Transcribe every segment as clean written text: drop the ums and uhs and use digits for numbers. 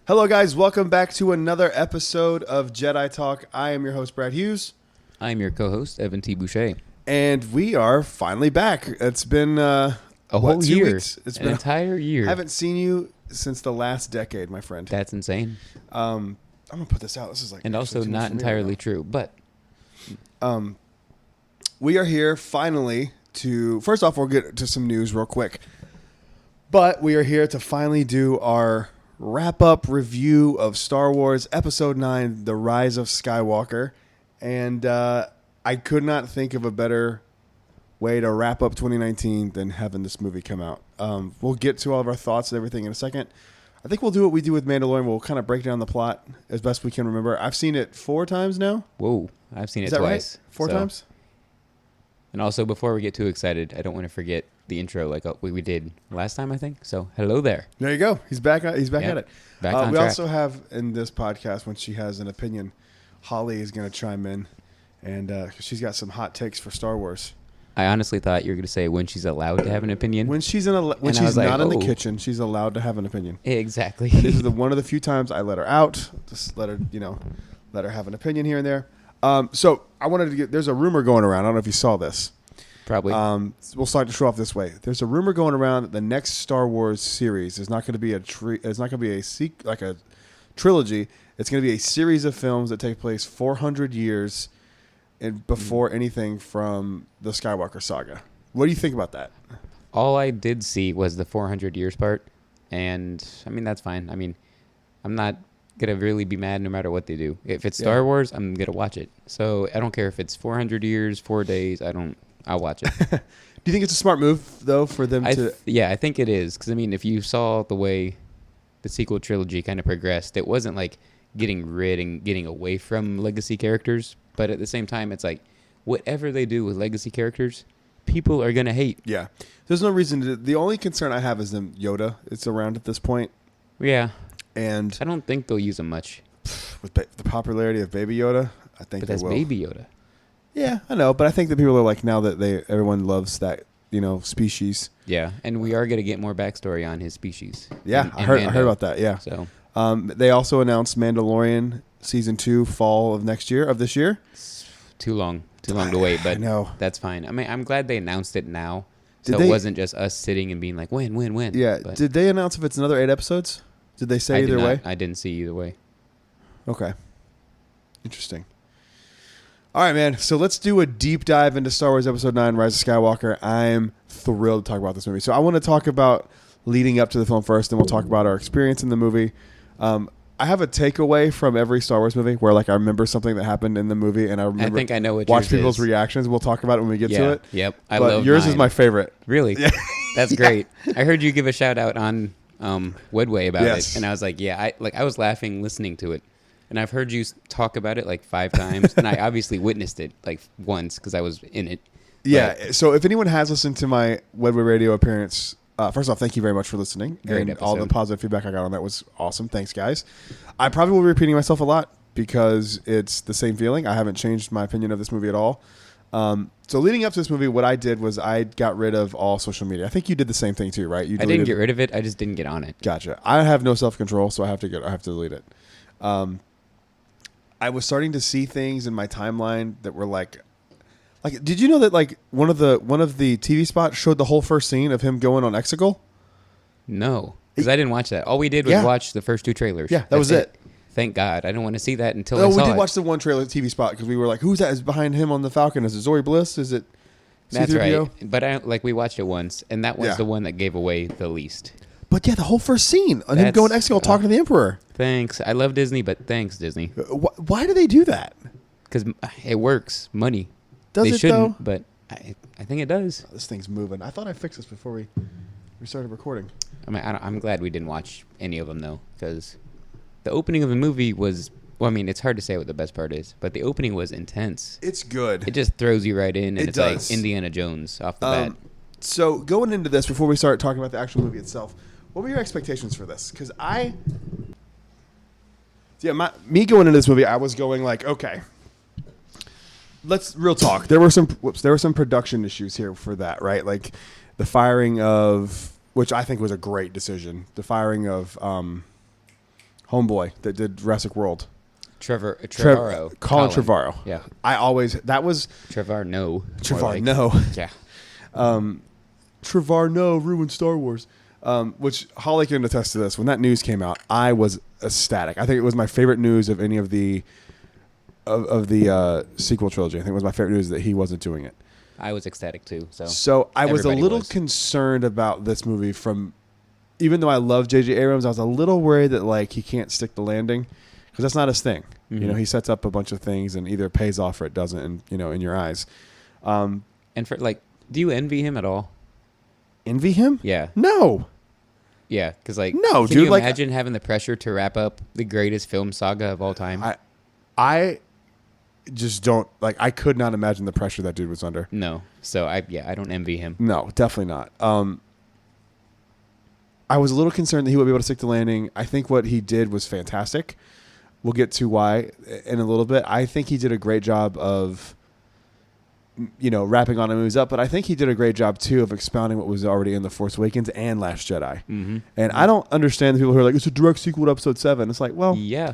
Hello, guys. Welcome back to another episode of Jedi Talk. I am your host, Brad Hughes. I'm your co-host, Evan T. Boucher. And we are finally back. It's been a whole 2 year. weeks. It's an been entire year. I haven't seen you since the last decade, my friend. That's insane. I'm going to put this out. This is like... And also not entirely true, but... We are here finally to... First off, we'll get to some news real quick. But we are here to finally do our wrap-up review of Star Wars Episode 9, The Rise of Skywalker. And I could not think of a better way to wrap up 2019 than having this movie come out. We'll get to all of our thoughts and everything in a second. I think we'll do what we do with Mandalorian. We'll kind of break down the plot as best we can remember. I've seen it 4 times now. Whoa, I've seen it Is that twice. Right? 4 times? And also, before we get too excited, I don't want to forget the intro like we did last time, I think. So, hello there. There you go. He's back. He's back at it. Back on we track. also have in this podcast, when she has an opinion, Holly is going to chime in, and 'cause she's got some hot takes for Star Wars. I honestly thought you were going to say when she's allowed to have an opinion. When she's not in the kitchen, she's allowed to have an opinion. Exactly. This is one of the few times I let her out. Just let her have an opinion here and there. So I wanted to get. There's a rumor going around. I don't know if you saw this. Probably. We'll start to show off this way. There's a rumor going around that the next Star Wars series is not going to be a trilogy. It's going to be a series of films that take place 400 years before anything from the Skywalker saga. What do you think about that? All I did see was the 400 years part, and I mean that's fine. I mean, I'm not gonna really be mad no matter what they do. If it's Star Wars, I'm gonna watch it. So I don't care if it's 400 years, 4 days. I'll watch it. Do you think it's a smart move though for them to? Yeah, I think it is, because I mean, if you saw the way the sequel trilogy kind of progressed, it wasn't like getting rid and getting away from legacy characters, but at the same time, it's like whatever they do with legacy characters, people are gonna hate. Yeah, there's no reason to. The only concern I have is them Yoda. It's around at this point. Yeah, and I don't think they'll use them much. With the popularity of Baby Yoda, I think but they that's will. Baby Yoda. Yeah, I know, but I think that people are like now that everyone loves that species. Yeah, and we are gonna get more backstory on his species. Yeah, I heard about that. Yeah. So they also announced Mandalorian season 2 fall of this year. It's too long to wait, but no, that's fine. I mean, I'm glad they announced it now, so it wasn't just us sitting and being like, when. Yeah. But did they announce if it's another 8 episodes? Did they say either way? I didn't see either way. Okay. Interesting. All right, man. So let's do a deep dive into Star Wars Episode 9, Rise of Skywalker. I'm thrilled to talk about this movie. So I want to talk about leading up to the film first, then we'll talk about our experience in the movie. I have a takeaway from every Star Wars movie where, like, I remember something that happened in the movie, and I think I know what watch yours people's is. reactions. We'll talk about it when we get to it. Yep. I love yours. Is my favorite. Really? Yeah. That's great. I heard you give a shout out on Wedway about Yes. it, and I was like, I was laughing listening to it. And I've heard you talk about it like 5 times, and I obviously witnessed it like once because I was in it. Yeah. So if anyone has listened to my Wedway Radio appearance, first off, thank you very much for listening. Great and episode. all the positive feedback I got on that was awesome. Thanks, guys. I probably will be repeating myself a lot because it's the same feeling. I haven't changed my opinion of this movie at all. So leading up to this movie, what I did was I got rid of all social media. I think you did the same thing too, right? I didn't get rid of it. I just didn't get on it. Gotcha. I have no self-control, so I have to delete it. I was starting to see things in my timeline that were like, did you know that like one of the TV spots showed the whole first scene of him going on Exegol? No, because I didn't watch that. All we did was watch the first 2 trailers. Yeah, that was it. Thank God. I don't want to see that until I saw it. No, we did watch the one trailer TV spot because we were like, who's that is behind him on the Falcon? Is it Zori Bliss? Is it That's C-3PO? right. But we watched it once, and that was the one that gave away the least. But yeah, the whole first scene on him going Exegol talking to the Emperor. Thanks. I love Disney, but thanks, Disney. Why do they do that? Because it works. Money. Does they it shouldn't, though? But I think it does. This thing's moving. I thought I fixed this before we started recording. I mean, I'm glad we didn't watch any of them though, because the opening of the movie was. Well, I mean, it's hard to say what the best part is, but the opening was intense. It's good. It just throws you right in, and It does. like Indiana Jones off the bat. So going into this, before we start talking about the actual movie itself, what were your expectations for this? Because me going into this movie, I was going like, okay, let's real talk. There were some production issues here for that, right? Like the firing of, which I think was a great decision, the firing of Homeboy that did Jurassic World. Trevorrow. Colin Trevorrow. Yeah. That was Trevorrow. Trevorrow. Yeah. Trevorrow ruined Star Wars. Which Holly can attest to this. When that news came out, I was ecstatic. I think it was my favorite news of any of the sequel trilogy. I think it was my favorite news that he wasn't doing it. I was ecstatic too. So I was a little concerned about this movie even though I love J.J. Abrams, I was a little worried that like he can't stick the landing because that's not his thing. Mm-hmm. You know, he sets up a bunch of things and either pays off or it doesn't, and in your eyes. And for do you envy him at all? Envy him? Yeah. No. Yeah, because no, can dude. You imagine having the pressure to wrap up the greatest film saga of all time? I just don't I could not imagine the pressure that dude was under. No. So I don't envy him. No, definitely not. I was a little concerned that he would be able to stick the landing. I think what he did was fantastic. We'll get to why in a little bit. I think he did a great job of wrapping on the movies up, but I think he did a great job too of expounding what was already in The Force Awakens and Last Jedi. Mm-hmm. And I don't understand the people who are like, it's a direct sequel to Episode 7. It's like, well, yeah,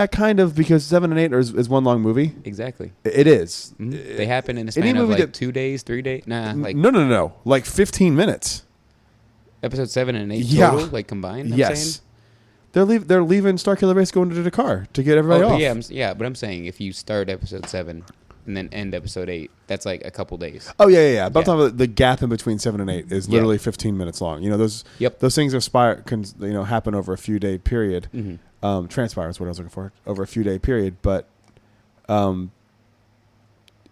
kind of, because 7 and 8 is one long movie. Exactly. It is. Mm-hmm. They happen in a span of 2 days, 3 days. Nah, no, 15 minutes. Episode 7 and 8 total, combined. Yes. They're leaving Starkiller Base going to Dakar to get everybody off. Yeah, but I'm saying if you start Episode 7 and then end Episode 8, that's a couple days. Oh yeah. But I'm talking about the gap in between 7 and 8 is literally 15 minutes long. Those things can happen over a few day period. Mm-hmm. Transpire is what I was looking for, over a few day period. But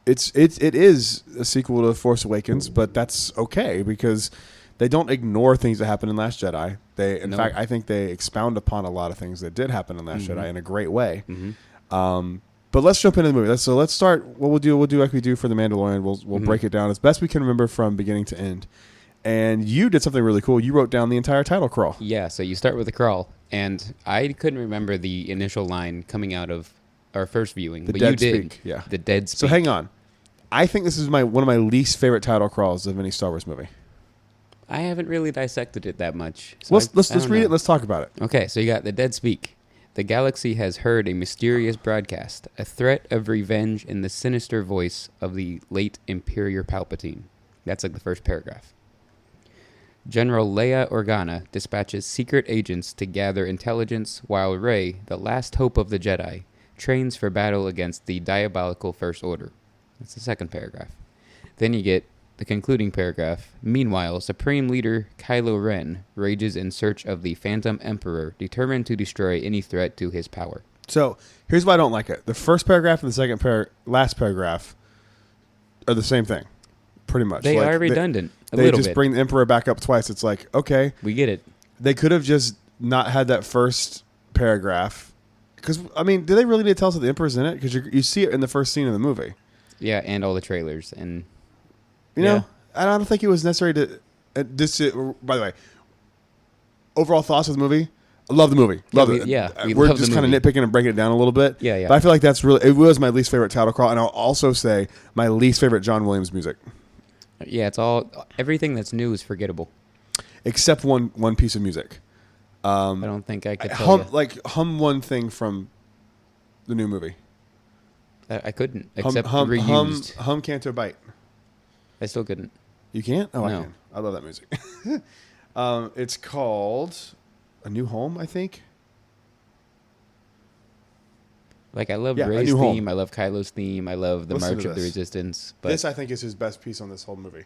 it is a sequel to The Force Awakens, but that's okay because they don't ignore things that happened in Last Jedi. In fact, I think they expound upon a lot of things that did happen in Last Jedi in a great way. Mm-hmm. But let's jump into the movie. Let's start. What we'll do like we do for The Mandalorian. We'll break it down as best we can remember from beginning to end. And you did something really cool. You wrote down the entire title crawl. Yeah, so you start with the crawl. And I couldn't remember the initial line coming out of our first viewing. But you did. Speak. Yeah. The dead speak. So hang on. I think this is one of my least favorite title crawls of any Star Wars movie. I haven't really dissected it that much. So let's read it. Let's talk about it. Okay, so you got the dead speak. The galaxy has heard a mysterious broadcast, a threat of revenge in the sinister voice of the late Imperial Palpatine. That's the first paragraph. General Leia Organa dispatches secret agents to gather intelligence while Rey, the last hope of the Jedi, trains for battle against the diabolical First Order. That's the second paragraph. Then you get the concluding paragraph. Meanwhile, Supreme Leader Kylo Ren rages in search of the Phantom Emperor, determined to destroy any threat to his power. So here's why I don't like it. The first paragraph and the last paragraph are the same thing, pretty much. They are redundant. They just bring the Emperor back up twice. It's like, okay, we get it. They could have just not had that first paragraph, because do they really need to tell us that the Emperor's in it? Because you see it in the first scene of the movie. Yeah, and all the trailers and. I don't think it was necessary to. By the way, overall thoughts of the movie. I love the movie. We're just kind of nitpicking and breaking it down a little bit. Yeah. But I feel like it was my least favorite title crawl, and I'll also say my least favorite John Williams music. Yeah, everything that's new is forgettable, except one piece of music. I don't think I could tell you. Hum one thing from the new movie. I couldn't, except reused. Hum Canto Bite. I still couldn't. You can't? Oh, no. I can. I love that music. It's called A New Home, I think. I love Rey's theme. I love Kylo's theme. I love the March of the Resistance. But this, I think, is his best piece on this whole movie.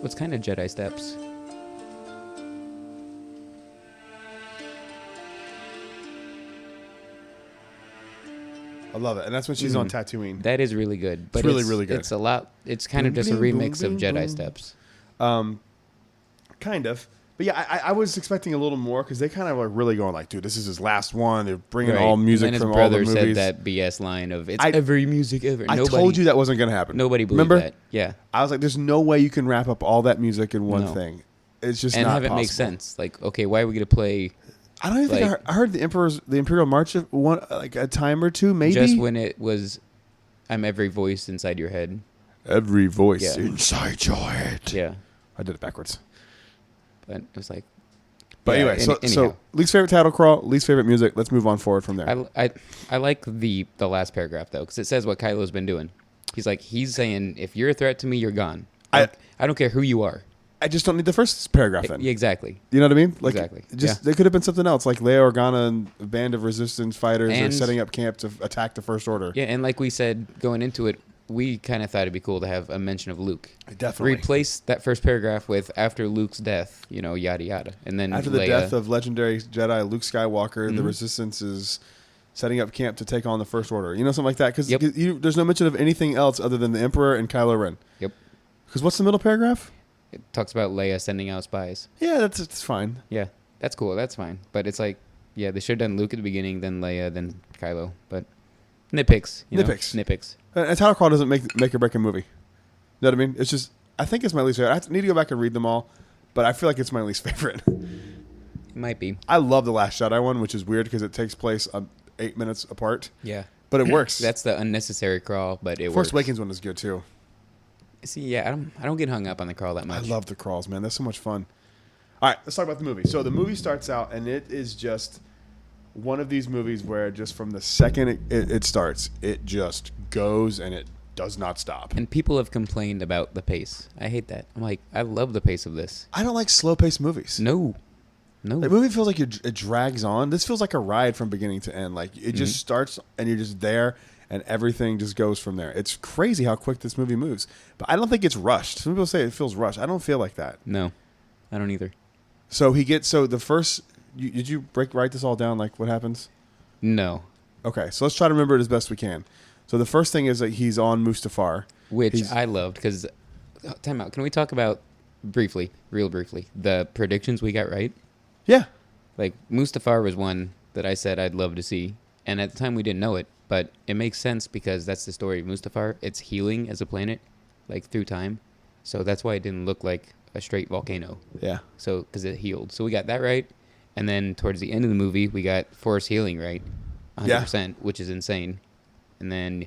What's kind of Jedi steps? I love it. And that's when she's on Tatooine. That is really good. But it's really, really good. It's a lot. It's kind of just a remix of Jedi steps. Kind of. But yeah, I was expecting a little more because they kind of are really going dude, this is his last one. They're bringing all music from all the movies. And his brother said that BS line of, it's every music ever. I told you that wasn't going to happen. Nobody believed that. Yeah. I was like, there's no way you can wrap up all that music in one thing. It's just not possible. And have it make sense. Okay, why are we going to play... I don't even think I heard the Imperial March a time or two, maybe. Just when it was, I'm every voice inside your head. Every voice inside your head. Yeah, I did it backwards. But it was But Yeah, anyway, so anyhow. least favorite title crawl, least favorite music. Let's move on forward from there. I like the last paragraph though, because it says what Kylo's been doing. He's saying, if you're a threat to me, you're gone. I don't care who you are. I just don't need the first paragraph then. Exactly. You know what I mean? Like, Exactly. There could have been something else, like Leia Organa and a band of resistance fighters are setting up camp to attack the First Order. Yeah, and like we said going into it, we kind of thought it'd be cool to have a mention of Luke. Definitely. Replace that first paragraph with after Luke's death, yada yada, and then after the Leia, death of legendary Jedi Luke Skywalker, the Resistance is setting up camp to take on the First Order. Something like that. Because there's no mention of anything else other than the Emperor and Kylo Ren. Yep. Because what's the middle paragraph? It talks about Leia sending out spies. Yeah, that's fine. Yeah, that's cool. That's fine. But it's like, yeah, they should have done Luke at the beginning, then Leia, then Kylo. But nitpicks. Nitpicks. A title crawl doesn't make or break a movie. You know what I mean? It's just, I think it's my least favorite. I need to go back and read them all, but I feel like it's my least favorite. It might be. I love the Last Jedi one, which is weird because it takes place 8 minutes apart. Yeah. But it works. That's the unnecessary crawl, but it Force works. Awakens one is good too. See, yeah, I don't get hung up on the crawl that much. I love the crawls, man. That's so much fun. All right, let's talk about the movie. So the movie starts out, and it is just one of these movies where just from the second it starts, it just goes and it does not stop. And people have complained about the pace. I hate that. I'm like, I love the pace of this. I don't like slow-paced movies. No. The movie feels like it drags on. This feels like a ride from beginning to end. Like it just starts and you're just there, and everything just goes from there. It's crazy how quick this movie moves. But I don't think it's rushed. Some people say it feels rushed. I don't feel like that. No, I don't either. So the first. Did you write this all down? Like what happens? No. Okay, so let's try to remember it as best we can. So the first thing is that he's on Mustafar, which I loved because. Time out. Can we talk about real briefly, the predictions we got right? Yeah. Like Mustafar was one that I said I'd love to see, and at the time we didn't know it, but it makes sense because that's the story of Mustafar. It's healing as a planet, like through time, so that's why it didn't look like a straight volcano. Yeah. So because it healed, so we got that right, and then towards the end of the movie we got Force healing right, 100%, which is insane, and then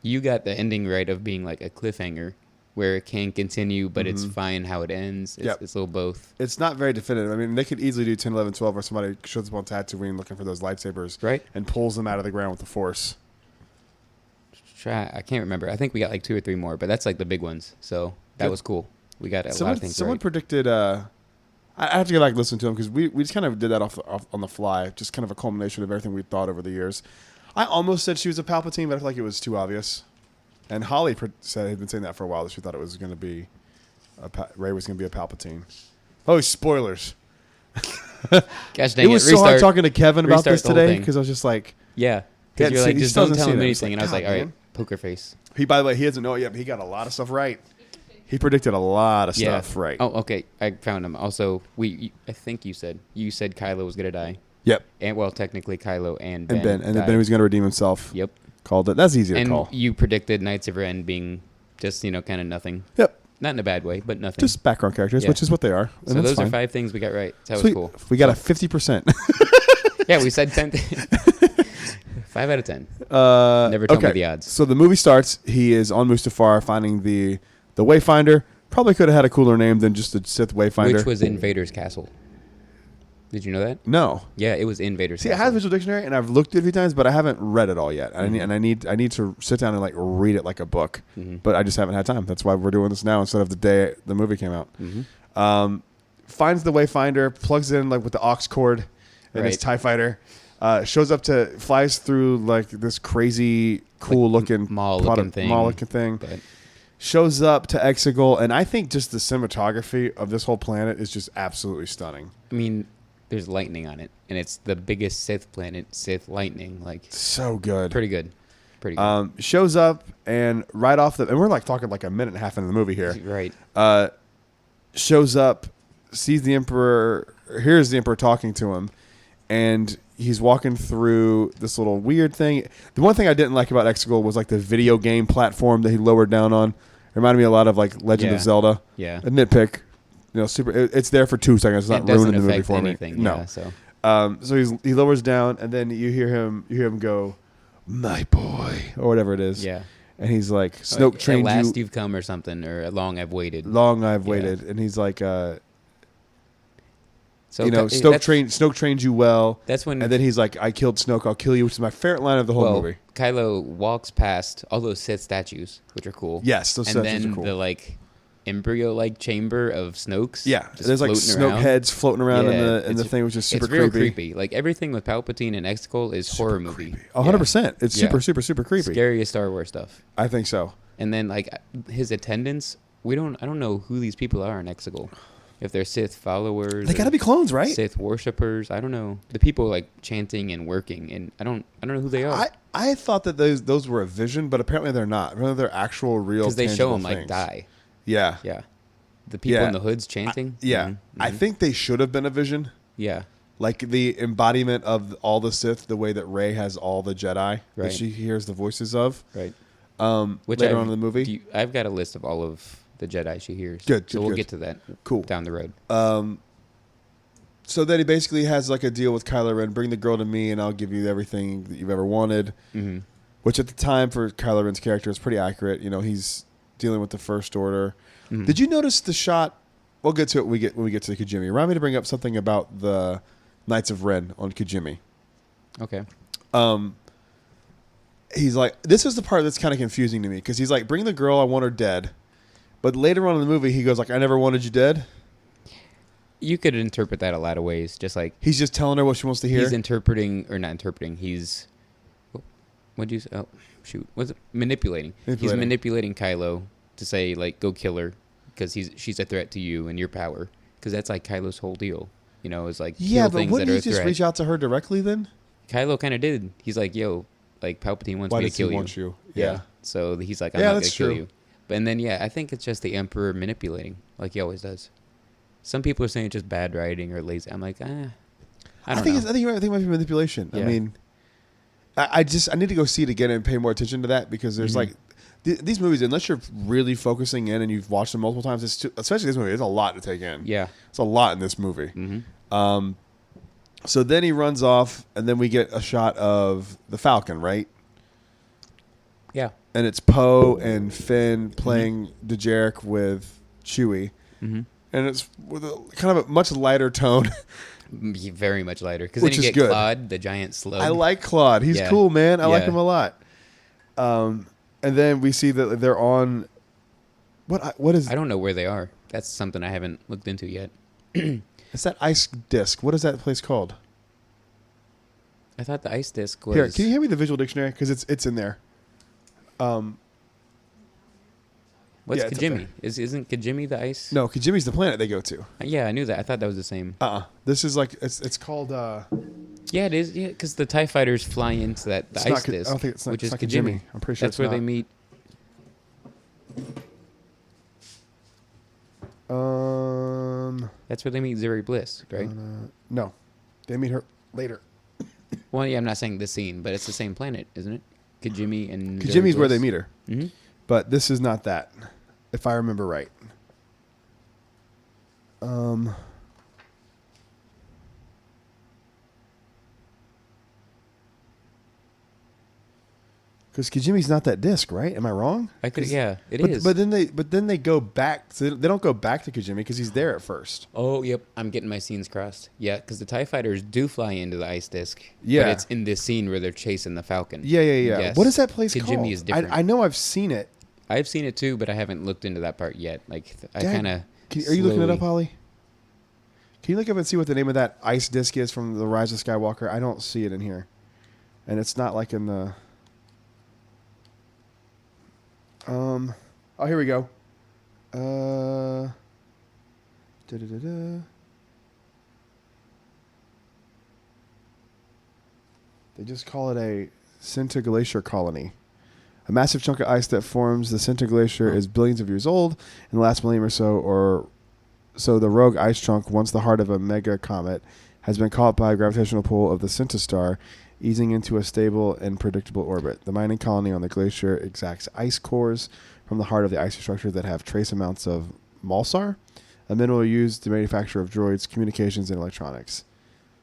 you got the ending right of being like a cliffhanger. Where it can continue, but it's fine how it ends. It's a little both. It's not very definitive. I mean, they could easily do 10, 11, 12, where somebody shows up on Tatooine looking for those lightsabers, right, and pulls them out of the ground with the Force. I can't remember. I think we got like 2 or 3 more, but that's like the big ones. So that was cool. We got a lot of things Someone predicted. I have to go back and listen to them because we just kind of did that off on the fly, just kind of a culmination of everything we thought over the years. I almost said she was a Palpatine, but I feel like it was too obvious. And Holly had been saying that for a while, that she thought it was going to be Rey was going to be a Palpatine. Oh, spoilers! Gosh dang it was so hard talking to Kevin about this today because I was just like, yeah, because you're like, just don't tell him anything, and I was like, all right, poker face. By the way, he doesn't know it yet, but he got a lot of stuff right. He predicted a lot of stuff right. Oh, okay, I found him. Also, I think you said Kylo was going to die. Yep. And well, technically Kylo and Ben. And then Ben was going to redeem himself. Yep. Called it. That's easy to call. And you predicted Knights of Ren being just, kind of nothing. Yep. Not in a bad way, but nothing. Just background characters, which is what they are. So those are 5 things we got right. That was cool. We got a 50%. Yeah, we said 10. 5 out of 10. Never told me the odds. So the movie starts. He is on Mustafar finding the Wayfinder. Probably could have had a cooler name than just the Sith Wayfinder. Which was in Vader's castle. Did you know that? No. Yeah, it was in Vader's castle. castle. I have a visual dictionary, and I've looked at it a few times, but I haven't read it all yet. And I need to sit down and like read it like a book. But I just haven't had time. That's why we're doing this now instead of the day the movie came out. Finds the Wayfinder, plugs it in like with the aux cord and his TIE fighter. Flies through like this crazy cool looking mall-looking thing. But shows up to Exegol, and I think just the cinematography of this whole planet is just absolutely stunning. I mean, there's lightning on it, and it's the biggest Sith planet, Sith lightning. Like so good. Pretty good. Shows up, and right off and we're like talking like a minute and a half into the movie here. Right. Shows up, sees the Emperor, hears the Emperor talking to him, and he's walking through this little weird thing. The one thing I didn't like about Exegol was like the video game platform that he lowered down on. It reminded me a lot of like Legend of Zelda. Yeah. A nitpick. Super. It's there for 2 seconds. It's not ruining the movie for anything, me. No. So he lowers down, and then you hear him go, "My boy," or whatever it is. Yeah. And he's like, "Snoke trained you. At last you've come," or something, or "Long I've waited." Long I've waited, and he's like, So Snoke trained you well. That's when. And then he's like, I killed Snoke, I'll kill you, which is my favorite line of the whole movie. Kylo walks past all those Sith statues, which are cool. Yes, those statues are cool. And then the embryo chamber of Snoke's. Yeah, there's Snoke heads floating around in the thing, which is super creepy. It's real creepy. Like everything with Palpatine and Exegol is super horror movie. 100%. It's super creepy. Scariest Star Wars stuff. I think so. And then his attendants, I don't know who these people are in Exegol. If they're Sith followers, they gotta be clones, right? Sith worshippers. I don't know. The people chanting and working, and I don't know who they are. I thought that those were a vision, but apparently they're not. Apparently they're actual, real. Because they show them things. die. Yeah. Yeah. The people in the hoods chanting. Mm-hmm. I think they should have been a vision. Yeah. Like the embodiment of all the Sith, the way that Rey has all the Jedi that she hears the voices of. Right. Which later on in the movie, I've got a list of all of the Jedi she hears. So we'll get to that. Cool. Down the road. So then he basically has a deal with Kylo Ren: bring the girl to me, and I'll give you everything that you've ever wanted. Mm-hmm. Which at the time for Kylo Ren's character is pretty accurate. He's dealing with the First Order. Mm-hmm. Did you notice the shot? We'll get to it when we get to the Kijimi. Remind me to bring up something about the Knights of Ren on Kijimi. Okay. He's like, this is the part that's kind of confusing to me because he's like, bring the girl, I want her dead. But later on in the movie, he goes I never wanted you dead. You could interpret that a lot of ways. Just like he's just telling her what she wants to hear. He's interpreting, or not interpreting. He's what'd you say? Oh, shoot. Was it manipulating? He's manipulating Kylo to say go kill her because she's a threat to you and your power. Because that's Kylo's whole deal. Is kill things that are a threat. Wouldn't he just reach out to her directly then? Kylo kind of did. He's like, yo, Palpatine wants me to kill you. Why does he want you? Yeah. So he's like, I'm not going to kill you. And then, I think it's just the Emperor manipulating, like he always does. Some people are saying it's just bad writing or lazy. I'm like, I don't know. I think it might be manipulation. Yeah. I mean, I need to go see it again and pay more attention to that because there's these movies, unless you're really focusing in and you've watched them multiple times, especially this movie, there's a lot to take in. Yeah. It's a lot in this movie. Mm-hmm. So then he runs off, and then we get a shot of the Falcon, right? Yeah. And it's Poe and Finn playing Dejarik with Chewie. Mm-hmm. And it's with a kind of a much lighter tone. Very much lighter. Because then you get Claude, the giant slug. I like Claude. He's cool, man. I like him a lot. And then we see that they're on... What is... I don't know where they are. That's something I haven't looked into yet. It's that ice disc. What is that place called? I thought the ice disc was... Here, can you hand me the visual dictionary? Because it's in there. What's Kijimi? Isn't Kijimi the ice? No, Kijimi's the planet they go to. Yeah, I knew that. I thought that was the same. This is it's called... Yeah, it is. Yeah, because the TIE fighters fly into the ice disc, I don't think which is Kijimi. I'm pretty sure that's where they meet. That's where they meet Zuri Bliss, right? No, they meet her later. Well, yeah, I'm not saying this scene, but it's the same planet, isn't it? Kijimi and Kijimi's where they meet her. Mm-hmm. But this is not that, if I remember right. Because Kijimi's not that disc, right? Am I wrong? It is. But then they go back. So they don't go back to Kijimi because he's there at first. Oh, yep. I'm getting my scenes crossed. Yeah, because the TIE fighters do fly into the ice disc. Yeah. But it's in this scene where they're chasing the Falcon. Yeah. Yes. What is that place called? Kijimi is different. I know I've seen it. I've seen it too, but I haven't looked into that part yet. I kind of... Are you looking it up, Holly? Can you look up and see what the name of that ice disc is from The Rise of Skywalker? I don't see it in here. And it's not in the... Oh, here we go. They just call it a Cinta Glacier colony. A massive chunk of ice that forms the Cinta Glacier is billions of years old. In the last millennium or so, the rogue ice chunk, once the heart of a mega comet, has been caught by a gravitational pull of the Cinta star, easing into a stable and predictable orbit. The mining colony on the glacier exacts ice cores from the heart of the icy structure that have trace amounts of Malsar, a mineral used to manufacture of droids, communications, and electronics.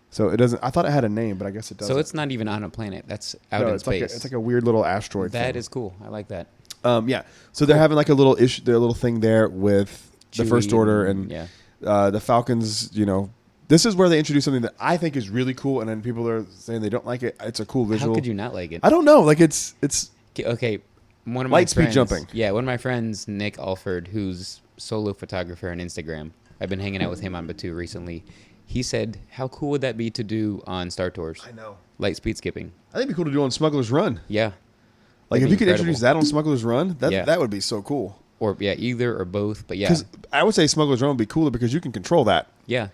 So it doesn't. I thought it had a name, but I guess it doesn't. So it's not even on a planet. That's out in space. It's like a weird little asteroid. That is cool. I like that. Yeah. So they're having a little issue, their little thing there with Chewie, the First Order and the Falcons. This is where they introduce something that I think is really cool, and then people are saying they don't like it. It's a cool visual. How could you not like it? I don't know. Like it's Okay, one of my light speed friends, jumping. Yeah, one of my friends, Nick Alford, who's solo photographer on Instagram. I've been hanging out with him on Batu recently. He said, "How cool would that be to do on Star Tours? I know. Light speed skipping. I think it'd be cool to do on Smuggler's Run. Yeah, Like that'd if be you could incredible. introduce that on Smuggler's Run, that would be so cool. Or either or both. But yeah, Because I would say Smuggler's Run would be cooler because you can control that. yeah.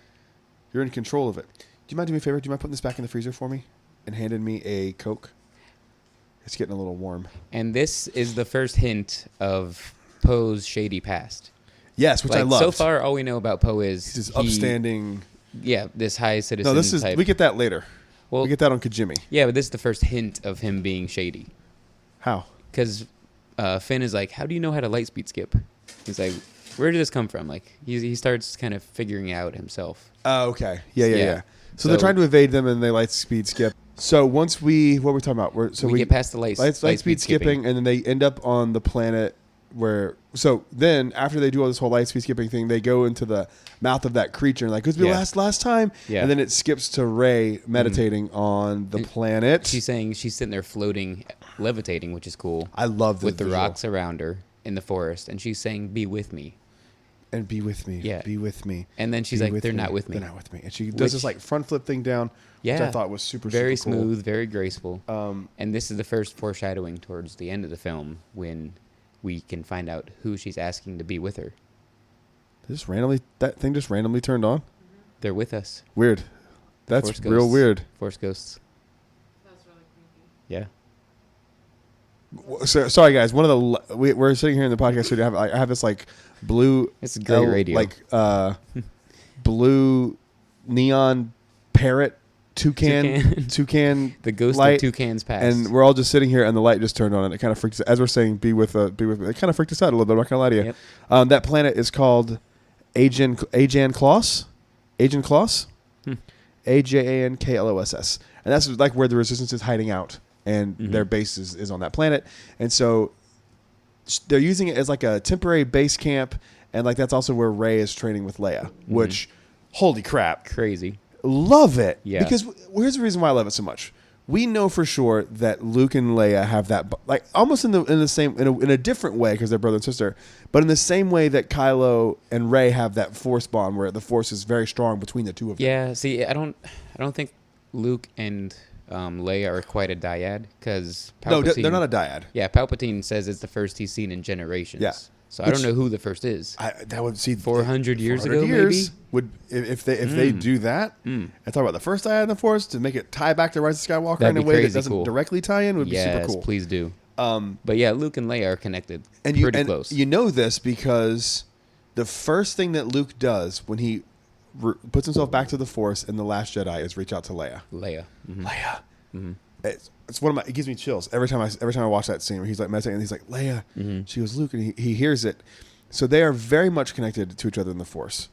You're in control of it. Do you mind doing me a favor? Do you mind putting this back in the freezer for me and handing me a Coke? It's getting a little warm. And this is the first hint of Poe's shady past. Yes, which I love. So far, all we know about Poe is He's this upstanding. Yeah, this high citizen. No, this is type. we get that later. Well, We get that on Kajimi. yeah, but this is the first hint of him being shady. How? Because Finn is like, "How do you know how to light speed skip?" He's like, "Where did this come from?" Like he starts kind of figuring it out himself. Oh, okay. Yeah. Yeah. So they're trying to evade them, and they light speed skip. So once what are we talking about? We get past the light speed skipping, and then they end up on the planet where. So then, after they do all this whole light speed skipping thing, they go into the mouth of that creature, and like, "It's be last time." Yeah. And then it skips to Rey meditating on the planet. She's saying she's sitting there floating, levitating, which is cool. I love this with the visual. rocks around her in the forest, and she's saying, "Be with me." And be with me. Yeah. Be with me. And then she's Be like, with "They're me. not with me." They're not with me. And she does this like front flip thing down, which I thought was super very super cool. smooth, very graceful. And this is the first foreshadowing towards the end of the film when we can find out who she's asking to be with her. That thing just randomly turned on? They're with us. Weird. That's Force real ghosts. weird. Force ghosts. That's really creepy. Yeah. So, sorry guys, we're sitting here in the podcast studio. I have this like blue It's great radio. like blue neon parrot toucan The ghost light, of Toucan's past. and we're all just sitting here and the light just turned on and it kind of freaked us as we're saying be with me. It kind of freaked us out a little bit. I'm not gonna lie to you. Yep. That planet is called Ajan Kloss. Ajankloss, and that's like where the Resistance is hiding out, and their base is on that planet, and so they're using it as like a temporary base camp, and like that's also where Rey is training with Leia, which, holy crap, Crazy. love it. Yeah. Because here's the reason why I love it so much. We know for sure that Luke and Leia have that, like almost in the same in a different way because they're brother and sister, but in the same way that Kylo and Rey have that Force bond where the Force is very strong between the two of them. Yeah. See, I don't think Luke and Leia are quite a dyad because No, they're not a dyad. Yeah, Palpatine says it's the first he's seen in generations. Yeah. So I don't know who the first is. That would see 400 years 400 ago, years maybe? would if they do that and talk about the first dyad in the Force to make it tie back to Rise of Skywalker That'd in a be way that crazy doesn't cool. directly tie in would be super Yes, cool. please do. But yeah, Luke and Leia are connected pretty close. You know this because the first thing that Luke does when he puts himself back to the Force in The Last Jedi is reach out to Leia. Leia. Mhm. Leia. It's one of my. It gives me chills every time I watch that scene where he's like meditating and he's like Leia. She goes Luke and he hears it. So they are very much connected to each other in the Force.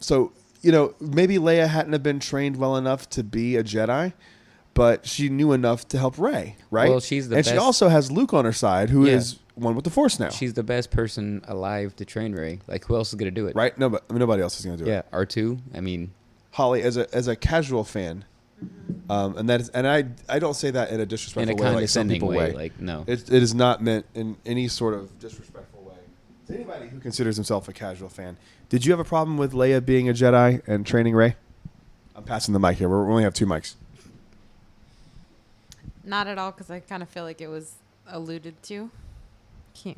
So maybe Leia hadn't have been trained well enough to be a Jedi, but she knew enough to help Rey, right? Well, she's the and best. she also has Luke on her side, who Yeah. is one with the Force now. She's the best person alive to train Rey. Like, who else is going to do it? Right? No, but nobody else is going to do it. Yeah, R2. I mean, Holly, as a casual fan, and I don't say that in a disrespectful in a way, like some condescending people way. Like, no. it is not meant in any sort of disrespectful way. To anybody who considers himself a casual fan, did you have a problem with Leia being a Jedi and training Rey? I'm passing the mic here. We only have 2 mics. Not at all, because I kind of feel like it was alluded to. Okay.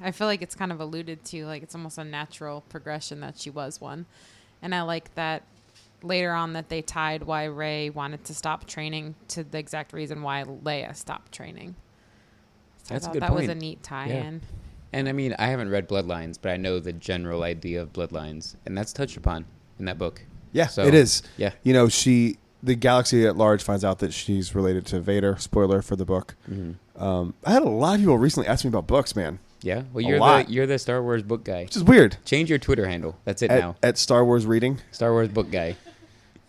I feel like it's kind of alluded to, like it's almost a natural progression that she was one. And I like that later on that they tied why Rey wanted to stop training to the exact reason why Leia stopped training. So That's I a thought good that was point. a neat tie-in. And I mean, I haven't read Bloodlines, but I know the general idea of Bloodlines, and that's touched upon in that book. Yeah, So, it is. Yeah. The galaxy at large finds out that she's related to Vader. Spoiler for the book. I had a lot of people recently ask me about books, man, Yeah. Well, lot. you're the Star Wars book guy. which is weird. Change your Twitter handle. That's it now. At Star Wars Reading, Star Wars book guy.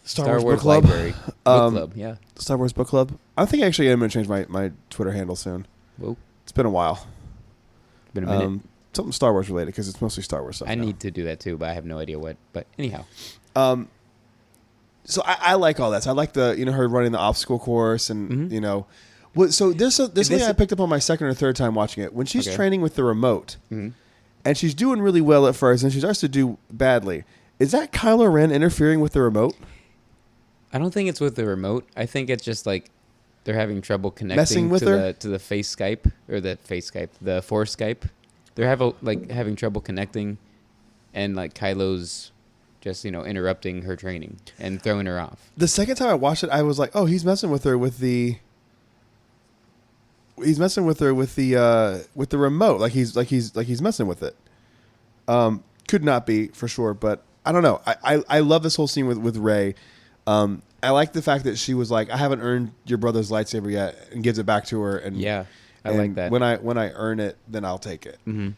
Star Wars Book Club. Library. Book Club. Yeah. Star Wars Book Club. I think actually I'm going to change my Twitter handle soon. Whoa. It's been a while. Been a minute. Something Star Wars related because it's mostly Star Wars stuff. I now. need to do that too, but I have no idea what. But anyhow. So I like all that. So I like the her running the obstacle course and So this thing I picked up on my second or third time watching it when she's training with the remote, and she's doing really well at first, and she starts to do badly. Is that Kylo Ren interfering with the remote? I don't think it's with the remote. I think it's just like they're having trouble connecting to the face Skype or the Force Skype. They're having trouble connecting, and like Kylo's just interrupting her training and throwing her off. The second time I watched it, I was like, oh, he's messing with her with the. He's messing with her with the remote, like he's messing with it. Could not be for sure, but I don't know. I love this whole scene with Rey. I like the fact that she was like, I haven't earned your brother's lightsaber yet, and gives it back to her. And I like that. When I earn it, then I'll take it. Mm-hmm.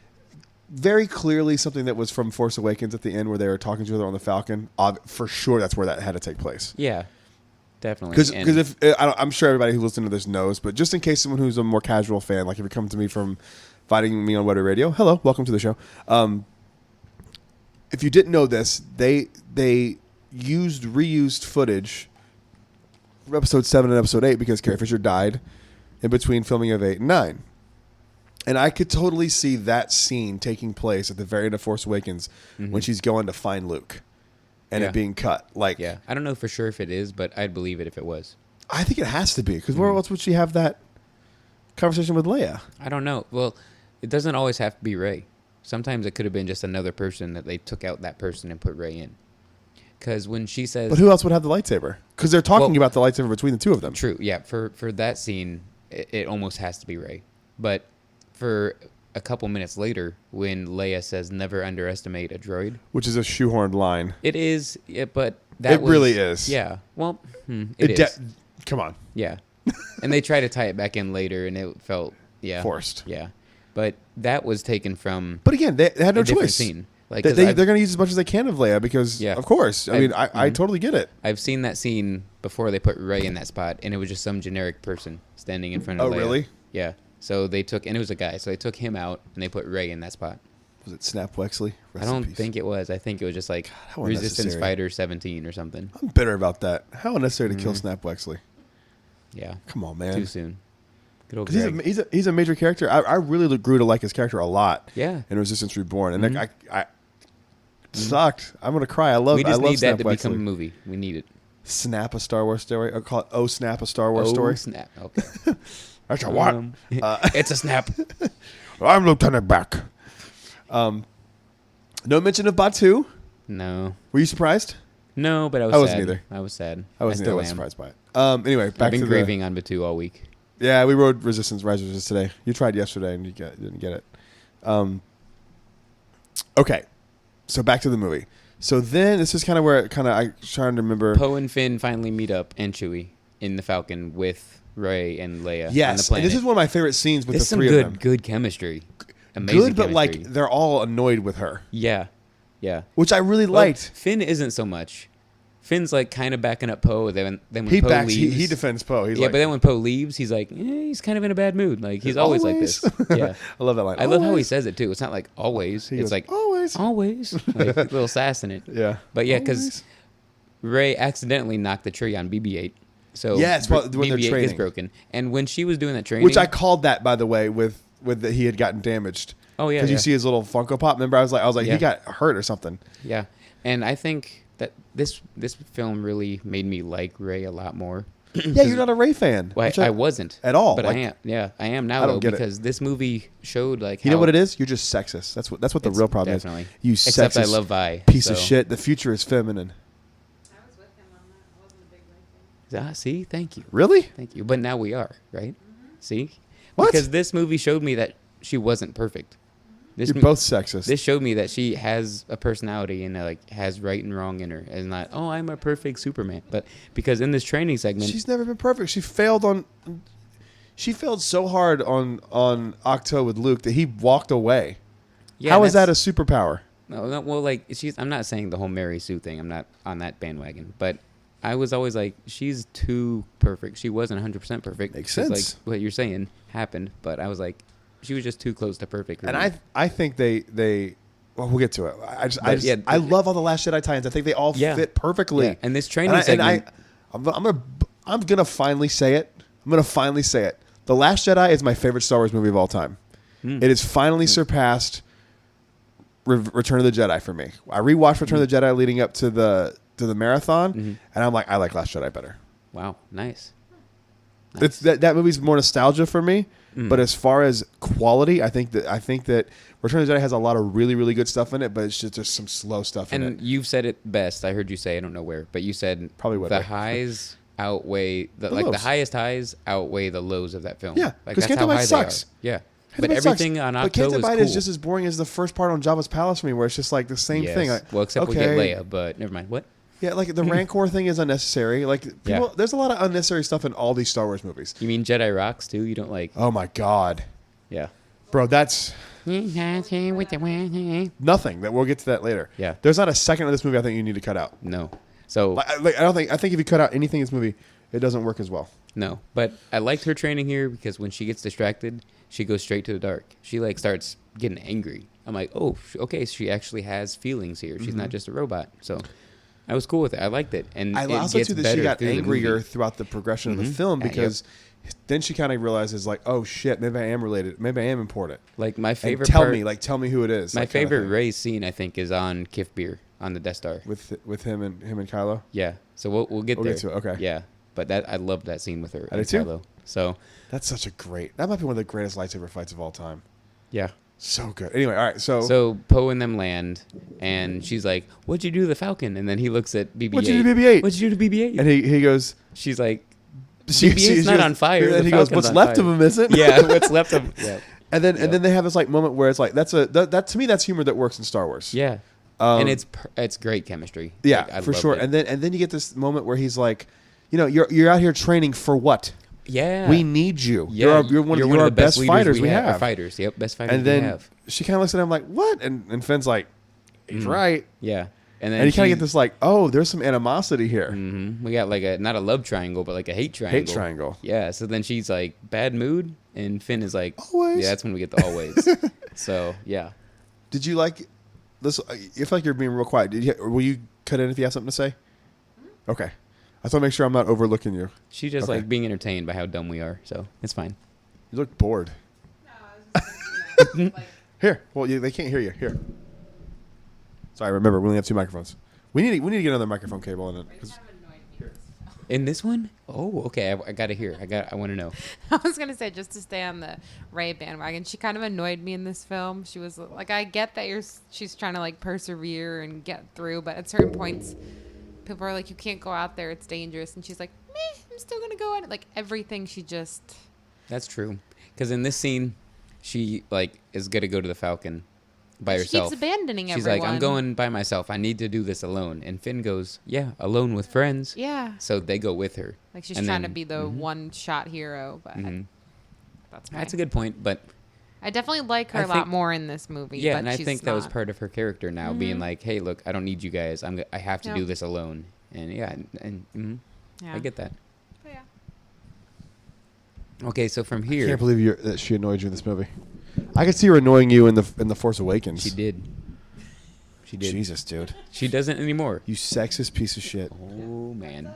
Very clearly something that was from Force Awakens at the end where they were talking to each other on the Falcon. For sure, that's where that had to take place. Yeah. Definitely. Because if I'm sure everybody who's listening to this knows, but just in case someone who's a more casual fan, like if you come to me from fighting me on Wetter Radio, hello, welcome to the show. If you didn't know this, they reused footage from episode 7 and episode 8 because Carrie Fisher died in between filming of 8 and 9. And I could totally see that scene taking place at the very end of Force Awakens when she's going to find Luke. And it being cut. I don't know for sure if it is, but I'd believe it if it was. I think it has to be, because where else would she have that conversation with Leia? I don't know. Well, it doesn't always have to be Rey. Sometimes it could have been just another person that they took out that person and put Rey in. Because when she says... But who else would have the lightsaber? Because they're talking about the lightsaber between the two of them. True, yeah. For that scene, it almost has to be Rey. But for a couple minutes later, when Leia says, never underestimate a droid. Which is a shoehorned line. It is, but that really is. Yeah. Well, it is. Come on. Yeah. And they try to tie it back in later, and it felt, forced. Yeah. But that was taken from... But again, they had no choice. Scene. Like, they're going to use as much as they can of Leia because, of course. I totally get it. I've seen that scene before they put Rey in that spot, and it was just some generic person standing in front of Leia. Oh, really? Yeah. So they took, and it was a guy, so they took him out, and they put Rey in that spot. Was it Snap Wexley? I don't think it was. I think it was just like Resistance Fighter 17 or something. I'm bitter about that. How unnecessary to kill Snap Wexley. Yeah. Come on, man. Too soon. Good old he's a major character. I really grew to like his character a lot. Yeah. In Resistance Reborn. And I sucked. I'm going to cry. I love Snap Wexley. We just need that to become a movie. We need it. Snap, a Star Wars story. I'll call it Oh Snap, a Star Wars story. Oh Snap. Okay. That's a what? It's a snap. I'm Lieutenant Beck. No mention of Batu. No. Were you surprised? No, but I was sad. I wasn't either. I was sad. I wasn't surprised by it. Anyway, back I've been grieving on Batu all week. Yeah, we rode Rise of Resistance today. You tried yesterday and you didn't get it. Okay, so back to the movie. So then this is kind of where I'm trying to remember. Poe and Finn finally meet up, and Chewie in the Falcon with Rey and Leia on the planet. And this is one of my favorite scenes with the three of them. Good chemistry. Amazing good, but chemistry. they're all annoyed with her. Yeah. Which I really liked. Finn isn't so much. Finn's kind of backing up Poe. Then when he Poe backs, leaves, he defends Poe. But then when Poe leaves, he's like, he's kind of in a bad mood. Like he's always like this. Yeah, I love that line. I love how he says it too. It's not like always. It's goes, like always, like a little sass in it. Yeah, but because Rey accidentally knocked the tree on BB-8. So when they're training, gets broken. And when she was doing that training, which I called that, by the way, with that he had gotten damaged. Oh yeah, because you see his little Funko Pop. Remember, I was like, he got hurt or something. Yeah, and I think that this film really made me like Rey a lot more. Yeah, you're not a Rey fan. Well, I wasn't at all, but I am. Yeah, I am now though, because this movie showed you know what it is. You're just sexist. That's what the real problem definitely. is. You Except sexist I love Vi. Piece of shit. The future is feminine. I was with him on that. I wasn't a big Rey fan. See, thank you. Really? Thank you. But now we are, right? Mm-hmm. See, what? Because this movie showed me that she wasn't perfect. You're both sexist. This showed me that she has a personality and has right and wrong in her, and not I'm a perfect Superman. But because in this training segment, she's never been perfect. She failed so hard on Octo with Luke that he walked away. Yeah, how is that a superpower? No, well, I'm not saying the whole Mary Sue thing. I'm not on that bandwagon, but I was always like, she's too perfect. She wasn't 100% perfect. Makes sense. Like what you're saying happened, but I was like, she was just too close to perfect. And I think they Well, we'll get to it. Yeah, I love all the Last Jedi tie-ins. I think they all Yeah. fit perfectly. Yeah, and this training segment. I'm gonna finally say it. The Last Jedi is my favorite Star Wars movie of all time. It has finally surpassed Return of the Jedi for me. I rewatched Return of the Jedi leading up to the marathon, and I'm like, I like Last Jedi better. Wow, nice. It's that movie's more nostalgia for me, but as far as quality, I think that Return of the Jedi has a lot of really, really good stuff in it, but it's just there's some slow stuff in it. And you've said it best. I heard you say, I don't know where, but you said Probably what the way. highs outweigh the lows. highest highs outweigh the lows of that film. Yeah, like 'cause that's how Canto Bight high sucks. they are. Yeah, Canto but Bight everything sucks. on But Octo Canto is Bight cool. is just as boring as the first part on Jabba's palace for me, where it's just like the same Yes. thing. Like, Well, except we get Leia, but never mind. What? Yeah, like the Rancor thing is unnecessary. Like, people, there's a lot of unnecessary stuff in all these Star Wars movies. You mean Jedi rocks too? You don't like? Oh my god, Yeah. bro, that's Nothing. nothing. That we'll get to that later. Yeah. There's not a second of this movie I think you need to cut out. No. So I think if you cut out anything in this movie, it doesn't work as well. no, but I liked her training here because when she gets distracted, she goes straight to the dark. She like starts getting angry. I'm like, oh, okay, she actually has feelings here. She's not just a robot. So I was cool with it. I liked it, and I it also gets too that she better got through the angrier movie. throughout the progression of the film Yeah, because then she kind of realizes like, oh shit, maybe I am related. Maybe I am important. Like my And favorite tell part, me who it is. my like, kinda favorite thing. Ray scene, I think, is on Kif Beer on the Death Star. with him and Kylo. Yeah, so we'll get We'll there. get to it, okay. Yeah, but that I loved that scene with her. I and did too. Kylo. So That might be one of the greatest lightsaber fights of all time. yeah. So good. Anyway, all right. So Poe and them land, and she's like, "What'd you do to the Falcon?" And then he looks at BB-8. What'd you do to BB-8? What'd you do to BB-8? and he goes, She's like, she BB-8's not goes- on fire. And the he goes, Falcon's what's on left fire." of him isn't? Yeah, what's left of yeah. And then they have this like moment where it's like that to me that's humor that works in Star Wars. Yeah, and it's great chemistry. Yeah, Like, I for loved sure. it. And then you get this moment where he's like, you're out here training for what? Yeah, We need you. Yeah, You're one of the our best leaders fighters we have. Fighters, yep, best fighters And then we have. she kind of looks at him like, what? And Finn's like, he's right. Yeah, and then And you kind of get this like, oh, there's some animosity here. We got like not a love triangle, but like a hate triangle. Hate triangle. Yeah. So then she's like bad mood, and Finn is like Always. Yeah, that's when we get the always. So yeah. Did you like this? I feel like you're being real quiet. Will you cut in if you have something to say? Okay. I just want to make sure I'm not overlooking you. She just Okay. like being entertained by how dumb we are, so it's fine. You look bored. No, I was just like, Here. Well, they can't hear you. Here. Sorry, remember, we only have 2 microphones. We need to get another microphone cable in it. it kind of annoyed me. In this one? Oh, okay. I got to hear. I want to know. I was gonna say, just to stay on the Ray bandwagon, she kind of annoyed me in this film. She was like, I get that she's trying to like persevere and get through, but at certain points, people are like, you can't go out there, it's dangerous, and she's like, meh, I'm still gonna go at it. Like everything, she just That's true. Because in this scene, she like is gonna go to the Falcon by she herself. keeps abandoning She's everyone. like, I'm going by myself. I need to do this alone. And Finn goes, yeah, alone with friends. Yeah, So they go with her. like she's And trying then- to be the one-shot hero, but that's That's a good point, but I definitely like her I a lot think- more in this movie. yeah, but and I she's think that was not. part of her character now, being like, hey, look, I don't need you guys. I have to Yeah. do this alone. And yeah, Yeah. I get that. But yeah. Okay, so from I here, can't believe that she annoyed you in this movie. I could see her annoying you in the Force Awakens. she did. She did. Jesus, dude. She doesn't anymore. You sexist piece of shit. Oh man,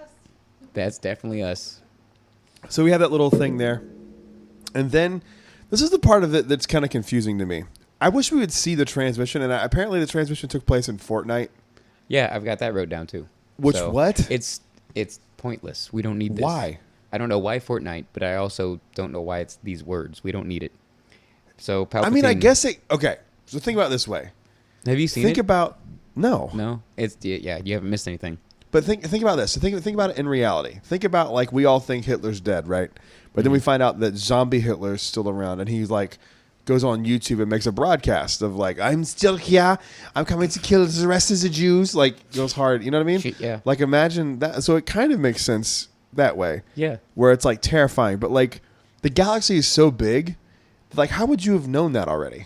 that's definitely us. So we have that little thing there. And then this is the part of it that's kind of confusing to me. I wish we would see the transmission, and apparently the transmission took place in Fortnite. Yeah, I've got that wrote down too. Which So, what? It's pointless. We don't need this. Why? I don't know why Fortnite, but I also don't know why it's these words. We don't need it. So Palpatine. I mean, I guess it... Okay, so think about it this way. Have you seen Think it? about... No. No, it's yeah. You haven't missed anything. But think about this. So think about it in reality. Think about, like, we all think Hitler's dead, right? But then we find out that zombie Hitler's still around, and he's like... goes on YouTube and makes a broadcast of like, I'm still here, I'm coming to kill the rest of the Jews. Like, goes hard, you know what I mean? Shit, yeah. Like, imagine that. So it kind of makes sense that way. Yeah. Where it's like terrifying, but like the galaxy is so big, like how would you have known that already?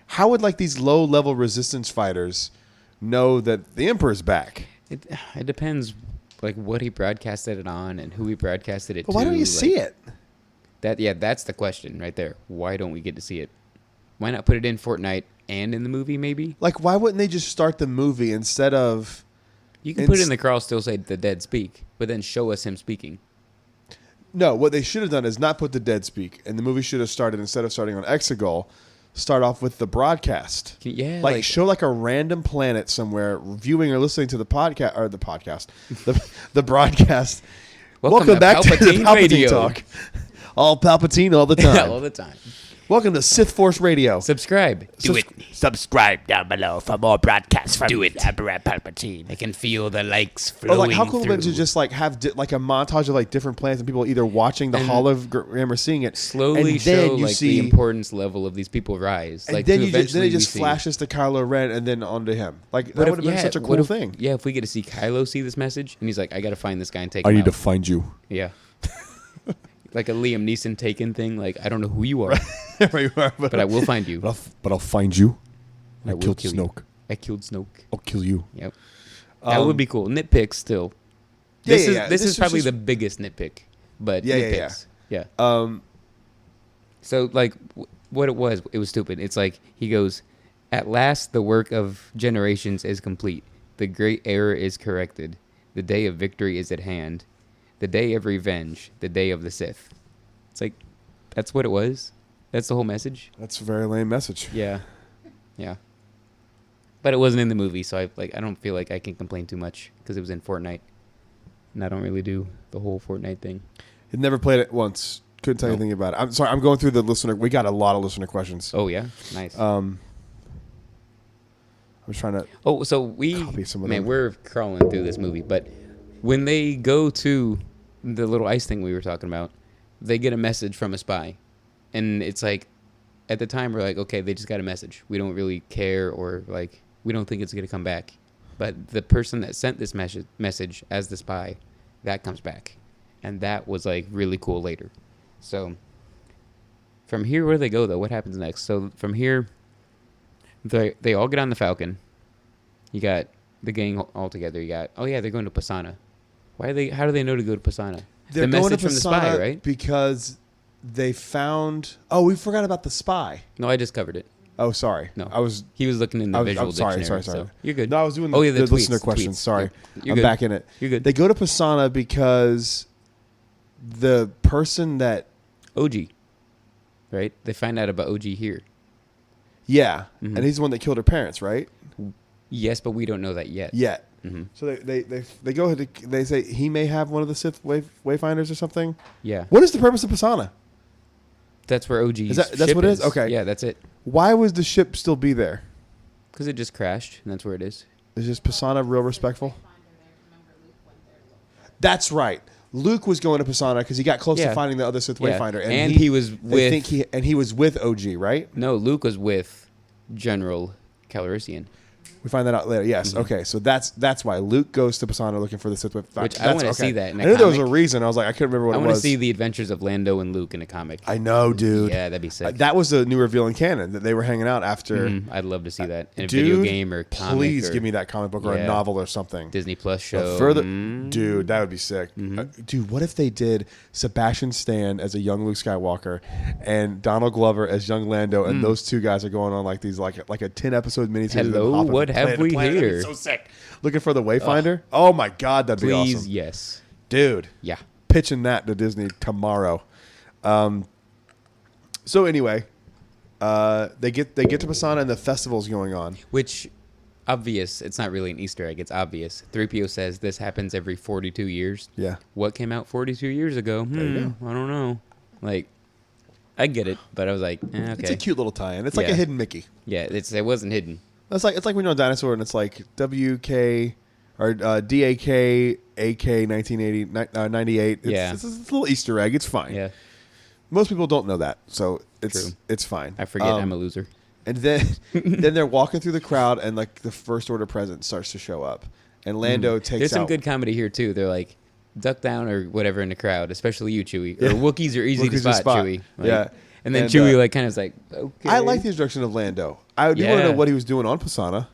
How would like these low level resistance fighters know that the Emperor's back? It depends, like what he broadcasted it on and who he broadcasted it But to. why don't you like, see it? That's the question right there. Why don't we get to see it? why not put it in Fortnite and in the movie? Maybe Like, why wouldn't they just start the movie instead of? you can put it in the crawl, still say the dead speak, but then show us him speaking. No, what they should have done is not put the dead speak, and the movie should have started instead of starting on Exegol, start off with the broadcast. Yeah, like show like a random planet somewhere, viewing or listening to the podcast or the podcast, the broadcast. Welcome back to the Palpatine Palpatine Radio. talk. All Palpatine all the time. all the time. Welcome to Sith Force Radio. Subscribe. Do it. Subscribe down below for more broadcasts from Do it. Emperor Palpatine. I can feel the likes Or flowing like, how cool would it be through. to just like have like a montage of like different planets and people either watching the And hologram or seeing it slowly and show then you like see, the importance level of these people rise. and Like then to you just, then eventually it just we see- flashes to Kylo Ren and then onto him. Like that What if- would have been such a cool thing. Yeah, if we get to see Kylo see this message and he's like, I got to find this guy and take him out. find you. Yeah. Like a Liam Neeson Taken thing. Like, I don't know who you are, but I will find you. But I'll find you. I will kill you. I killed Snoke. I'll kill you. Yep. That would be cool. Nitpick still. Yeah, This yeah, is yeah. this This is is probably just- the biggest nitpick, but Yeah, yeah, yeah. nitpicks. Yeah. So like what it was stupid. It's like he goes, "At last the work of generations is complete. The great error is corrected. The day of victory is at hand. The day of revenge, the day of the Sith." It's like that's what it was. That's the whole message. That's a very lame message. Yeah. Yeah. But it wasn't in the movie, so I don't feel like I can complain too much because it was in Fortnite. And I don't really do the whole Fortnite thing. Had never played it once. Couldn't tell you anything about it. I'm sorry. I'm going through the listener. We got a lot of listener questions. Oh yeah, nice. I'm trying to. Oh, so we Copy some of man, them. we're crawling through this movie, but when they go to the little ice thing we were talking about, they get a message from a spy, and it's like, at the time we're like, okay, they just got a message. We don't really care, or like we don't think it's gonna come back, but the person that sent this message as the spy, that comes back, and that was like really cool later. So from here, where do they go though? What happens next? So from here, they all get on the Falcon. You got the gang all together. You got they're going to Pisana. Why are they? How do they know to go to Pisana? They're the going message to from the spy, Pisana right? because they found. Oh, we forgot about the spy. No, I just covered it. Oh, sorry. No, I was. He was looking in the visual I'm sorry. dictionary. Sorry. So you're good. No, I was doing the, the the listener tweets, questions. tweets. Sorry, You're I'm good. back in it. You're good. They go to Pisana because the person that. OG, right? They find out about OG here. Yeah, Mhm. and he's the one that killed her parents, right? Yes, but we don't know that yet. Yet. hmm So they go ahead. They say he may have one of the Sith wayfinders or something. Yeah. What is the purpose of Pisana? That's where OG. That's what it is? Okay. Yeah, that's it. Why would the ship still be there? Because it just crashed, and that's where it is. Is just Pisana real respectful? That's right. Luke was going to Pisana because he got close Yeah. to finding the other Sith Yeah. wayfinder, And he was with- he was with OG, right? No, Luke was with General Calrissian. We find that out later. Yes. Mhm. Okay. So that's why Luke goes to Pisana looking for the Sith wayfinder. Which I That's wanna okay. see that in a I knew there was a comic. reason. I was like, I couldn't remember what I it want to was. see the adventures of Lando and Luke in a comic. I know, dude. Yeah, that'd be sick. That was the new reveal in canon that they were hanging out after. I'd love to see that in a Dude, video game or comic. Please or give me that comic book or a Yeah. novel or something. Disney Plus A show. further, Mm. dude, that would be sick. Dude, what if they did Sebastian Stan as a young Luke Skywalker and Donald Glover as young Lando, and those two guys are going on like these like a 10-episode miniseries. of them Hello, hopping what from have planet to we planet. That'd be here? So sick. Looking for the Wayfinder. Oh my God, that'd be Please, awesome, yes. dude. Yeah. Pitching that to Disney tomorrow. So anyway, they get to Pisana and the festival's going on. Which, obvious. It's not really an Easter egg. It's obvious. 3PO says this happens every 42 years. Yeah. What came out 42 years ago? you I don't know. Like, I get it, but I was like, okay. It's a cute little tie-in. It's like Yeah. a hidden Mickey. Yeah, it wasn't hidden. It's like when you're on Dinosaur and it's like WK or DAK AK 1998. Yeah. It's a little Easter egg. It's fine. Yeah, Most people don't know that, so True. it's fine. I forget I'm a loser. And then then they're walking through the crowd and like the First Order present starts to show up, and Lando takes There's some out. good comedy here too. They're like, duck down or whatever in the crowd, especially you, Chewie. Or Wookiees are easy to Wookiees are spot, Chewie. Like, Yeah. And then And, Chewie uh, like kind of is like, okay. I like the introduction of Lando. I do want to Yeah. know what he was doing on Pisana.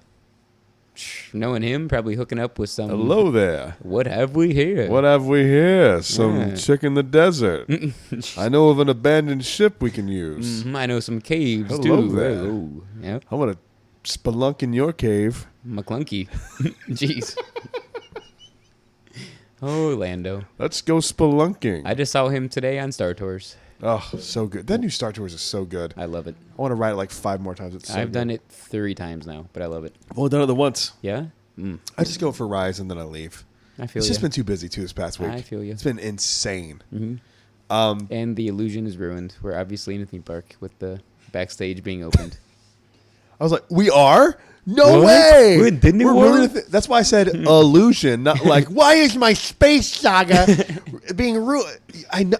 Knowing him, probably hooking up with some. Hello there. What have we here? What have we here? Some Yeah. chick in the desert. I know of an abandoned ship we can use. I know some caves Hello too. there. Hello. Yep. I want to spelunk in your cave. McClunky. Jeez. Oh, Lando. Let's go spelunking. I just saw him today on Star Tours. Oh, so good. That new Star Tours is so good. I love it. I want to ride it like 5 more times. It's so I've good. done it 3 times now, but I love it. I've only done it the once. Yeah? I just go for rides and then I leave. I feel It's just ya. been too busy too this past week. I feel you. It's been insane. And the illusion is ruined. We're obviously in a theme park with the backstage being opened. I was like, we are? No What? way! We're in Disney We're World? really that's why I said illusion, not like, why is my space saga being ruined? I know.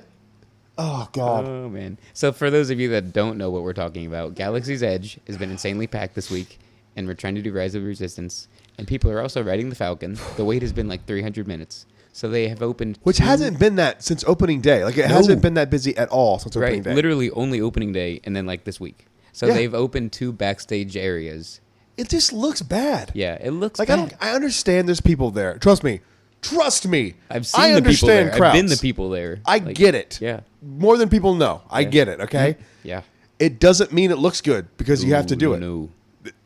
Oh, God. Oh, man. So for those of you that don't know what we're talking about, Galaxy's Edge has been insanely packed this week, and we're trying to do Rise of the Resistance, and people are also riding the Falcon. The wait has been like 300 minutes. So they have opened... Which hasn't been that since opening day. Like, it hasn't been that busy at all since opening Right, day. literally only opening day, and then like this week. So Yeah. they've opened 2 backstage areas. It just looks bad. Yeah, it looks Like, bad. I understand there's people there. Trust me. I've seen I the people understand there. crowds. I've been the people there. I Like, get it. Yeah. More than people know. I Yeah. get it, okay? Yeah. It doesn't mean it looks good because you have to do it. No.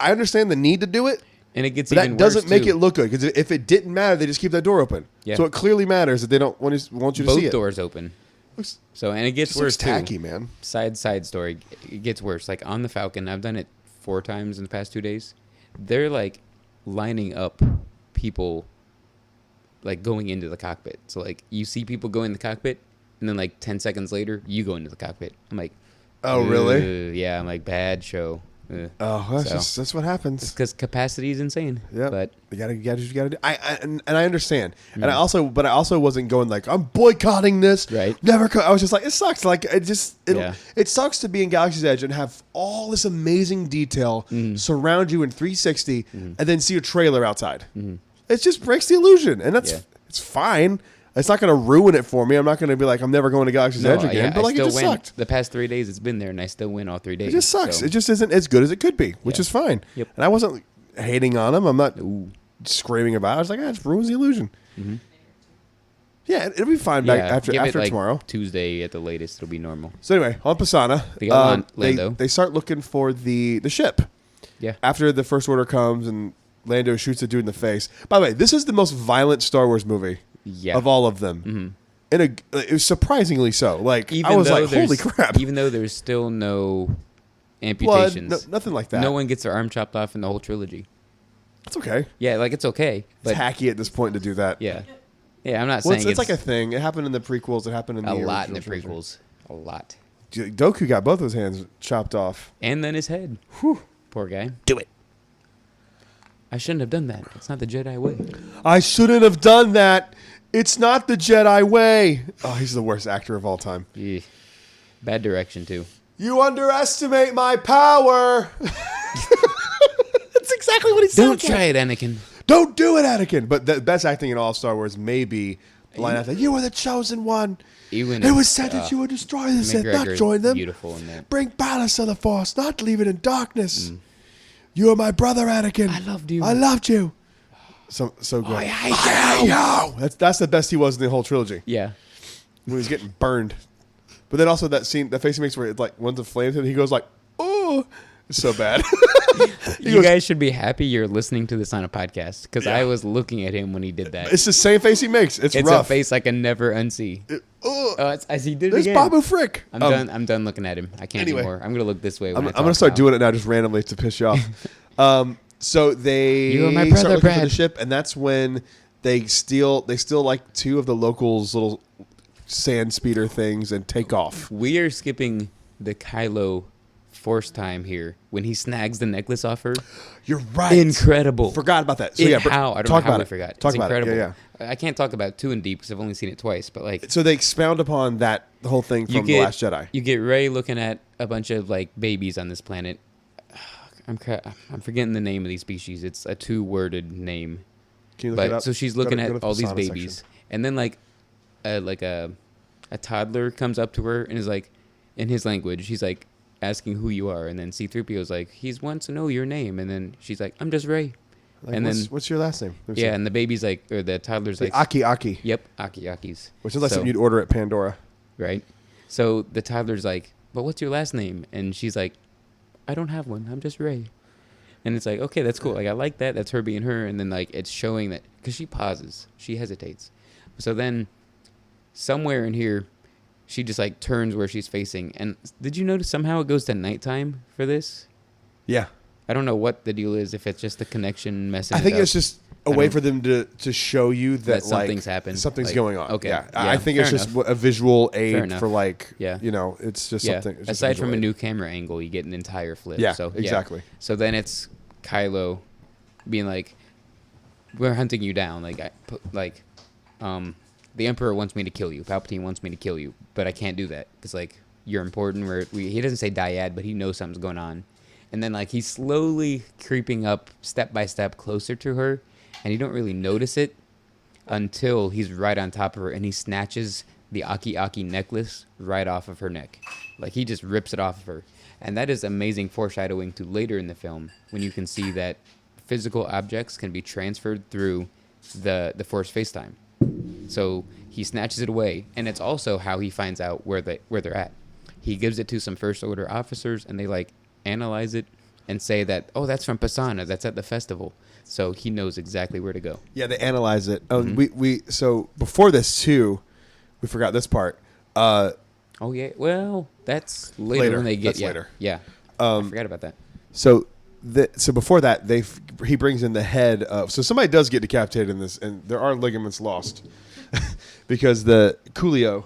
I understand the need to do it, And it gets but even that doesn't worse, make too. it look good. Because if it didn't matter, they just keep that door open. Yeah. So it clearly matters that they don't want you to Both see it. doors open. Looks, So, and it gets just looks worse, too. tacky, man. Side story. It gets worse. Like on the Falcon, I've done it 4 times in the past 2 days. They're like lining up people like going into the cockpit. So like you see people go in the cockpit and then like 10 seconds later you go into the cockpit. I'm like, Oh, really? Yeah, I'm like, bad show. Oh, that's what happens. Because capacity is insane. Yeah, But you gotta do. And I understand, and I also wasn't going like I'm boycotting this. Right. Never. I was just like, it sucks. Like Yeah. it sucks to be in Galaxy's Edge and have all this amazing detail surround you in 360, and then see a trailer outside. It just breaks the illusion, and Yeah. it's fine. It's not going to ruin it for me. I'm not going to be like I'm never going to Galaxy's Edge again. But like it just sucked. The past 3 days it's been there, and I still win all 3 days. It just sucks. So- It just isn't as good as it could be, which Yeah. is fine. Yep. And I wasn't hating on them. I'm not Ooh. screaming about it. I was like, it just ruins the illusion. Yeah, it'll be fine back after give it, like, tomorrow. Tuesday at the latest, it'll be normal. So anyway, on Pisana, They got they Lando. they start looking for the ship. Yeah. After the First Order comes and Lando shoots a dude in the face. By the way, this is the most violent Star Wars movie Yeah. of all of them. It was surprisingly so. Like Even I was though like, holy there's- crap! Even though there's still no Blood, amputations. nothing like that. No one gets their arm chopped off in the whole trilogy. It's okay. Yeah, like it's okay. But It's hacky at this point to do that. yeah. Yeah, I'm not Well, saying it's like a thing. It happened in the prequels. It happened in a the lot in the original trilogy. prequels. A lot. Doku got both of his hands chopped off. And then his head. Whew. Poor guy. Do it. I shouldn't have done that. It's not the Jedi way. I shouldn't have done that. It's not the Jedi way. Oh, he's the worst actor of all time. Yeah. Bad direction too. You underestimate my power. That's exactly what he said. Don't try it, Anakin. Don't do it, Anakin. But the best acting in all of Star Wars may be the line after, you were the chosen one. Even It was said that you would destroy the Sith, not McGregor's join them. beautiful in that. Bring balance to the Force, not leave it in darkness. You are my brother, Anakin. I loved you. I loved you. So good. I hate you. That's the best he was in the whole trilogy. Yeah. When he's getting burned. But then also that scene, that face he makes where it like one's a flame and he goes like, oh, it's so bad. You guys should be happy you're listening to this on a podcast because I was looking at him when he did that. It's the same face he makes. It's It's rough. a face I can never unsee. As he did it There's again. Babu Frick. I'm done. I'm done looking at him. I can't Anyway. anymore. I'm gonna look this way. I'm When going to start doing it now just randomly to piss you off. So they You are my start brother, looking for the Brad. ship, and that's when they steal like 2 of the locals' little sand speeder things and take off. We are skipping the Kylo Force time here when he snags the necklace off her. You're right. Incredible. Forgot about that. So I talk don't know how about we it. forgot. Talk It's about incredible. it. Yeah. I can't talk about 2 in deep because I've only seen it twice. But like, So they expound upon the whole thing from The Last Jedi. You get Rey looking at a bunch of like babies on this planet. I'm forgetting the name of these species. It's a 2-worded name. Can you look it But up? so she's Go to- looking go to at the all these Persona babies, section. and then like a toddler comes up to her and is like, in his language, he's like asking who you are, and then C-3PO is like, he wants to know your name, and then she's like, I'm just Rey, Like, and then what's your last name? Let me see. yeah, and the baby's like, or the toddler's like, Aki. yep, Aki's. Which is like something you'd order at Pandora. Right. So the toddler's like, but what's your last name? And she's like, I don't have one. I'm just Ray. And it's like, okay, that's cool. Like, I like that. That's her being her. And then, like, it's showing that, because she pauses. She hesitates. So then, somewhere in here, she just, like, turns where she's facing. And did you notice somehow it goes to nighttime for this? Yeah. I don't know what the deal is, if it's just the connection messing I think it up. it's just a way for them to show you that something's like, happened. something's Like, going on. okay. Yeah. Yeah, I think fair it's just enough. a visual Fair aid enough. for like, Yeah. you know, it's just something. It's just Aside visual from a aid. new camera angle, you get an entire flip. Yeah, So, exactly. So then it's Kylo being like, we're hunting you down. The Emperor wants me to kill you. Palpatine wants me to kill you, but I can't do that because like you're important. He doesn't say dyad, but he knows something's going on. And then like he's slowly creeping up step by step closer to her, and you don't really notice it until he's right on top of her, and he snatches the Aki necklace right off of her neck. Like he just rips it off of her. And that is amazing foreshadowing to later in the film when you can see that physical objects can be transferred through the Force FaceTime. So he snatches it away, and it's also how he finds out where they're at. He gives it to some First Order officers, and they like analyze it and say that, oh, that's from Pisana, that's at the festival. So he knows exactly where to go. Yeah, they analyze it. We so before this too, we forgot this part. Oh yeah, well that's later when they get That's later. Yeah, I forgot about that. So before that, he brings in the head of. So somebody does get decapitated in this, and there are ligaments lost because the Coolio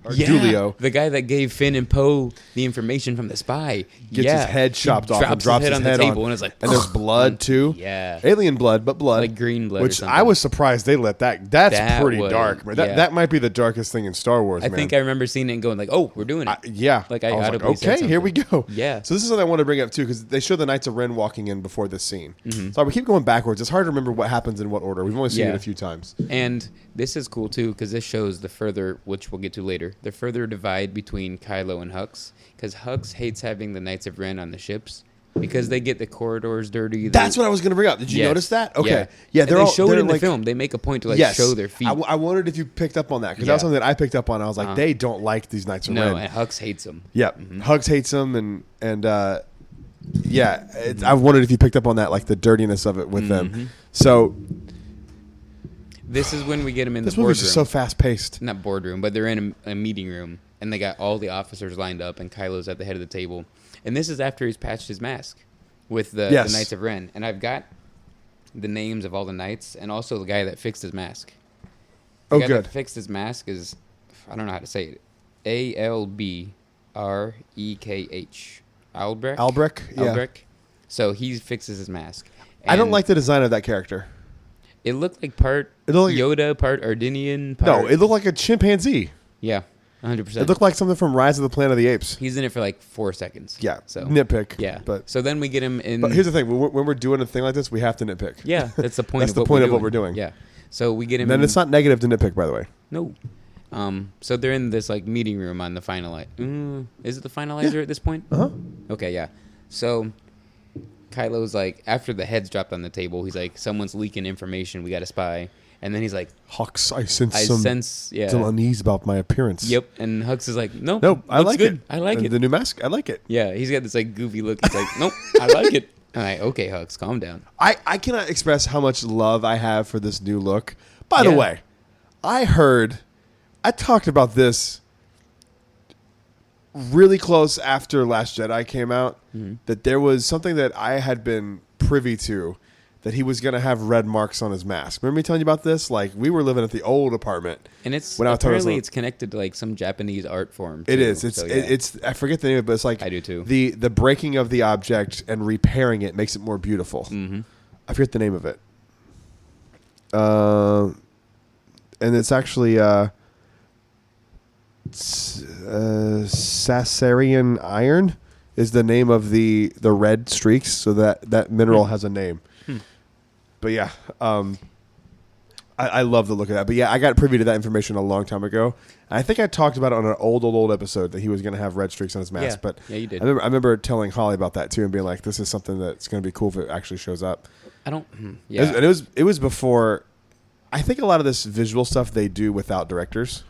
or Dulio the guy that gave Finn and Poe the information from the spy gets his head chopped off and drops his head on the on. table, and it's like, and there's blood too. Yeah, alien blood, but blood, like green blood, which or I was surprised they let that. That's pretty was- dark. Man. yeah. That might be the darkest thing in Star Wars. I man. think I remember seeing it and going like, "Oh, we're doing it." Yeah, Like, I was like, audibly said okay, here we something. go. Yeah. So this is something I want to bring up too because they show the Knights of Ren walking in before this scene. So we keep going backwards. It's hard to remember what happens in what order. We've only seen it Yeah. a few times. And this is cool too because this shows the further, which we'll get to later, the further divide between Kylo and Hux. Because Hux hates having the Knights of Ren on the ships because they get the corridors dirty. That's what I was going to bring up. Did you Yes. notice that? Okay, Yeah, yeah, and they're they all, show they're it in like, the film. They make a point to like yes. show their feet. I wondered if you picked up on that because that was Yeah. something that I picked up on. I was like, they don't like these Knights of No, Ren. and Hux hates them. Yeah, Hugs hates them, and I wondered if you picked up on that, like the dirtiness of it with them. So This is when we get them in this the movie's boardroom. just so fast paced. Not boardroom, but they're in a meeting room, and they got all the officers lined up, and Kylo's at the head of the table. And this is after he's patched his mask with the Knights of Ren. And I've got the names of all the knights, and also the guy that fixed his mask. The guy Good. that fixed his mask is, I don't know how to say it, Albrekh. Albrecht, yeah. Albrecht. So he fixes his mask. I don't And like the design of that character. it looked like part It looked like- Yoda, part Ardinian. No, it looked like a chimpanzee. Yeah, 100%. It looked like something from Rise of the Planet of the Apes. He's in it for like 4 seconds. Yeah, So nitpick. yeah. but So then we get him in. but here's the thing: when we're doing a thing like this, we have to nitpick. yeah, that's the point. That's of the what point we're of what doing. we're doing. Yeah. So we get him. And then in, it's not negative to nitpick, by the way. No. So they're in this like meeting room on the finalizer. Is it the finalizer at this point? Okay, yeah. So Kylo's like, after the head's dropped on the table, he's like, someone's leaking information. We got to spy. And then he's like, Hux, I sense I some sense, yeah. some unease about my appearance. Yep. And Hux is like, nope. Nope, I looks like good. it. I like And it. The new mask, I like it. Yeah, he's got this like goofy look. He's like, nope, I like it. I'm like, okay, Hux, calm down. I cannot express how much love I have for this new look. By the Yeah. way, I talked about this really close after Last Jedi came out, that there was something that I had been privy to, that he was going to have red marks on his mask. Remember me telling you about this? Like, we were living at the old apartment. And it's when I was talking about apparently it. it's connected to like some Japanese art form. It too. is. So, yeah. It's. I forget the name of it, but it's like I do too. The breaking of the object and repairing it makes it more beautiful. I forget the name of it. And it's actually Sassarian iron is the name of the red streaks. So that mineral has a name. But yeah, I love the look of that. But yeah, I got privy to that information a long time ago. And I think I talked about it on an old episode that he was going to have red streaks on his mask. Yeah. But Yeah, you did. I remember telling Holly about that too and being like, this is something that's going to be cool if it actually shows up. I don't. Yeah. It was before. I think a lot of this visual stuff they do without directors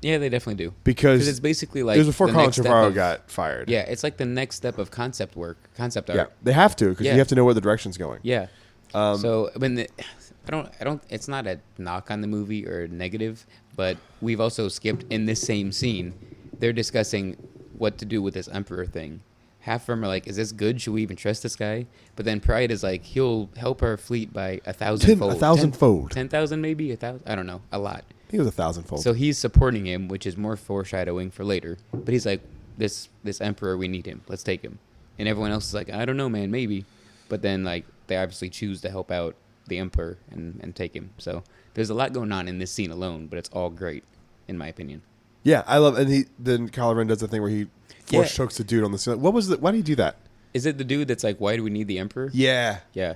Yeah, they definitely do. because It's basically like it was before the Colin next step Trevorrow of- got fired. Yeah, it's like the next step of concept art. Yeah, they have to because Yeah. you have to know where the direction's going. Yeah. Um, So I don't. It's not a knock on the movie or a negative, but we've also skipped in this same scene. They're discussing what to do with this emperor thing. Half of them are like, "Is this good? Should we even trust this guy?" But then Pride is like, "He'll help our fleet by 1,000-fold, 1,000-fold. 10,000 maybe 1,000. I don't know, a lot." I think it was 1,000-fold. So he's supporting him, which is more foreshadowing for later. But he's like, "This emperor, we need him. Let's take him." And everyone else is like, "I don't know, man, maybe." But then like they obviously choose to help out the emperor and take him. So there's a lot going on in this scene alone, but it's all great, in my opinion. Yeah, I love. And then Kylo Ren does the thing where he force chokes the dude on the ceiling. What was the? Why do you do that? Is it the dude that's like, "Why do we need the emperor?" Yeah, Yeah.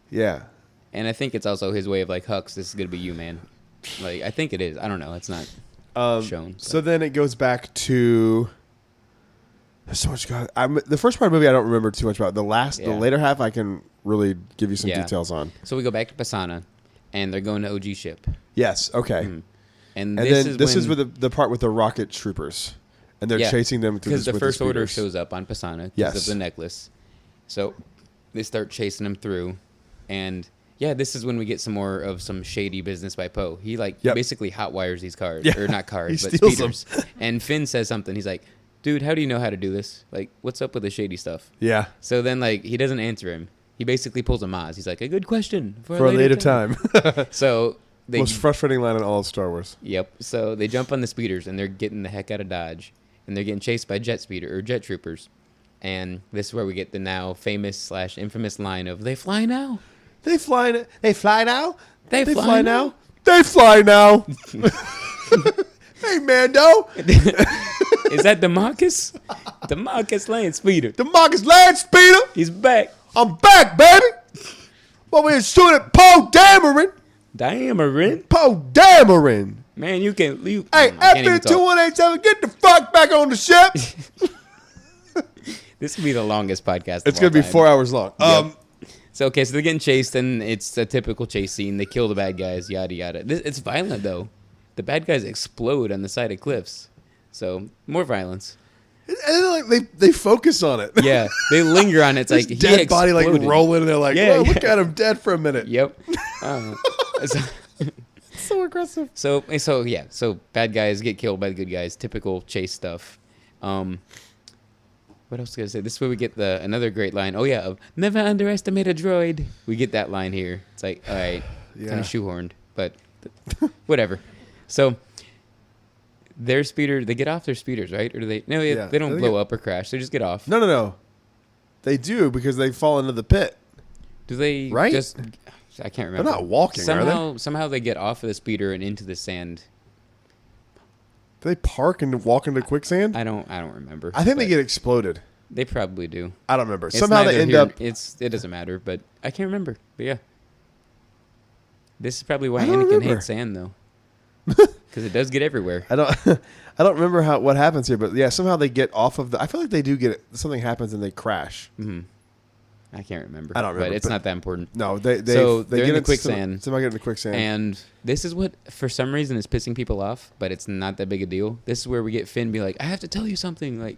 yeah. And I think it's also his way of like, "Hux, this is gonna be you, man." Like I think it is. I don't know. It's not shown. So then it goes back to. There's so much. The first part of the movie I don't remember too much about. The later half I can really give you some Yeah. details on. So we go back to Pisana, and they're going to OG ship. Yes. Okay. Mhm. And this is with the part with the rocket troopers, and they're chasing them through because the with First Order speeders. shows up on Pisana because Yes. of the necklace. So they start chasing them through, and this is when we get some more of some shady business by Poe. He basically hot wires these cars, Yeah. or not cars, He but steals them. speeders. And Finn says something. He's like, "Dude, how do you know how to do this? Like, what's up with the shady stuff?" Yeah. So then he doesn't answer him. He basically pulls a Maz. He's like, "A good question For a later time. So they Most frustrating line in all of Star Wars. Yep. So they jump on the speeders and they're getting the heck out of Dodge, and they're getting chased by jet troopers. And this is where we get the now famous / infamous line of "They fly now." They fly now. They fly now. now? They fly now. Hey, Mando. Is that Demarcus? Demarcus Land Speeder. The Marcus Land Speeder. He's back. I'm back, baby. Well, we're shooting at Poe Dameron. Dameron. Poe Dameron. Man, you can. Hey, I can't even talk. F2187, get the fuck back on the ship. This will be the longest podcast. It's going going to be 4 hours long. Yep. So they're getting chased, and it's a typical chase scene. They kill the bad guys, yada yada. It's violent though. The bad guys explode on the side of cliffs, so more violence. And then, they focus on it. Yeah, they linger on it. It's like His he dead body like exploded. rolling, and they're like, Yeah, "Whoa, look yeah. at him dead for a minute." Yep. So aggressive. So bad guys get killed by the good guys. Typical chase stuff. What else was I gonna say? This is where we get another great line. Oh yeah, of "Never underestimate a droid." We get that line here. It's like, all right, Yeah. kind of shoehorned, but whatever. So their speeder, they get off their speeders, right? Or do they? No, Yeah. they don't They blow get- up or crash. They just get off. No. They do because they fall into the pit. Do they? Right? Just I can't remember. They're not walking, are they? Somehow they get off of the speeder and into the sand. Do they park and walk into quicksand? I don't remember. I think they but get exploded. They probably do. I don't remember. It's Somehow they neither end here- up. It doesn't matter, but I can't remember. But yeah, this is probably why I don't Anakin remember. hates sand though, because it does get everywhere. I don't. I don't remember what happens here, but yeah, somehow they get off of the. I feel like they do get something happens and they crash. Hmm. I can't remember. I don't remember, but it's but- not that important. No, they So they they're get in the into quicksand. Somehow get into quicksand. And this is what, for some reason, is pissing people off, but it's not that big a deal. This is where we get Finn be like, "I have to tell you something." Like,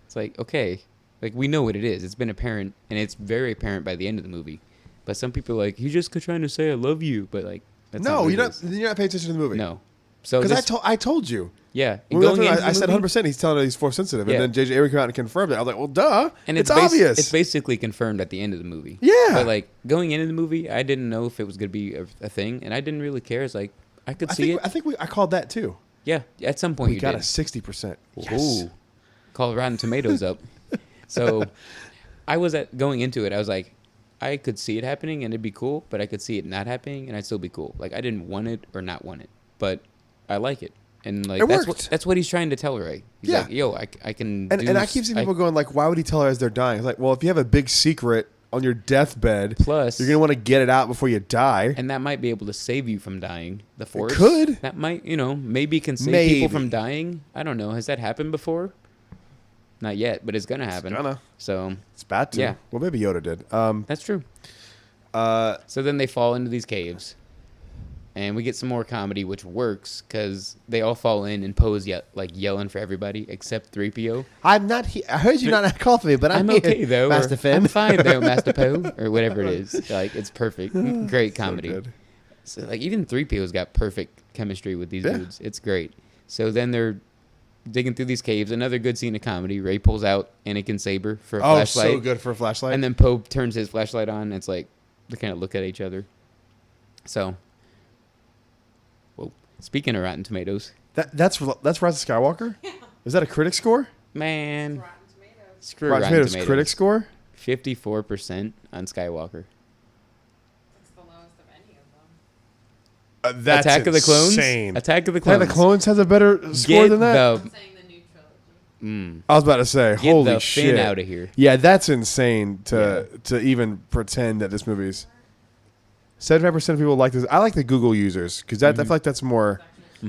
it's like, okay, like we know what it is. It's been apparent, and it's very apparent by the end of the movie. But some people are like, "He's just trying to say I love you," but like, that's not no, what you're it not. is. You're not paying attention to the movie. No. So because this, I told you. yeah, When we going left into it, I the said movie- 100%. He's telling her he's force sensitive, Yeah. and then J.J. Abrams came out and confirmed it. I was like, well, duh. And it's obvious. It's basically confirmed at the end of the movie. Yeah. But like going into the movie, I didn't know if it was gonna be a thing, and I didn't really care. It's like I could see it. I think I called that too. Yeah, at some point We you got did. a 60%. Ooh, call Rotten Tomatoes up. So I was going into it. I was like, I could see it happening and it'd be cool, but I could see it not happening and I'd still be cool. Like I didn't want it or not want it, but I like it. And like It that's worked. that's what he's trying to tell Ray. He's Yeah. like, yo, I can. And I keep seeing people going like, why would he tell her as they're dying? It's like, well, if you have a big secret on your deathbed, Plus, you're gonna want to get it out before you die. and that might be able to save you from dying. The Force could. That might, maybe can save Maybe. people from dying. I don't know. Has that happened before? Not yet, but it's gonna happen. Gonna. So It's bad to. Yeah. Well, maybe Yoda did. that's true. So then they fall into these caves. And we get some more comedy, which works because they all fall in and pose yelling for everybody except 3PO. I'm not here. I heard you not call for me, but I'm here, okay though. Master Finn. I'm fine though, Master Poe, or whatever it is. Like it's perfect, great comedy. good. So like even 3PO's got perfect chemistry with these Yeah. dudes. It's great. So then they're digging through these caves. Another good scene of comedy. Rey pulls out Anakin's saber for a flashlight. So good for a flashlight. And then Poe turns his flashlight on. It's like they kind of look at each other. So. Speaking of Rotten Tomatoes, that's Rise of Skywalker? Is that a critic score? man, Rotten Tomatoes. screw Rotten Tomatoes critic score? 54% on Skywalker. It's the lowest of any of them. That's Attack of the Clones. insane. Attack of the Attack of Clones. the Clones has a better score Get than that? I'm saying the new trilogy. I was about to say, Get holy the shit. Finn out of here. Yeah, that's insane to even pretend that this movie's 75% of people like this. I like the Google users because I feel like that's more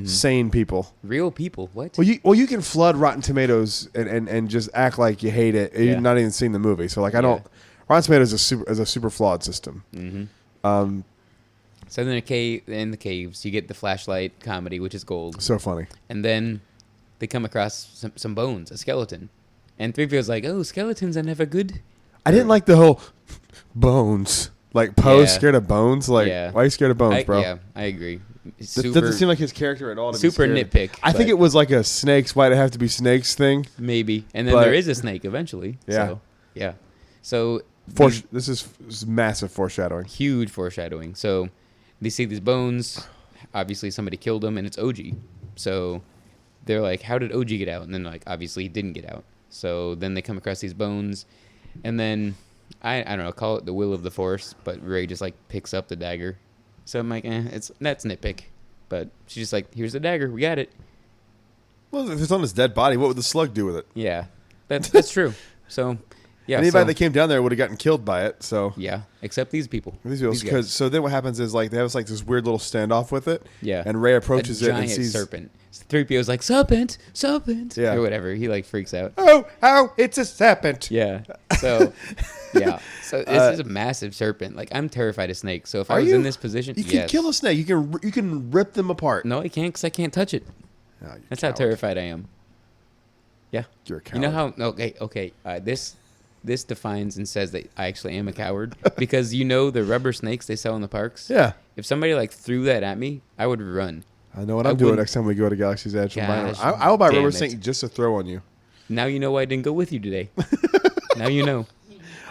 sane people. Real people. What? Well, you can flood Rotten Tomatoes and just act like you hate it. Yeah. You've not even seen the movie, so like I don't. Rotten Tomatoes is a super flawed system. So then in the caves, you get the flashlight comedy, which is gold, So funny. and then they come across some bones, a skeleton, and 3PO's like, "Oh, skeletons are never good." I didn't like the whole bones. Like Poe's Yeah. scared of bones. Like Yeah. why are you scared of bones, bro? Yeah, I agree. That doesn't seem like his character at all. To super be scared. nitpick. I think but- it was like a snakes. Why'd it have to be snakes thing? Maybe. And then But- there is a snake eventually. Yeah. So, yeah. So This is massive foreshadowing. huge foreshadowing. So they see these bones. Obviously somebody killed him and it's OG. So they're like, how did OG get out? And then like, obviously he didn't get out. So then they come across these bones. And then, I don't know, call it the will of the Force. But Rey just like picks up the dagger. So I'm like, that's nitpick. But she's just like, here's the dagger. We got it. Well, if it's on his dead body, what would the slug do with it? Yeah. That's true. So, yeah. Anybody so- that came down there would have gotten killed by it. So Yeah, except these people. these people, These guys. because so then what happens is like they have like this weird little standoff with it. Yeah. And Ray approaches a it giant and sees serpent. 3PO's like, serpent, Yeah. or whatever. He like freaks out. Oh, it's a serpent. Yeah. So, yeah. So this is a massive serpent. Like I'm terrified of snakes. So if I Are was you? in this position, You can yes. kill a snake. You can rip them apart. No, I can't because I can't touch it. Oh, you That's coward. how terrified I am. Yeah. You're a coward. You know how? Okay. This defines and says that I actually am a coward because you know the rubber snakes they sell in the parks. Yeah. If somebody like threw that at me, I would run. I know what I I'm doing wouldn't- next time we go to Galaxy's Edge. Gosh, I will buy damn rubber it. snake just to throw on you. Now you know why I didn't go with you today. Now you know.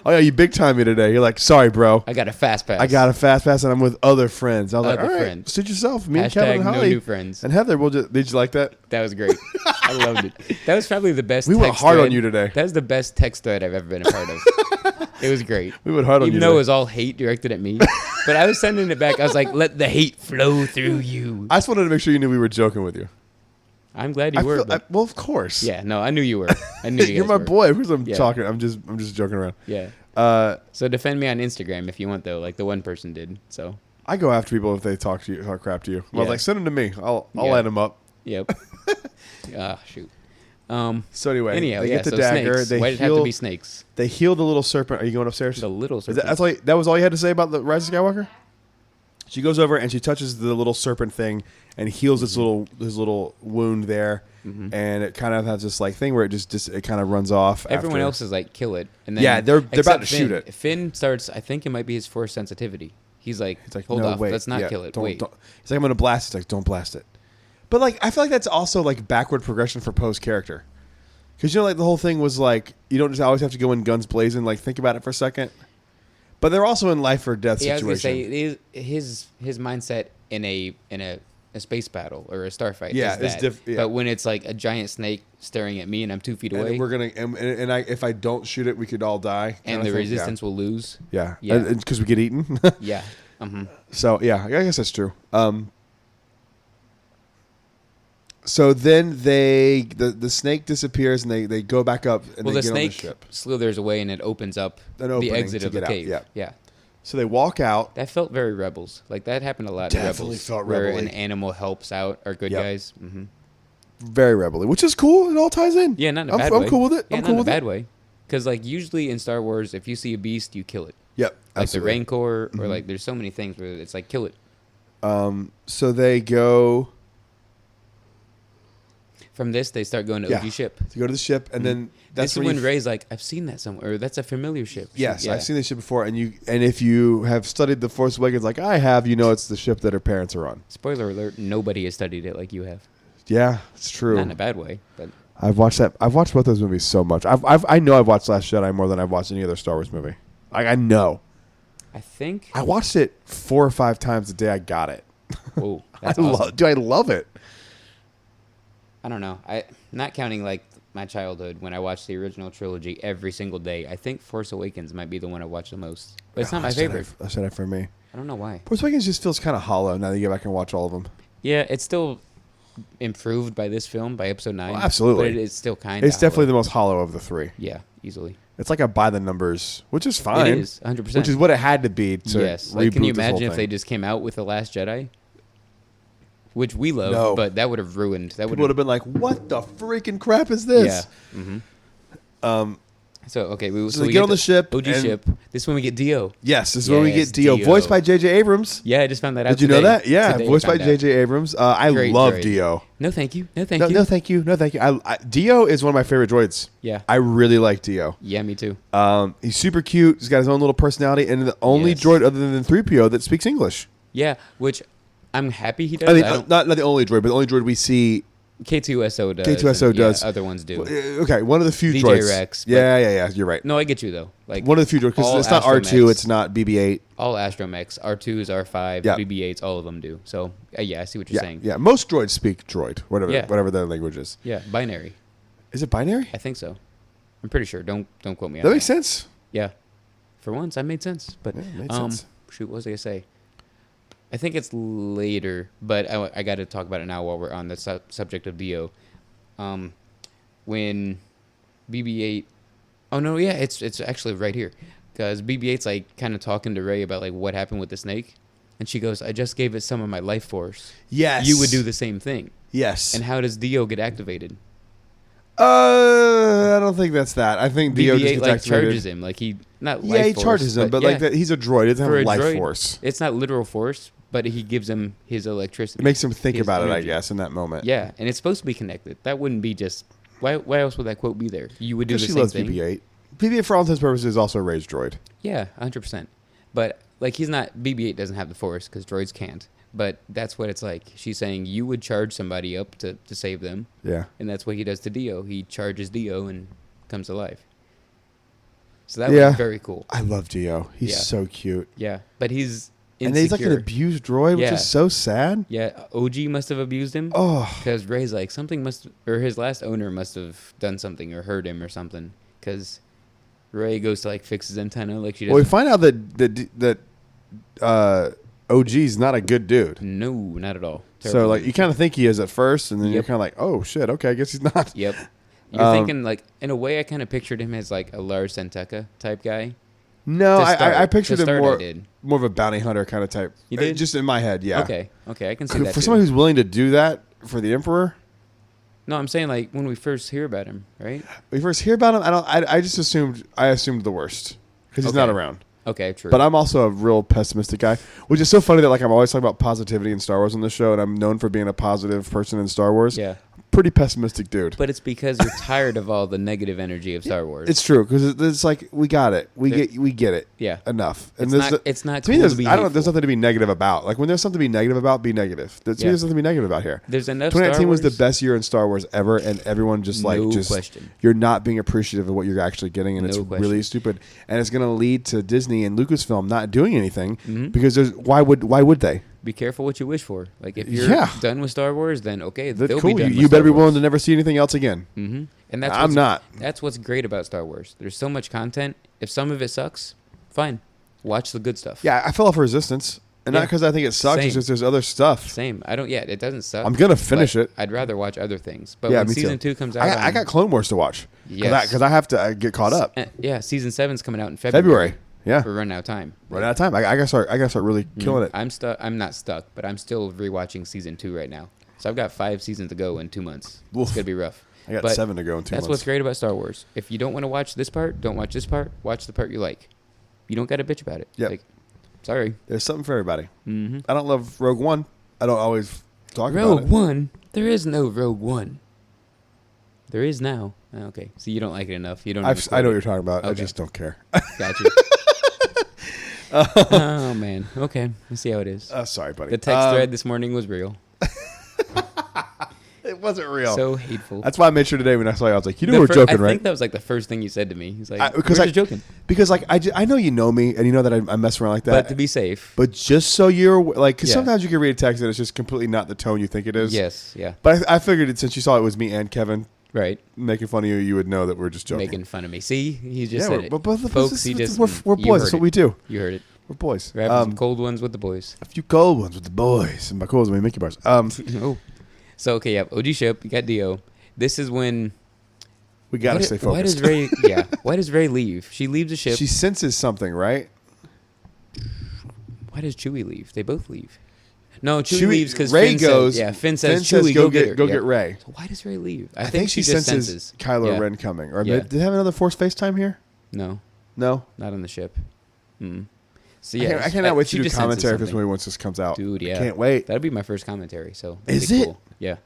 Oh yeah, you big time me today. You're like, sorry, bro. I got a fast pass. I got a fast pass and I'm with other friends. I was like, Other all right, friends. suit yourself. Me and Hashtag Kevin and no Holly new friends. and Heather. Did you like that? That was great. I loved it. That was probably the best. We went text hard on thread. you today. That was the best text thread I've ever been a part of. It was great. We went hard on Even you though it today. was all hate directed at me, but I was sending it back. I was like, "Let the hate flow through you." I just wanted to make sure you knew we were joking with you. I'm glad you were. but- Well, of course. yeah, no, I knew you were. I knew you You're guys my were. boy. Of course I'm Yeah. talking. I'm just joking around. Yeah. So Defend me on Instagram if you want, though, like the one person did. So, I go after people if they talk crap to you. I was Yeah. like, send them to me. I'll Yeah. light them up. yep. Shoot. So anyway, Anyhow, they yeah. get the So dagger. snakes. They Why did it have to heal. be snakes? They heal the little serpent. Are you going upstairs? The little Is that, serpent. that was all you had to say about the Rise of Skywalker? She goes over and she touches the little serpent thing and heals his little wound there, and it kind of has this like thing where it kind of runs off. Everyone after. else is like, kill it. And then, Yeah, they're about except to shoot Finn. it. Finn starts, I think it might be his force sensitivity. He's like, It's like, hold no, off, wait, let's not yeah, kill it. Don't, Wait. don't. He's like, I'm gonna blast it. It's like, don't blast it. But like, I feel like that's also like backward progression for Poe's character, because you know, like the whole thing was like, you don't just always have to go in guns blazing. Like, think about it for a second. But they're also in life or death Yeah, I was gonna situation. say his mindset in a space battle or a starfight. Yeah, is it's that. yeah. But when it's like a giant snake staring at me and I'm 2 feet away, And we're gonna and if I don't shoot it, we could all die. and kinda the thing. resistance will lose. Yeah, Yeah. because we get eaten. Yeah. So yeah, I guess that's true. So then the snake disappears and they go back up and Well, they the get on the snake ship. slithers away and it opens up An the opening exit to of the get out, cave. yeah. Yeah. So they walk out. That felt very Rebels. Like that happened a lot in Definitely Rebels, felt where Rebel-y. an animal helps out our good Yep. guys. Mm-hmm. Very rebelly, which is cool. It all ties in. Yeah, not in a I'm bad way. cool with it. Yeah, I'm not cool in a with bad it. way. Because like usually in Star Wars, if you see a beast, you kill it. Yep. Like Absolutely. the Rancor, or like there's so many things where it's like kill it. So they go From this, they start going to Yeah. OG ship. to go to the ship, and then that's This is when you Rey's like, I've seen that somewhere, or that's a familiar ship. Yes, Yeah. I've seen this ship before, and if you have studied the Force Awakens like I have, it's the ship that her parents are on. Spoiler alert: nobody has studied it like you have. Yeah, it's true. Not in a bad way, but I've watched both those movies so much. I know I've watched Last Jedi more than I've watched any other Star Wars movie. Like I know. I think. I watched it 4 or 5 times the day I got it. Oh, that's awesome. I love it. I don't know. Not counting like my childhood when I watched the original trilogy every single day. I think Force Awakens might be the one I watch the most, but it's not my favorite. Last Jedi for me. I don't know why. Force Awakens just feels kind of hollow now that you go back and watch all of them. Yeah, it's still improved by this film, by Episode 9. Well, absolutely. But it is still kind of. It's definitely the most hollow of the 3. Yeah, easily. It's like a by the numbers, which is fine. It is 100%. Which is what it had to be to yes. reboot Like, can you this whole imagine if thing. they just came out with The Last Jedi? Which we love, No. but that would have ruined. That People would have been like, "What the freaking crap is this?" Yeah. Mm-hmm. Um, So okay, So we they get on the ship, OG and- ship. This is when we get Dio. yes, this is when we Yes, get Dio, Dio. voiced by J.J. Abrams. Yeah, I just found that out. Did you know today. that? Yeah, Today I voiced by found out. J.J. Abrams. I Great love droid. Dio. No, thank you. No, thank No, you. no, thank you. No, thank you. Dio is one of my favorite droids. Yeah. I really like Dio. Yeah, me too. He's super cute. He's got his own little personality, and the only Yes. droid other than 3PO that speaks English. Yeah, which I'm happy he does. I mean, don't, not the only droid, but the only droid we see. K2SO does. K2SO and, does. Other ones do. Okay, one of the few DJ droids. Rex, but- Yeah. You're right. No, I get you though. Like One of the few droids because all it's not R2, Astromechs- it's not BB-8. all Astromechs, R2s, R5, Yeah. BB-8s, all of them do. So yeah, I see what you're Yeah, saying. yeah. Most droids speak droid, whatever Yeah. their language is. Yeah, binary. Is it binary? I think so. I'm pretty sure. Don't quote me on That makes sense. Yeah. For once, I made sense. But Yeah, it made sense. shoot, what was I gonna say? I think it's later, but I got to talk about it now while we're on the subject of Dio. When BB-8, oh no, yeah, it's actually right here, because BB-8's like kind of talking to Rey about like what happened with the snake, and she goes, "I just gave it some of my life force. Yes. You would do the same thing." Yes. And how does Dio get activated? I don't think that's that. I think Dio just BB-8 gets like activated. charges him, like he not Yeah, life he force, charges him, but yeah, like that, he's a droid. He doesn't for have a life droid, force. It's not literal force, but he gives him his electricity. It makes him think his about it, I energy. guess, in that moment. Yeah, and it's supposed to be connected. That wouldn't be just. Why else would that quote be there? You would do the Because she same loves thing. BB-8. BB-8, for all intents and purposes, is also a raised droid. Yeah, 100%. But like he's not. BB-8 doesn't have the force because droids can't. But that's what it's like. She's saying you would charge somebody up to save them, Yeah. and that's what he does to Dio. He charges Dio and comes to life. So that Yeah. was very cool. I love Dio. He's Yeah. so cute. Yeah, but he's And then he's like an insecure. abused droid, which Yeah. is so sad. Yeah, OG must have abused him. Oh. Because Ray's like, or his last owner must have done something or hurt him or something. Because Ray goes to like fix his antenna like she does. Well, we find out that OG's not a good dude. No, not at all. So Terrible like dude. you kind of think he is at first, and then you're Yep. kind of like, oh shit, okay, I guess he's not. Yep. You're Um, thinking like, in a way, I kind of pictured him as like a Lars Santeca type guy. No, To start. I pictured To him start, more I did. more of a bounty hunter kind of type. You did? Just in my head, yeah. Okay, I can see that. For too. someone who's willing to do that for the Emperor, No, I'm saying like when we first hear about him, right? when you first hear about him, I just assumed the worst because he's not Okay. around. Okay, true. But I'm also a real pessimistic guy, which is so funny that like I'm always talking about positivity in Star Wars on this show, and I'm known for being a positive person in Star Wars. yeah, Pretty pessimistic dude. but it's because you're tired of all the negative energy of Star Wars. It's true because it's like we got it, we get it, Yeah. enough. It's there's not- it's not to me. cool There's, to be I don't. hateful. There's nothing to be negative about. Like when there's something to be negative about, be negative. To me, Yeah. there's nothing to be negative about here. There's enough. 2019 Star was the Wars- best year in Star Wars ever, and everyone just No just question. you're not being appreciative of what you're actually getting, and No it's question. really stupid. And it's going to lead to Disney and Lucasfilm not doing anything Mhm. because there's why would they? Be careful what you wish for. Like if you're Yeah. done with Star Wars, then okay, That's they'll cool. be done. You better be willing to never see anything else again. Mm-hmm. And that's I'm what's- not. That's what's great about Star Wars. There's so much content. If some of it sucks, fine. Watch the good stuff. Yeah, I fell off Resistance, and not Yeah. because I think it sucks. Same. It's just there's other stuff. Same. I don't. Yeah, it doesn't suck. I'm gonna finish but it. I'd rather watch other things. But Yeah, when me season too. 2 comes out, I got Clone Wars to watch. Yes. Because I have to get caught up. Yeah, season 7's coming out in February. Yeah. We're running out of time. Right out of time. I gotta start really killing it. I'm stuck. I'm not stuck, but I'm still rewatching season 2 right now. So I've got 5 seasons to go in 2 months. Oof. It's gonna be rough. I got But 7 to go in 2 That's months. what's great about Star Wars. If you don't want to watch this part, don't watch this part. Watch the part you like. you don't got to bitch about it. Yep. Like, sorry. There's something for everybody. Mm-hmm. I don't love Rogue One. I don't always talk about Rogue it. One? There is no Rogue One. There is now. Okay. So you don't like it enough. You don't. I know what you're talking about. I Okay. just don't care. Gotcha. Oh, man. Okay. Let's see how it is. Sorry, buddy. The text thread this morning was real. It wasn't real. So hateful. That's why I made sure today when I saw you, I was like, you know The we're joking, I right? think that was like the first thing you said to me. He's like, Because we're just joking. Because like I know you know me and you know that I mess around like that. But to be safe. But just so you're like, because Yeah. sometimes you can read a text and it's just completely not the tone you think it is. Yes. Yeah. But I figured it since you saw it was me and Kevin Right. making fun of you, you would know that we're just joking. Making fun of me. See? He just yeah, said it. but Folks, he just... we're you boys. heard That's what it. we do. You heard it. We're boys. We're having some cold ones with the boys. A few cold ones with the boys. And by cold ones, I mean Mickey bars. Oh. So, okay, yeah. OG ship. You got Dio. This is when... We got to stay focused. Why does Rey... Yeah. Why does Rey leave? She leaves the ship. She senses something, right? Why does Chewie leave? They both leave. No, Chewie leaves because Rey Finn goes. says... Yeah, Finn says, Chewie, go get her. Go Yeah. get Rey. So why does Rey leave? I think she just senses Kylo Yeah. Ren coming. Or Yeah. did they have another Force FaceTime here? No. No? Not on the ship. So, I yeah. cannot wait she to do just senses commentary if this something. movie once this comes out. Dude, yeah. I can't wait. That'll be my first commentary. So that'd Is be it? Cool. Yeah.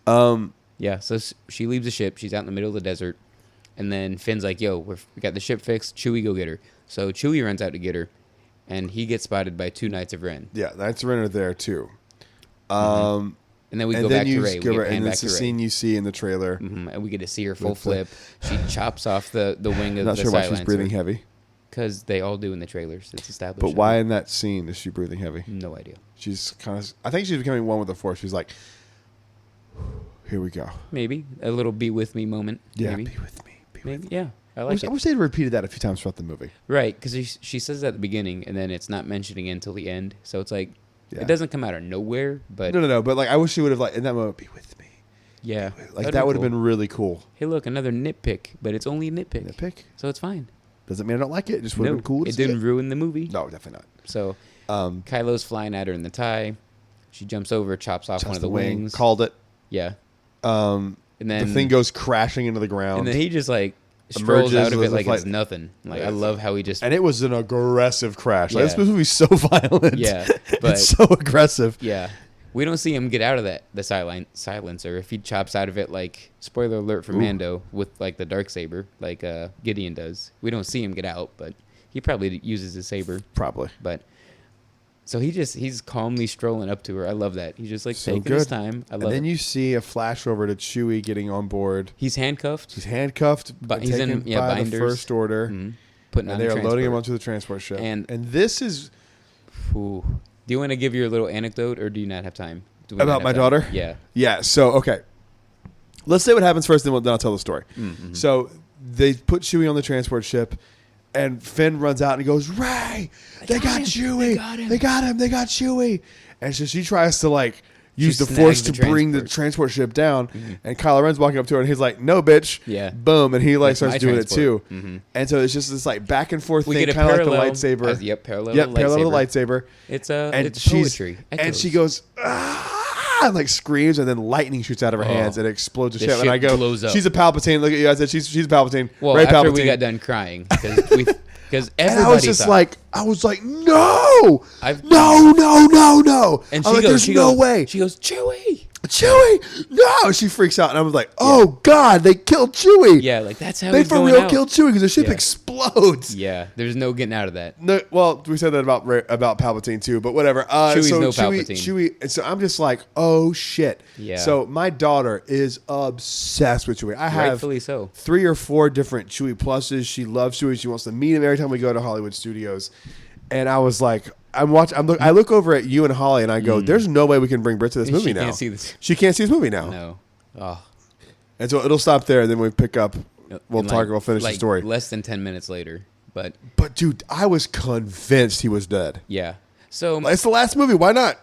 Um, Yeah. So she leaves the ship. She's out in the middle of the desert, and then Finn's like, "Yo, we got the ship fixed. Chewie, go get her." So Chewie runs out to get her, and he gets spotted by 2 Knights of Ren. yeah, Knights of Ren are there too. And then we And go then back to Rey. We get and pan back it's to the Rey. scene you see in the trailer. And we get to see her full With the- flip. She chops off the wing of Not the sure why she's breathing silencer. heavy, Because they all do in the trailers. It's established. but why in that scene is she breathing heavy? No idea. She's kind of. I think she's becoming one with the Force. She's like, here we go. Maybe a little "be with me" moment. Yeah, Maybe. be with me. Be with Maybe. me. Yeah. I I like wish, it. I wish they'd repeated that a few times throughout the movie. Right, because she says that at the beginning, and then it's not mentioning it until the end. So it's like Yeah. it doesn't come out of nowhere, but No. But like, I wish she would have like in that moment. Be with me. yeah, Like that would have been really cool. Hey, look, another nitpick, but it's only a nitpick, Nitpick so it's fine. doesn't mean I don't like it. It just would have No, been cool. To it see didn't ruin the movie. No, definitely So not. Kylo's flying at her in the tie. She jumps over, chops off Just one of the wing, wings. called it. Yeah, And and then the thing goes crashing into the ground. and then he just like strolls Emerges out of with it a like it's flight. nothing. Like Yeah. I love how he just And it was an aggressive crash. Like, Yeah. this movie's so violent. Yeah, but- it's so aggressive. yeah. We don't see him get out of the silencer. If he chops out of it, like spoiler alert for Ooh. Mando with like the dark saber, like Gideon does. We don't see him get out, but he probably uses his saber. Probably. But so he's calmly strolling up to her. I love that. He's just like So taking his good. time. I And love then it. you see a flash over to Chewie getting on board. He's handcuffed, He's handcuffed, But he's in- taken yeah, by binders. the First Order, putting and on they the are loading him transport. onto the transport ship. And- this is Ooh. Do you want to give your little anecdote, or do you not have time? Do we not about have my time? daughter. Yeah. Yeah. So okay, let's say what happens first, then I'll tell the story. Mm-hmm. So they put Chewie on the transport ship, and Finn runs out and he goes, "Ray, they got Chewie. They got him. They got Chewie." And so she tries to like use the Force to snags the bring the transport ship down, and Kylo Ren's walking up to her and he's like, "No, bitch." Yeah. Boom, and he like That's starts my doing transport. it too. And so it's just this like back and forth We thing, get a kind of like the parallel. lightsaber. Yep, parallel. Yep, to parallel to the lightsaber. It's And it's she's poetry. and Echoes. she goes ah, and like screams, and then lightning shoots out of her hands and it explodes the The ship. And ship I go, blows up. "She's a Palpatine." Look at you! I said, "She's a Palpatine." Well, Ray after Palpatine. we got done crying because And everybody I was just thought, like, no, I've- no. and I'm she like, goes, "There's she no goes, way." She goes, Chewie. Chewie, no! She freaks out, and I was like, "Oh God, they killed Chewie!" Yeah, like that's how they he's for going real out. killed Chewie because the ship Yeah. explodes. Yeah, there's no getting out of that. No, well, we said that about Palpatine too, but whatever. Chewie's so no Chewie, Palpatine. and so I'm just like, "Oh shit!" Yeah. So my daughter is obsessed with Chewie. I have Rightfully so. 3 or 4 different Chewie pluses. She loves Chewie. She wants to meet him every time we go to Hollywood Studios. And I was like, I look over at you and Holly, and I go, "There's no way we can bring Britt to this movie She now. can't see this. She can't see this movie now." No. Oh. And so it'll stop there, and then we pick up. We'll And talk. We'll finish the like story. Less than 10 minutes later, but But dude, I was convinced he was dead. yeah. So It's the last movie. Why not?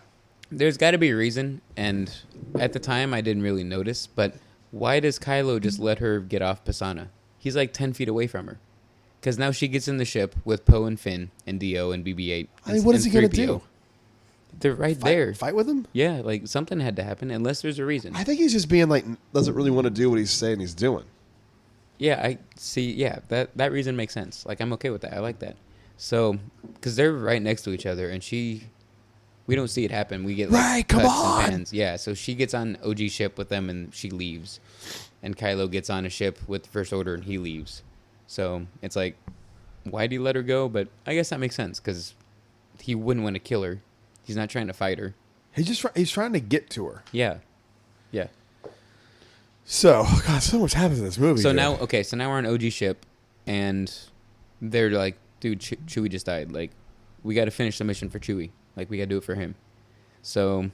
there's got to be a reason, and at the time I didn't really notice. But why does Kylo just let her get off Pisana? He's like 10 feet away from her. Because now she gets in the ship with Poe and Finn and Dio and BB-8. I mean, what is he gonna 3PO. do? They're right there. Fight with him? Yeah, like something had to happen unless there's a reason. I think he's just being like doesn't really want to do what he's saying he's doing. Yeah, I see. Yeah, that reason makes sense. Like, I'm okay with that. I like that. So, because they're right next to each other, and we don't see it happen. We get like Right, come cuts on. and pans. Yeah, so she gets on OG ship with them, and she leaves, and Kylo gets on a ship with the First Order, and he leaves. So it's like, why do you let her go? But I guess that makes sense because he wouldn't want to kill her. He's not trying to fight her. He's trying to get to her. Yeah, yeah. So, God, so much happens in this movie. So dude. now we're on OG ship, and they're like, dude, Chewie just died. Like, we got to finish the mission for Chewie. Like, we got to do it for him. So,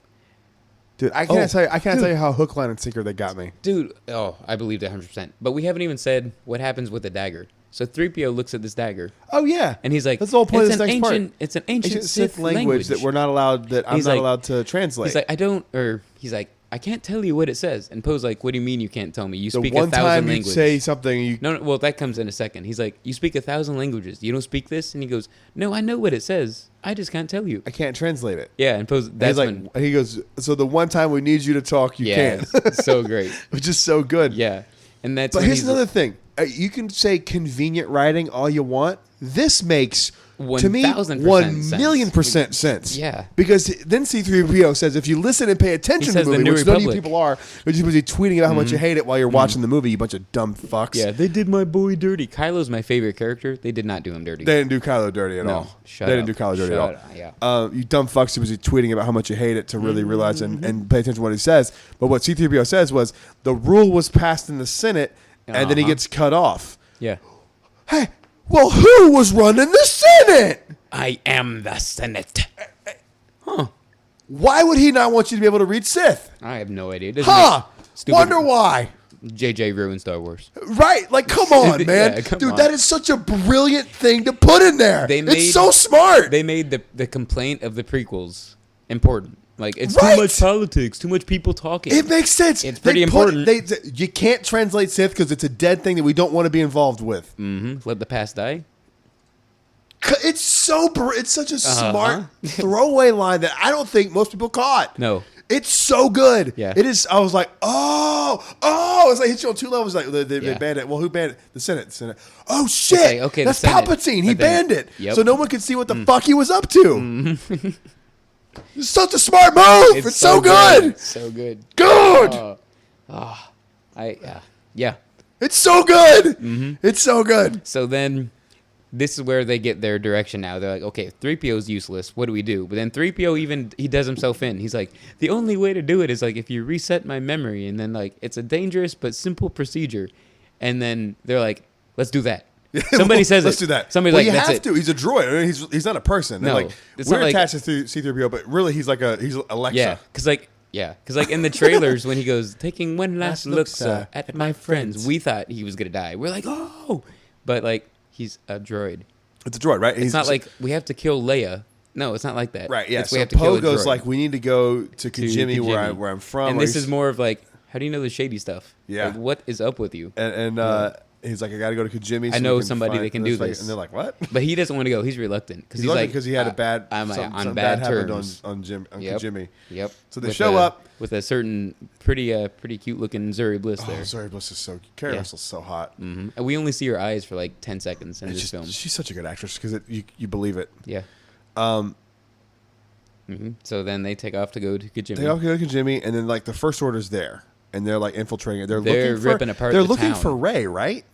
dude, I can't tell you how hook, line, and sinker they got me. dude, I believe that 100%. But we haven't even said what happens with the dagger. So 3PO looks at this dagger, Oh yeah, and he's like, that's the whole point of this next part. It's an ancient Sith language that we're not allowed. That I'm He's not like- allowed to translate. he's like, I can't tell you what it says. And Poe's like, what do you mean you can't tell me? You the speak one 1,000 time you languages. say something, you No, well, that comes in a second. He's like, you speak 1,000 languages. You don't speak this? And he goes, no, I know what it says. I just can't tell you. I can't translate it. Yeah, and Poe's, And that's he's like, when, and he goes, so the one time we need you to talk, you yeah, can, so great. which is so good. Yeah. And that's But when here's he's another thing. You can say convenient writing all you want. This makes, to me, 1,000% 1,000,000% sense. Yeah. Because then C-3PO says, if you listen and pay attention to says the the movie, New which none of you Republic. people are, you're just busy tweeting about how much you hate it while you're watching the movie, you bunch of dumb fucks. Yeah, they did my boy dirty. Kylo's my favorite character. They did not do him dirty. They didn't do Kylo dirty at No, all. shut They up. didn't do Kylo dirty Shut at up, all. yeah. You dumb fucks who was tweeting about how much you hate it to really realize and pay attention to what he says. But what C-3PO says was, the rule was passed in the Senate, and then he gets cut off. Yeah. Hey, well, who was running the Senate? I am the Senate. Why would he not want you to be able to read Sith? I have no idea. It doesn't Huh? make- stupid- Wonder why. JJ ruined Star Wars. Right? Like, come on, man. Yeah, come Dude, on. that is such a brilliant thing to put in there. It's so smart. They made the complaint of the prequels important. Like, it's Right. too much politics, too much people talking. It makes sense. It's pretty important. You can't translate Sith because it's a dead thing that we don't want to be involved with. Let the past die. It's such a smart throwaway line that I don't think most people caught. No. It's so good. Yeah. It is. I was like, oh, it's like hit you on two levels. Like they Yeah. banned it. Well, who banned it? The Senate. Oh shit! like, okay, the that's Senate. Palpatine. He But then- banned it, Yep. so no one could see what the fuck he was up to. It's such a smart move. It's so good. It's so good. Good. Yeah. It's so good. It's so good. So then, this is where they get their direction now. They're like, okay, 3PO's useless. What do we do? But then 3PO he does himself in. He's like, the only way to do it is like if you reset my memory. And then like, it's a dangerous but simple procedure. And then they're like, let's do that. Somebody says Let's it. do that. Somebody's well, like, you that's have it. to. He's a droid. I mean, he's not a person. No, Like, it's we're not like- attached to C-3PO, but really he's Alexa. Yeah, because like in the trailers when he goes taking one last look sir, at my friends, we thought he was gonna die. We're like, oh, but like he's a droid. It's a droid, right? It's not like we have to kill Leia. No, it's not like that. right. Yeah. It's So we have to kill Poe a goes droid. like, we need to go to Kijimi, where I'm from. and where this he's- is more of like, how do you know the shady stuff? Yeah. Like, what is up with you? and he's like, I got to go to Kijimi. I know somebody that can do and this. And they're like, what? But he doesn't want to go. He's reluctant because He's he's like, because he had a bad. I'm something on bad bad happened terms on Yep. Kijimi. Yep. So they With show up. with a certain pretty cute looking Zuri Bliss there. Oh, Zuri Bliss is so. Carrie Yeah. Russell's so hot. And we only see her eyes for like 10 seconds in It's this just, film. she's such a good actress because you believe it. Yeah. So then they take off to go to Kijimi. They all go to Kijimi, and then like the First Order's there, and they're like infiltrating it. They're They're looking for, ripping apart They're the looking town. for Rey, right?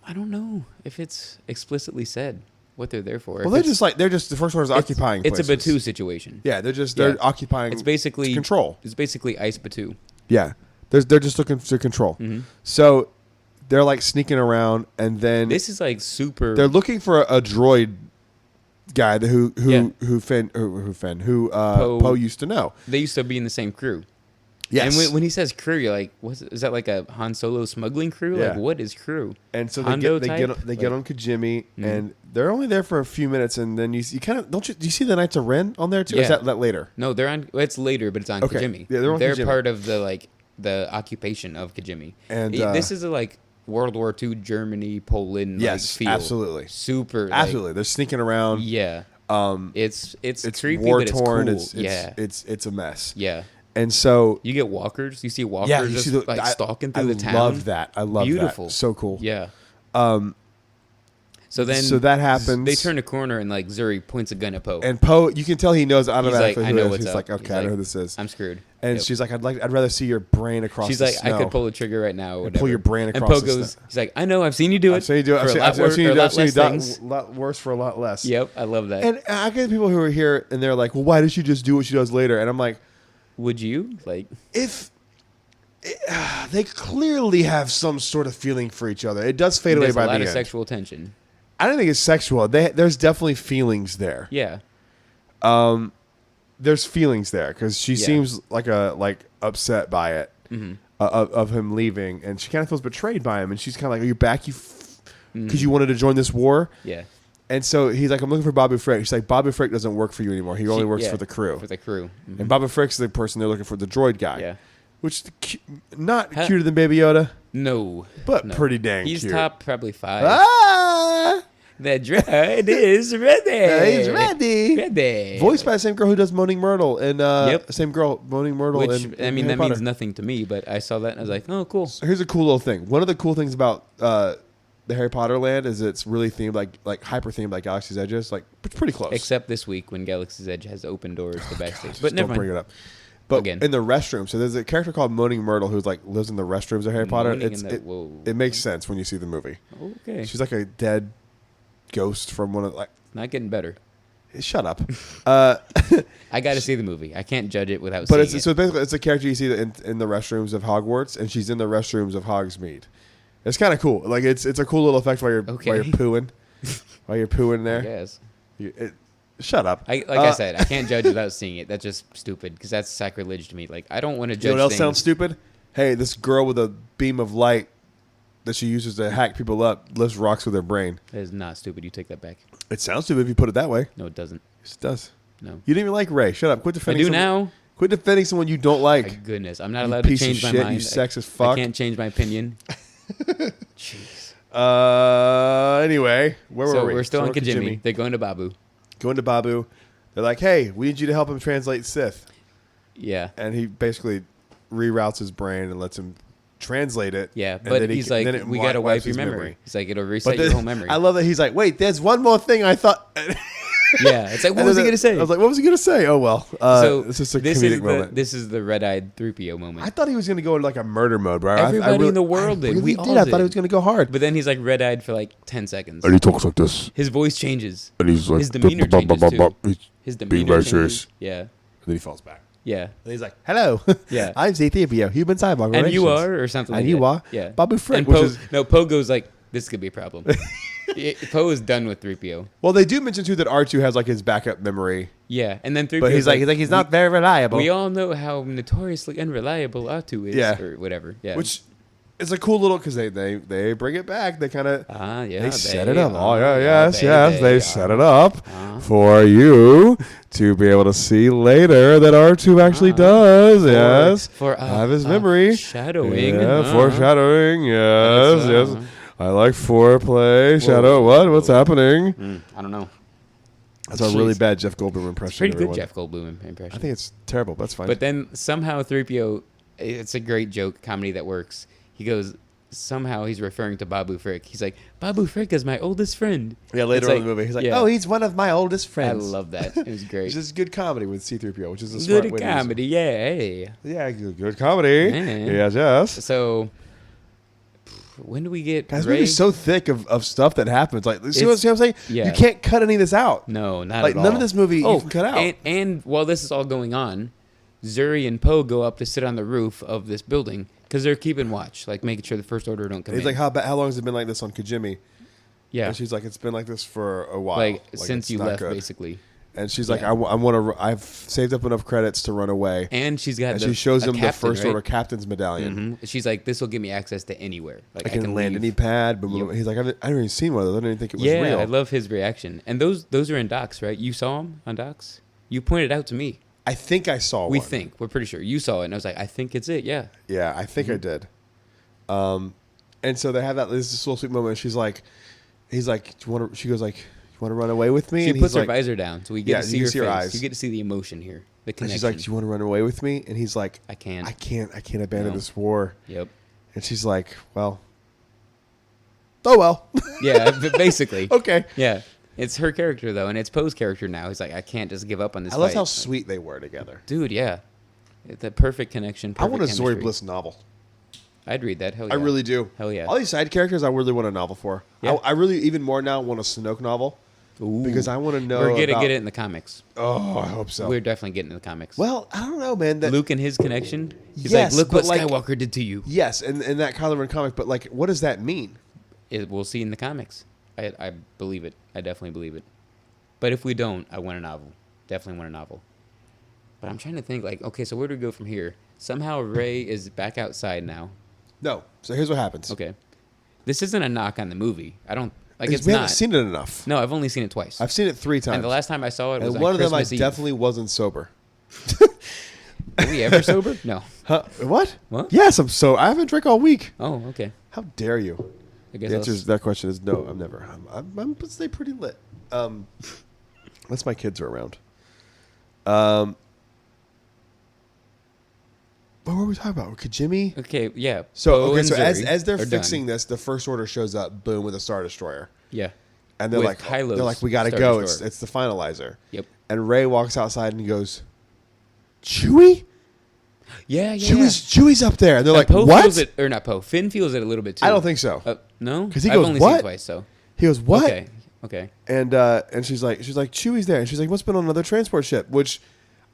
I don't know if it's explicitly said what they're there for. Well, If they're just the First Order's occupying. It's a places. Batu situation. Yeah, they're occupying. It's basically control. It's basically Ice Batu. Yeah, they're just looking to control. So they're like sneaking around, and then This is like super. they're looking for a droid guy who Poe Poe used to know. They used to be in the same crew. Yes, And when he says crew, you're like, is that like a Han Solo smuggling crew? Yeah. Like, what is crew? and so Hondo they type? get on Kijimi, and they're only there for a few minutes, and then you kind of do you see the Knights of Ren on there too? Or is Yeah. that later? No, they're on. Well, it's later, but it's on Okay. Kijimi. Yeah, they're on Kijimi. part of the occupation of Kijimi. And, This is a like World War II Germany, Poland. Yes, like, feel. absolutely. Super. like, Absolutely, they're sneaking around. Yeah. It's It's creepy, war but it's torn. cool. It's yeah. it's a mess. Yeah. And so You get walkers. You see walkers yeah, you just see the, like stalking through I the town. love that. I love Beautiful. that. So cool. Yeah. So then, so that happens. They turn a corner and like Zuri points a gun at Poe. And Poe, you can tell he knows automatically I who know it is. what's He's up. like, okay, He's I know like, who this is. I'm screwed. And Yep. she's like, I'd rather see your brain across She's the like, snow. I could pull the trigger right now. Or whatever. pull your brain And across Poe the goes, snow. he's like, I know, I've seen you do it. I've seen you do it. For a lot I've seen you do it. I've seen you do things. it. A lot worse for a lot less. Yep, I love that. And I get people who are here and they're like, well, why does she just do what she does later? And I'm like, Would you like? if they clearly have some sort of feeling for each other, it does fade away There's by a the lot end. of sexual tension. I don't think it's sexual. There's definitely feelings there. Yeah. There's feelings there because she Yeah. seems like upset by it of him leaving, and she kind of feels betrayed by him, and she's kind of like, "Are you back? Because you wanted to join this war." Yeah. And so he's like, "I'm looking for Babu Frick." She's like, "Babu Frick doesn't work for you anymore. He only works Yeah, for the crew." For the crew. Mhm. And Babu Frick's the person they're looking for, the droid guy. Yeah. Which not Huh? cuter than Baby Yoda, No. but No. pretty dang He's cute. top probably 5. Ah, The droid is ready. he's ready. Ready. Voiced by the same girl who does Moaning Myrtle, and Yep. same girl Moaning Myrtle. Which, in I mean, Harry that Potter. means nothing to me, but I saw that and I was like, oh, cool. Here's a cool little thing. One of the cool things about the Harry Potter land is it's really themed like hyper themed like Galaxy's Edges. Like it's pretty close. Except this week when Galaxy's Edge has open doors to backstage. Just But never don't bring mind. it up. But Again. in the restroom, so there's a character called Moaning Myrtle who's like lives in the restrooms of Harry Potter. Moaning It's, in the- whoa. it makes sense when you see the movie. Okay. She's like a dead ghost from one of like. Not getting better. Shut up. I got to see the movie. I can't judge it without But seeing it's it. so basically it's a character you see in the restrooms of Hogwarts, and she's in the restrooms of Hogsmeade. It's kind of cool. Like it's a cool little effect while you're Okay. pooing, while you're pooing I there. guess. Shut up. I said, I can't judge without seeing it. That's just stupid because that's sacrilege to me. Like, I don't want to You judge know what else things. sounds stupid? Hey, this girl with a beam of light that she uses to hack people up lifts rocks with her brain. That is not stupid. You take that back. It sounds stupid if you put it that way. No, it doesn't. Yes, it does. No. You didn't even like Ray. Shut up. Quit I defending. do now. Quit defending someone you don't My like. goodness. I'm not You allowed to piece of change my shit, mind. you sexist I fuck. can't change my opinion. Jeez. Anyway, where So were we? we're still on we're Kijimi. They're going to Babu. Going to Babu. They're like, hey, we need you to help him translate Sith. Yeah. And he basically reroutes his brain and lets him translate it. Yeah. and But then he's then like, it we got to wipes wipe your his memory. He's like, it'll reset But your then- whole memory. I love that he's like, wait, there's one more thing I thought. Yeah. It's like, what And was he then going to say? I was like, what was he going to say? Oh, well. So this is a this comedic is moment. this is the red-eyed 3PO moment. I thought he was going to go into like a murder mode, bro. Everybody in the world I did. really We did. all I thought he did. was going to go hard. But then he's like red-eyed for like 10 seconds. And he talks like this. His voice changes. And he's like, His demeanor changes too. His being demeanor very changes. serious. Yeah. And then he falls back. Yeah. And he's like, hello. Yeah. I'm C-3PO, human cyborg And you relations. are, or something like And that. you are. Yeah. Babu Frick, And which Poe, is... no, Poe goes like, this could be a problem. Poe is done with 3PO. Well, they do mention, too, that R2 has, like, his backup memory. Yeah. And then 3PO. But he's not very reliable. We all know how notoriously unreliable R2 is. Yeah. Or whatever. Yeah. Which is a cool little... Because they bring it back. They kind of... yeah. They set it up. Oh, yeah, yes. They They set it up for you to be able to see later that R2 actually does. Yes. For have his memory. Shadowing. Yeah, foreshadowing. Yes, That's, yes. I like foreplay. Shadow. What's happening? I don't know. That's a really Jeez. bad Jeff Goldblum impression. Pretty good everyone. Jeff Goldblum impression. I think it's terrible. That's fine. But then somehow 3PO, it's a great joke, comedy that works. He goes, somehow he's referring to Babu Frick. He's like, Babu Frick is my oldest friend. yeah, later It's on like- in the movie, he's like, yeah. "Oh, he's one of my oldest I friends." love that. It was great. It's just good comedy with C-3PO, which is a smart Good way to use it. comedy, yeah. Yeah, good comedy. Yeah. Yes. So, when do we get Guys, Rey? movie's so thick of stuff that happens. Like, see what I'm saying? yeah. You can't cut any of this out. No, not Like, at all. none of this movie you can cut out. And while this is all going on, Zuri and Poe go up to sit on the roof of this building because they're keeping watch, like making sure the First Order don't come He's in. like, how long has it been like this on Kijimi? yeah, And she's like, it's been like this for a while. like since it's you not left, good. basically. And she's like, Yeah. I've saved up enough credits to run away. And she's got And the, she shows a him the captain, First right? Order captain's medallion. Mhm. She's like, this will give me access to anywhere. Like I can land leave. any pad. But Yep. he's like, I haven't even seen one of those. I didn't even think it was Yeah, real. I love his reaction. And those are in docs, right? You saw them on docs. You pointed out to me. I think I saw We one. think we're pretty sure you saw it, and I was like, I think it's it. Yeah. Yeah, I think I Mm-hmm. did. And so they have this little sweet moment. She's like, he's like, do you want to? She goes like, you want to run away with me? She And puts he's her like, visor down, so we get Yeah, to see you her can see her face. eyes. You get to see the emotion here, the and connection. she's like, do you want to run away with me? And he's like, I can't. I can't abandon No. this war. Yep. And she's like, well, oh well. Yeah, but basically. Okay. Yeah. It's her character, though, and it's Poe's character now. He's like, I can't just give up on this I love fight. how sweet they were together. Dude, yeah. The perfect connection, I perfect want a chemistry. Zori Bliss novel. I'd read that. Hell yeah. I really do. Hell yeah. All these side characters, I really want a novel for. Yeah. I really, even more now, want a Snoke novel Ooh. because I want to know. We're going to about- get it in the comics. Oh, I hope so. We're definitely getting it in the comics. Well, I don't know, man. That, Luke and his connection. He's Yes, like, look but what like- Skywalker did to you. yes, and that Kylo Ren comic, but like, what does that mean? We'll see in the comics. I believe it. I definitely believe it. But if we don't, I want a novel. Definitely want a novel. But I'm trying to think, like, okay, so where do we go from here? Somehow Rey is back outside now. No. So here's what happens. Okay. This isn't a knock on the movie. I don't, like, it's we not. haven't seen it enough. No, I've only seen it twice. I've seen it 3 times. And the last time I saw it was and on one of them I Christmas Eve. definitely wasn't sober. Are we ever sober? No. Huh? What? What? Yes, I'm so. I haven't drank all week. Oh, okay. How dare you? I guess The I'll answer to that question is no. I'm never. I'm stay pretty lit. Unless my kids are around. What were we talking about? Could Jimmy? Okay, yeah. So Poe okay, and so as Zuri as they're are fixing done. this, the First Order shows up, boom, with a Star Destroyer, Yeah. and they're With like, Kylo's they're like, we gotta Star go. Destroyer. It's the finalizer. Yep. And Rey walks outside and he goes, Chewie? Yeah, yeah. Chewie's up there. And they're And like, Poe what? feels it, or not Poe. Finn feels it a little bit too. I don't think so. No, 'Cause he I've goes, only "What?" seen it twice, so He goes, what? okay, okay. And she's like, Chewie's there, and she's like, what's been on another transport ship? Which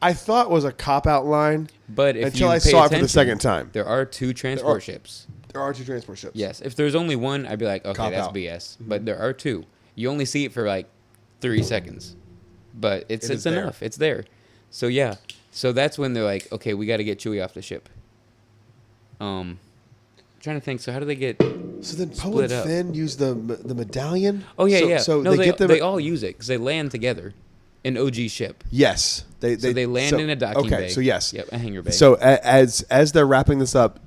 I thought was a cop out line. But if Until you I pay saw it for the attention, second time. there are 2 transport are- ships. There are 2 transport ships. Yes, if there's only one, I'd be like, okay, Cop that's out. BS. But there are 2. You only see it for like 3 seconds, but it's It is there. enough. It's there. So yeah, so that's when they're like, okay, we got to get Chewie off the ship. Trying to think. So how do they get? So then Poe Split and up. Finn use the medallion. Oh yeah, so, yeah. So no, they get them. they all use it because they land together, in OG ship. Yes, They land in a docking bay. Okay, so yes. Yep, a hangar bay. So as they're wrapping this up,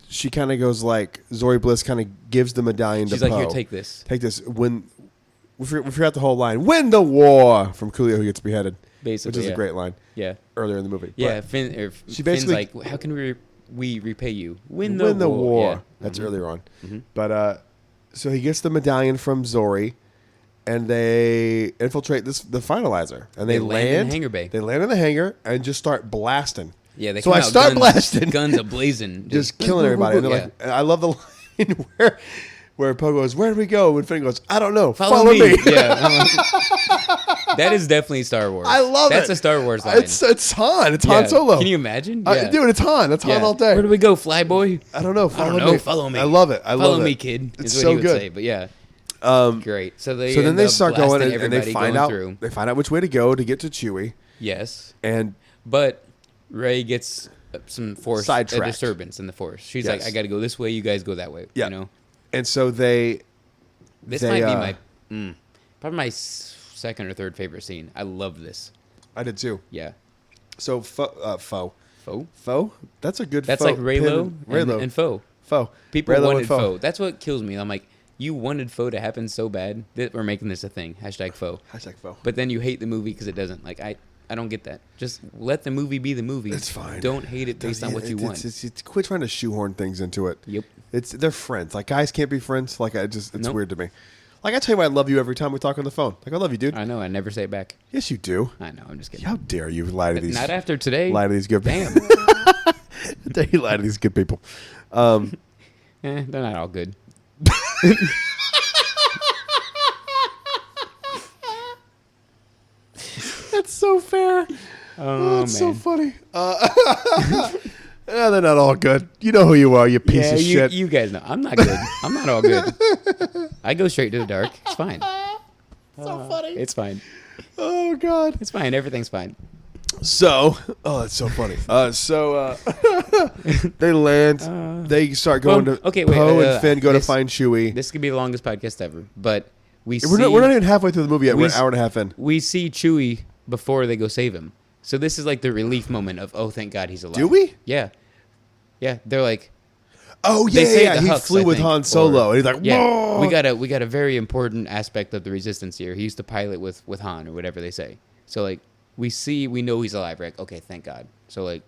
she kind of goes like Zori Bliss kind of gives the medallion she's to like, Poe. here, take this. Take this. Win. We forgot the whole line. Win the war from Coolio, who gets beheaded. Basically, which is yeah. a great line Yeah, earlier in the movie. yeah. But Finn's basically- like, how can we repay you? Win win the war. Yeah. That's Mhm. earlier on. Mhm. But so he gets the medallion from Zori, and they infiltrate the finalizer, and they land in the hangar bay. They land in the hangar and just start blasting. Yeah, they So come I out start guns, blasting. guns ablazing, Just killing everybody. And they're Yeah. like, and I love the line where Poe goes, "Where do we go?" And Finn goes, "I don't know. Follow Follow me." Yeah, that is definitely Star Wars. I love That's it. a Star Wars line. It's Han. It's Yeah. Han Solo. Can you imagine? Yeah. Dude, it's Han. That's Han Yeah. all day. Where do we go, Flyboy? I don't know. I Follow don't know. me. Follow me. I love it. I love Follow it. me, kid. It's Is what so he would good. say. But yeah, Um, great. So they so then end they up start going blasting and they everybody find going out through. they find out which way to go to get to Chewie, Yes, and but Rey gets some force, a Sidetracked. disturbance in the force. She's Yes. like, I got to go this way. You guys go that way. Yeah. You know, and so they this They, might be my probably my second or third favorite scene. I love this. I did too. Yeah, So foe. foe. That's a good. That's foe like Raylo pin. and foe. Foe. People Raylo and wanted foe. That's what kills me. I'm like, you wanted foe to happen so bad that we're making this a thing. #foe. #foe. But then you hate the movie because it doesn't. Like I don't get that. Just let the movie be the movie. It's fine. Don't hate it based on what you want. It's quit trying to shoehorn things into it. Yep. They're friends. Like guys can't be friends. Like it's Nope. weird to me. Like I tell you, I love you every time we talk on the phone. Like I love you, dude. I know. I never say it back. Yes, you do. I know. I'm just kidding. How dare you lie to these? Not after today. Lie to these good. Damn. How dare you lie to these good people? They're not all good. That's so fair. Oh, That's so man. funny. Yeah, they're not all good. You know who you are, you piece Yeah, of shit. you guys know. I'm not good. I'm not all good. I go straight to the dark. It's fine. so funny. It's fine. Oh God. It's fine. Everything's fine. So, that's so funny. They land. They start going Well, to okay, wait, Poe and Finn go to this- find Chewie. This could be the longest podcast ever, but we're We're not even halfway through the movie yet. We're an hour and a half in. We see Chewie before they go save him. So this is like the relief moment of, oh, thank God he's alive. Do we? Yeah. Yeah. They're like, Oh They yeah, say yeah. the He Hux, flew I with think, Han Solo, or- and he's like, Yeah, "Whoa!" we got a very important aspect of the Resistance here. He used to pilot with Han or whatever they say. So like we know he's alive, right? Okay, thank God. So like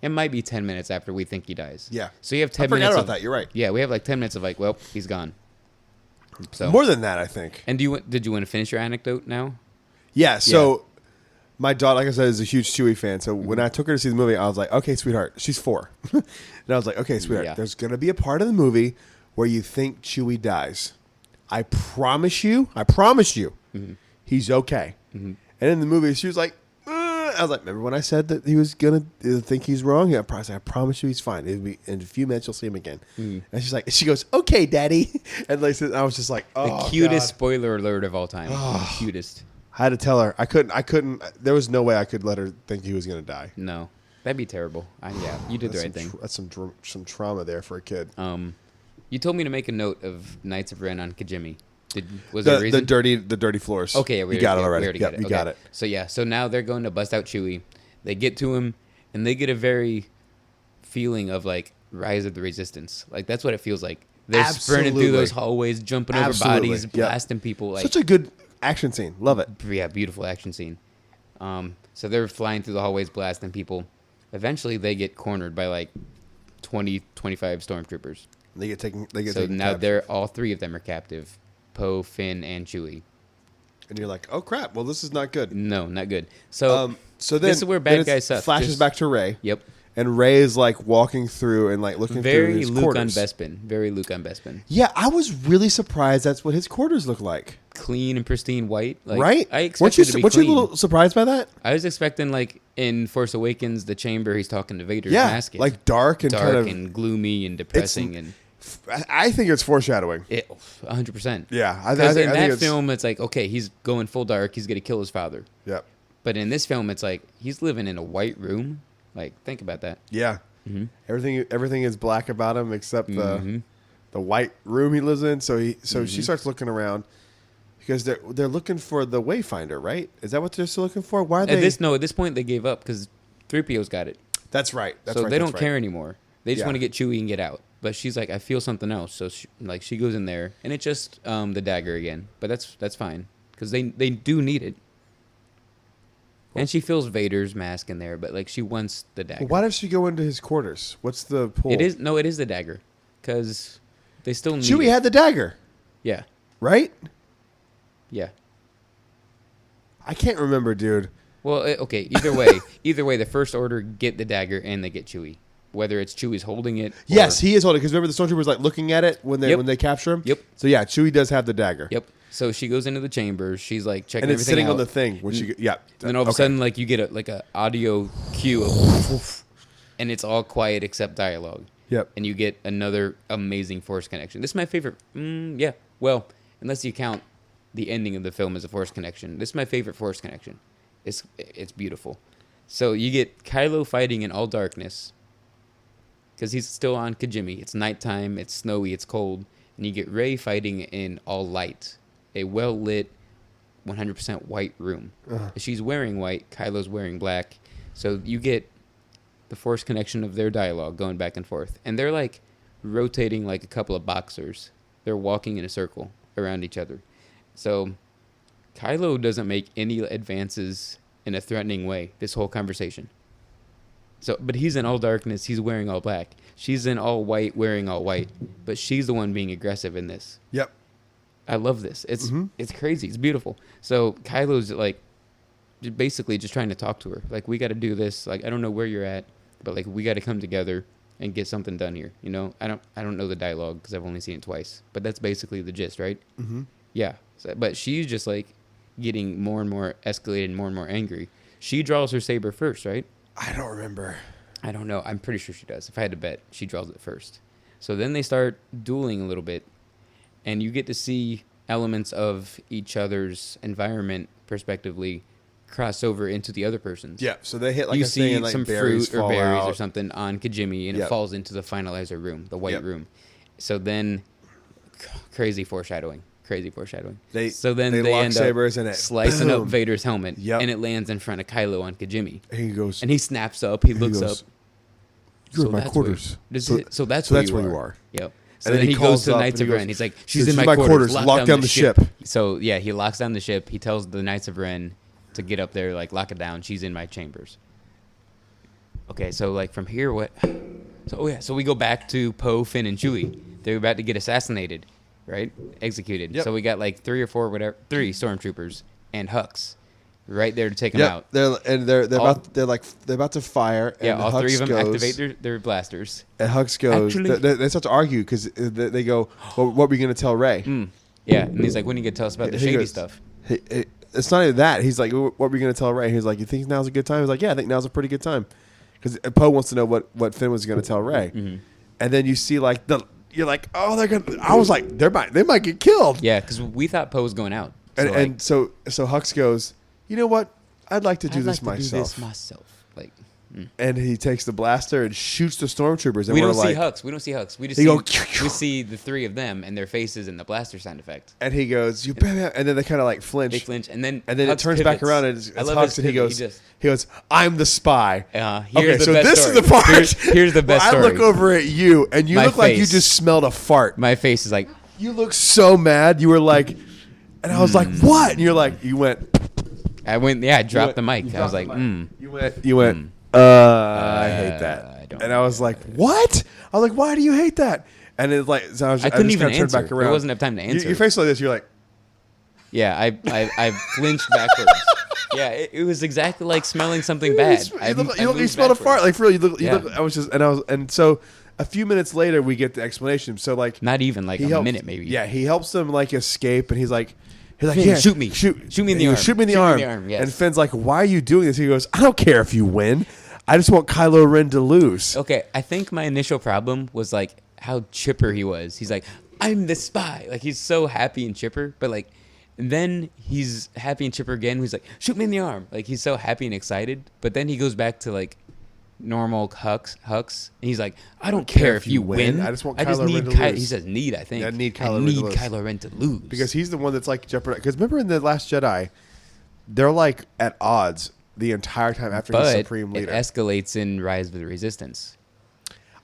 it might be 10 minutes after we think he dies. Yeah. So you have I 10 forgot minutes about of that. You're right. Yeah, we have like 10 minutes of like, well, he's gone. So More than that, I think. And did you want to finish your anecdote now? Yeah. So my daughter, like I said, is a huge Chewie fan. So Mm-hmm. when I took her to see the movie, I was like, "Okay, sweetheart." She's 4, and I was like, "Okay, sweetheart. Yeah. There's gonna be a part of the movie where you think Chewie dies. I promise you. Mm-hmm. He's okay." And in the movie, she was like, I was like, "Remember when I said that he was gonna think he's wrong? Yeah, I promise you, he's fine. It'll be in a few minutes. You'll see him again." And she goes, "Okay, Daddy." And like, I was just like, "Oh, The cutest God." spoiler alert of all time. The cutest. I had to tell her. I couldn't. There was no way I could let her think he was gonna die. No, that'd be terrible. Yeah, you did the right thing. That's some trauma there for a kid. You told me to make a note of Knights of Ren on Kijimi. Was there a The reason? dirty floors. Okay, yeah, we got it already. We already Yep, got it. you Okay. got it. So now they're going to bust out Chewie. They get to him, and they get a very feeling of like Rise of the Resistance. Like that's what it feels like. They're sprinting through Absolutely. those hallways, jumping over Absolutely. bodies, Yep. blasting people. Like Such a good action scene. Love it. yeah, beautiful action scene. So they're flying through the hallways, blasting people. Eventually, they get cornered by like 20, 25 stormtroopers. They get taken. So now captured. all three of them are captive: Poe, Finn, and Chewie. And you're like, "Oh crap! Well, this is not good." No, not good. So So then this is where then bad it guys suck. Flashes Just- back to Rey. Yep. And Rey is like walking through and like looking through Very his Luke quarters. on Bespin. Very Luke on Bespin. Yeah, I was really surprised. That's what his quarters look like. Clean and pristine white. Like, Right? I Weren't expected to be weren't you a clean. little surprised by that? I was expecting like in Force Awakens, the chamber he's talking to Vader's Yeah, mask. in. like dark and kind of. and gloomy and depressing and I think it's foreshadowing. 100%. Yeah, I Because think in that it's, film, it's like, okay, he's going full dark. He's gonna kill his father. Yep. But in this film, it's like he's living in a white room. Like, think about that. Yeah. Mm-hmm. Everything is black about him except the white room he lives in. So she starts looking around because they're looking for the Wayfinder, right? Is that what they're still looking for? Why are they? At this point, they gave up because 3PO's got it. That's right. That's So right. they that's don't right. care anymore. They just Yeah. want to get Chewie and get out. But she's like, I feel something else. So she goes in there, and it's just the dagger again. But that's fine because they do need it. And she feels Vader's mask in there, but like she wants the dagger. Why does she go into his quarters? What's the pull? It is the dagger because they still need Chewie it. had the dagger, Yeah, right? yeah. I can't remember, dude. Well, okay. Either way, the First Order get the dagger and they get Chewie. Whether it's Chewie's holding it. Yes, he is holding. Because remember, the stormtroopers like looking at it when they capture him. Yep. So yeah, Chewie does have the dagger. Yep. So she goes into the chamber. She's like checking And it's everything sitting out. on the thing when she. Yeah. And then all of a sudden, like you get a audio cue of, woof, and it's all quiet except dialogue. Yep. And you get another amazing Force connection. This is my favorite. Yeah. Well, unless you count the ending of the film as a Force connection, this is my favorite Force connection. It's beautiful. So you get Kylo fighting in all darkness because he's still on Kijimi. It's nighttime. It's snowy. It's cold. And you get Rey fighting in all light, a well lit, 100% white room. She's wearing white. Kylo's wearing black. So you get the Force connection of their dialogue going back and forth. And they're like rotating like a couple of boxers. They're walking in a circle around each other. So Kylo doesn't make any advances in a threatening way this whole conversation. So, but he's in all darkness. He's wearing all black. She's in all white, wearing all white. But she's the one being aggressive in this. Yep. I love this. It's crazy. It's beautiful. So Kylo's like basically just trying to talk to her. Like, we got to do this. Like, I don't know where you're at, but like we got to come together and get something done here. You know, I don't know the dialogue because I've only seen it twice. But that's basically the gist, right? Mm-hmm. Yeah. So, but she's just like getting more and more escalated and more angry. She draws her saber first, right? I don't remember. I don't know. I'm pretty sure she does. If I had to bet, she draws it first. So then they start dueling a little bit, and you get to see elements of each other's environment, perspectively, cross over into the other person's. Yeah. So they hit like you a thing see and like some berries fruit or fall berries out. or something on Kijimi, and Yep. it falls into the finalizer room, the white Yep. room. So then, crazy foreshadowing. They They lock end sabers up and it slicing boom. up Vader's helmet, Yep. and it lands in front of Kylo on Kijimi. And he goes. And he snaps up. He looks goes, up. You're So in my that's quarters. So that's so where that's you where you are. are. Yep. So And then he goes to the up Knights and of he Ren. goes, He's like, "She's she's in my quarters. Lock down the ship." So yeah, he locks down the ship. He tells the Knights of Ren to get up there, like lock it down. She's in my chambers. Okay, so like from here, what? So we go back to Poe, Finn, and Chewie. They're about to get assassinated, right? Executed. Yep. So we got like 3 stormtroopers and Hux, right there to take them out. They're All- they're about to fire. Yeah, and all Hux 3 of them goes, activate their blasters. And Hux goes. Actually- they start to argue because they go, well, "What were you going to tell Rey?" Yeah, and he's like, when are you gonna tell us about the He shady goes- stuff? It's not even that. He's like, "What were you going to tell Rey?" He's like, "You think now's a good time?" He's like, "Yeah, I think now's a pretty good time," because Poe wants to know what Finn was going to tell Rey. And then you see like you're like, "Oh, they're gonna." I was like, they might get killed. Yeah, because we thought Poe was going out. So And so Hux goes, "You know what? I'd like to do this myself." Like, And he takes the blaster and shoots the stormtroopers. And we we're don't see like, Hux. We don't see Hux. We just They go, we see the 3 of them and their faces and the blaster sound effect. and he goes, "You better," and then they kind of like flinch. They flinch, and then And then Hux it turns back pivots. around and it's I love Hux his and he pivot. goes, "I'm the spy." Here's Okay, the so best this story. is the part. Here's the best where story. I look over at you and you My look like you face. just smelled a fart. My face is like, You look so mad. You were like, and I was like, "What?" And you're like, you went. I dropped the you mic. I was like, You went. I hate that. I don't And I was like, "What?" I was like, "Why do you hate that?" And it's like, so I couldn't just even kinda turned answer. back around. There wasn't enough time to answer. Your face like this. You're like, Yeah, I flinched backwards. Yeah, it was exactly like smelling something bad. you smelled a fart. Like for real. Yeah. And so a few minutes later we get the explanation. So like Not even like he a helps- minute, maybe. Yeah, he helps them like escape, and he's like, Finn, "Yeah, shoot me. shoot me in the He goes, arm. shoot me in the Shoot me in arm." the arm, yes. And Finn's like, "Why are you doing this?" He goes, "I don't care if you win. I just want Kylo Ren to lose." Okay, I think my initial problem was like how chipper he was. He's like, I'm the spy. Like he's so happy and chipper, but like then he's happy and chipper again. He's like, shoot me in the arm. Like he's so happy and excited, but then he goes back to like normal Hux, and he's like, I don't care if you win. I just want Kylo need Ren to lose. He says need. I think Yeah, I need Kylo Ren to lose. Kylo Ren to lose Because he's the one that's like jeopardized. Because remember in the Last Jedi, they're like at odds the entire time after he's but supreme leader. it escalates in Rise of the Resistance.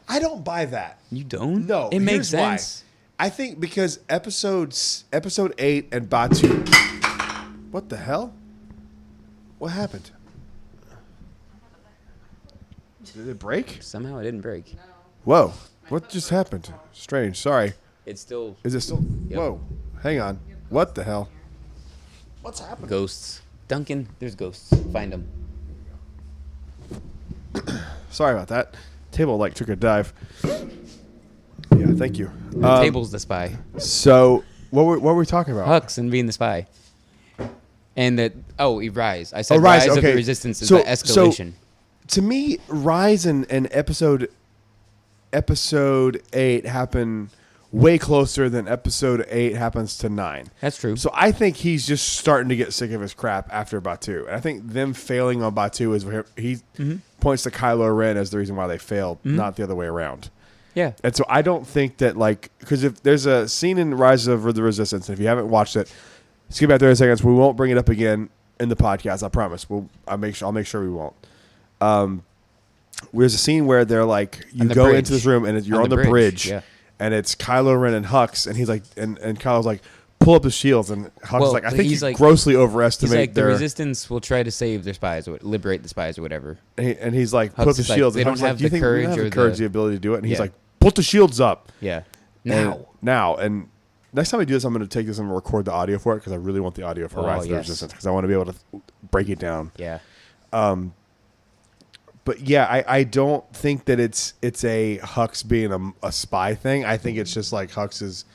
I don't buy that. You don't? No, it makes here's why. sense. I think because episode 8 and Batu. What the hell? What happened? Did it break? Somehow it didn't break. Whoa! What just happened? Strange. Sorry. It's still Is it still? Yep. Whoa! Hang on. What the hell? What's happening? ghosts. Duncan, there's ghosts. Find them. Sorry about that. Table like took a dive. Yeah, thank you. Table's the spy. So what were we talking about? Hux and being the spy. And that Rise. I said Oh, Rise, Rise of okay. the Resistance is So- the escalation. To me, Rise and episode 8 happen way closer than episode 8 happens to 9. That's true. So I think he's just starting to get sick of his crap after Batu. And I think them failing on Batu is where he points to Kylo Ren as the reason why they failed, not the other way around. Yeah. And so I don't think that because if there's a scene in Rise of the Resistance, and if you haven't watched it, skip back 30 seconds. We won't bring it up again in the podcast. I promise. I'll make sure we won't. There's a scene where they're like, you On the go bridge. into this room and you're On on the the bridge, yeah. and it's Kylo Ren and Hux, and he's like, and Kylo's like, pull up the shields, and Hux is like, I think he's you like- grossly He's overestimate like, the their. Resistance will try to save their spies or liberate the spies or whatever. And he's like, Hux put up the is like, shields. they and don't Hux is like, have do you the think we courage have or the courage, the- the ability to do it? And he's Yeah. like, put the shields up. Yeah. And next time we do this, I'm going to take this and record the audio for it because I really want the audio for Rise of the yes. Resistance because I want to be able to break it down. Yeah. But yeah, I don't think that it's a Hux being a spy thing. I think it's just like Hux is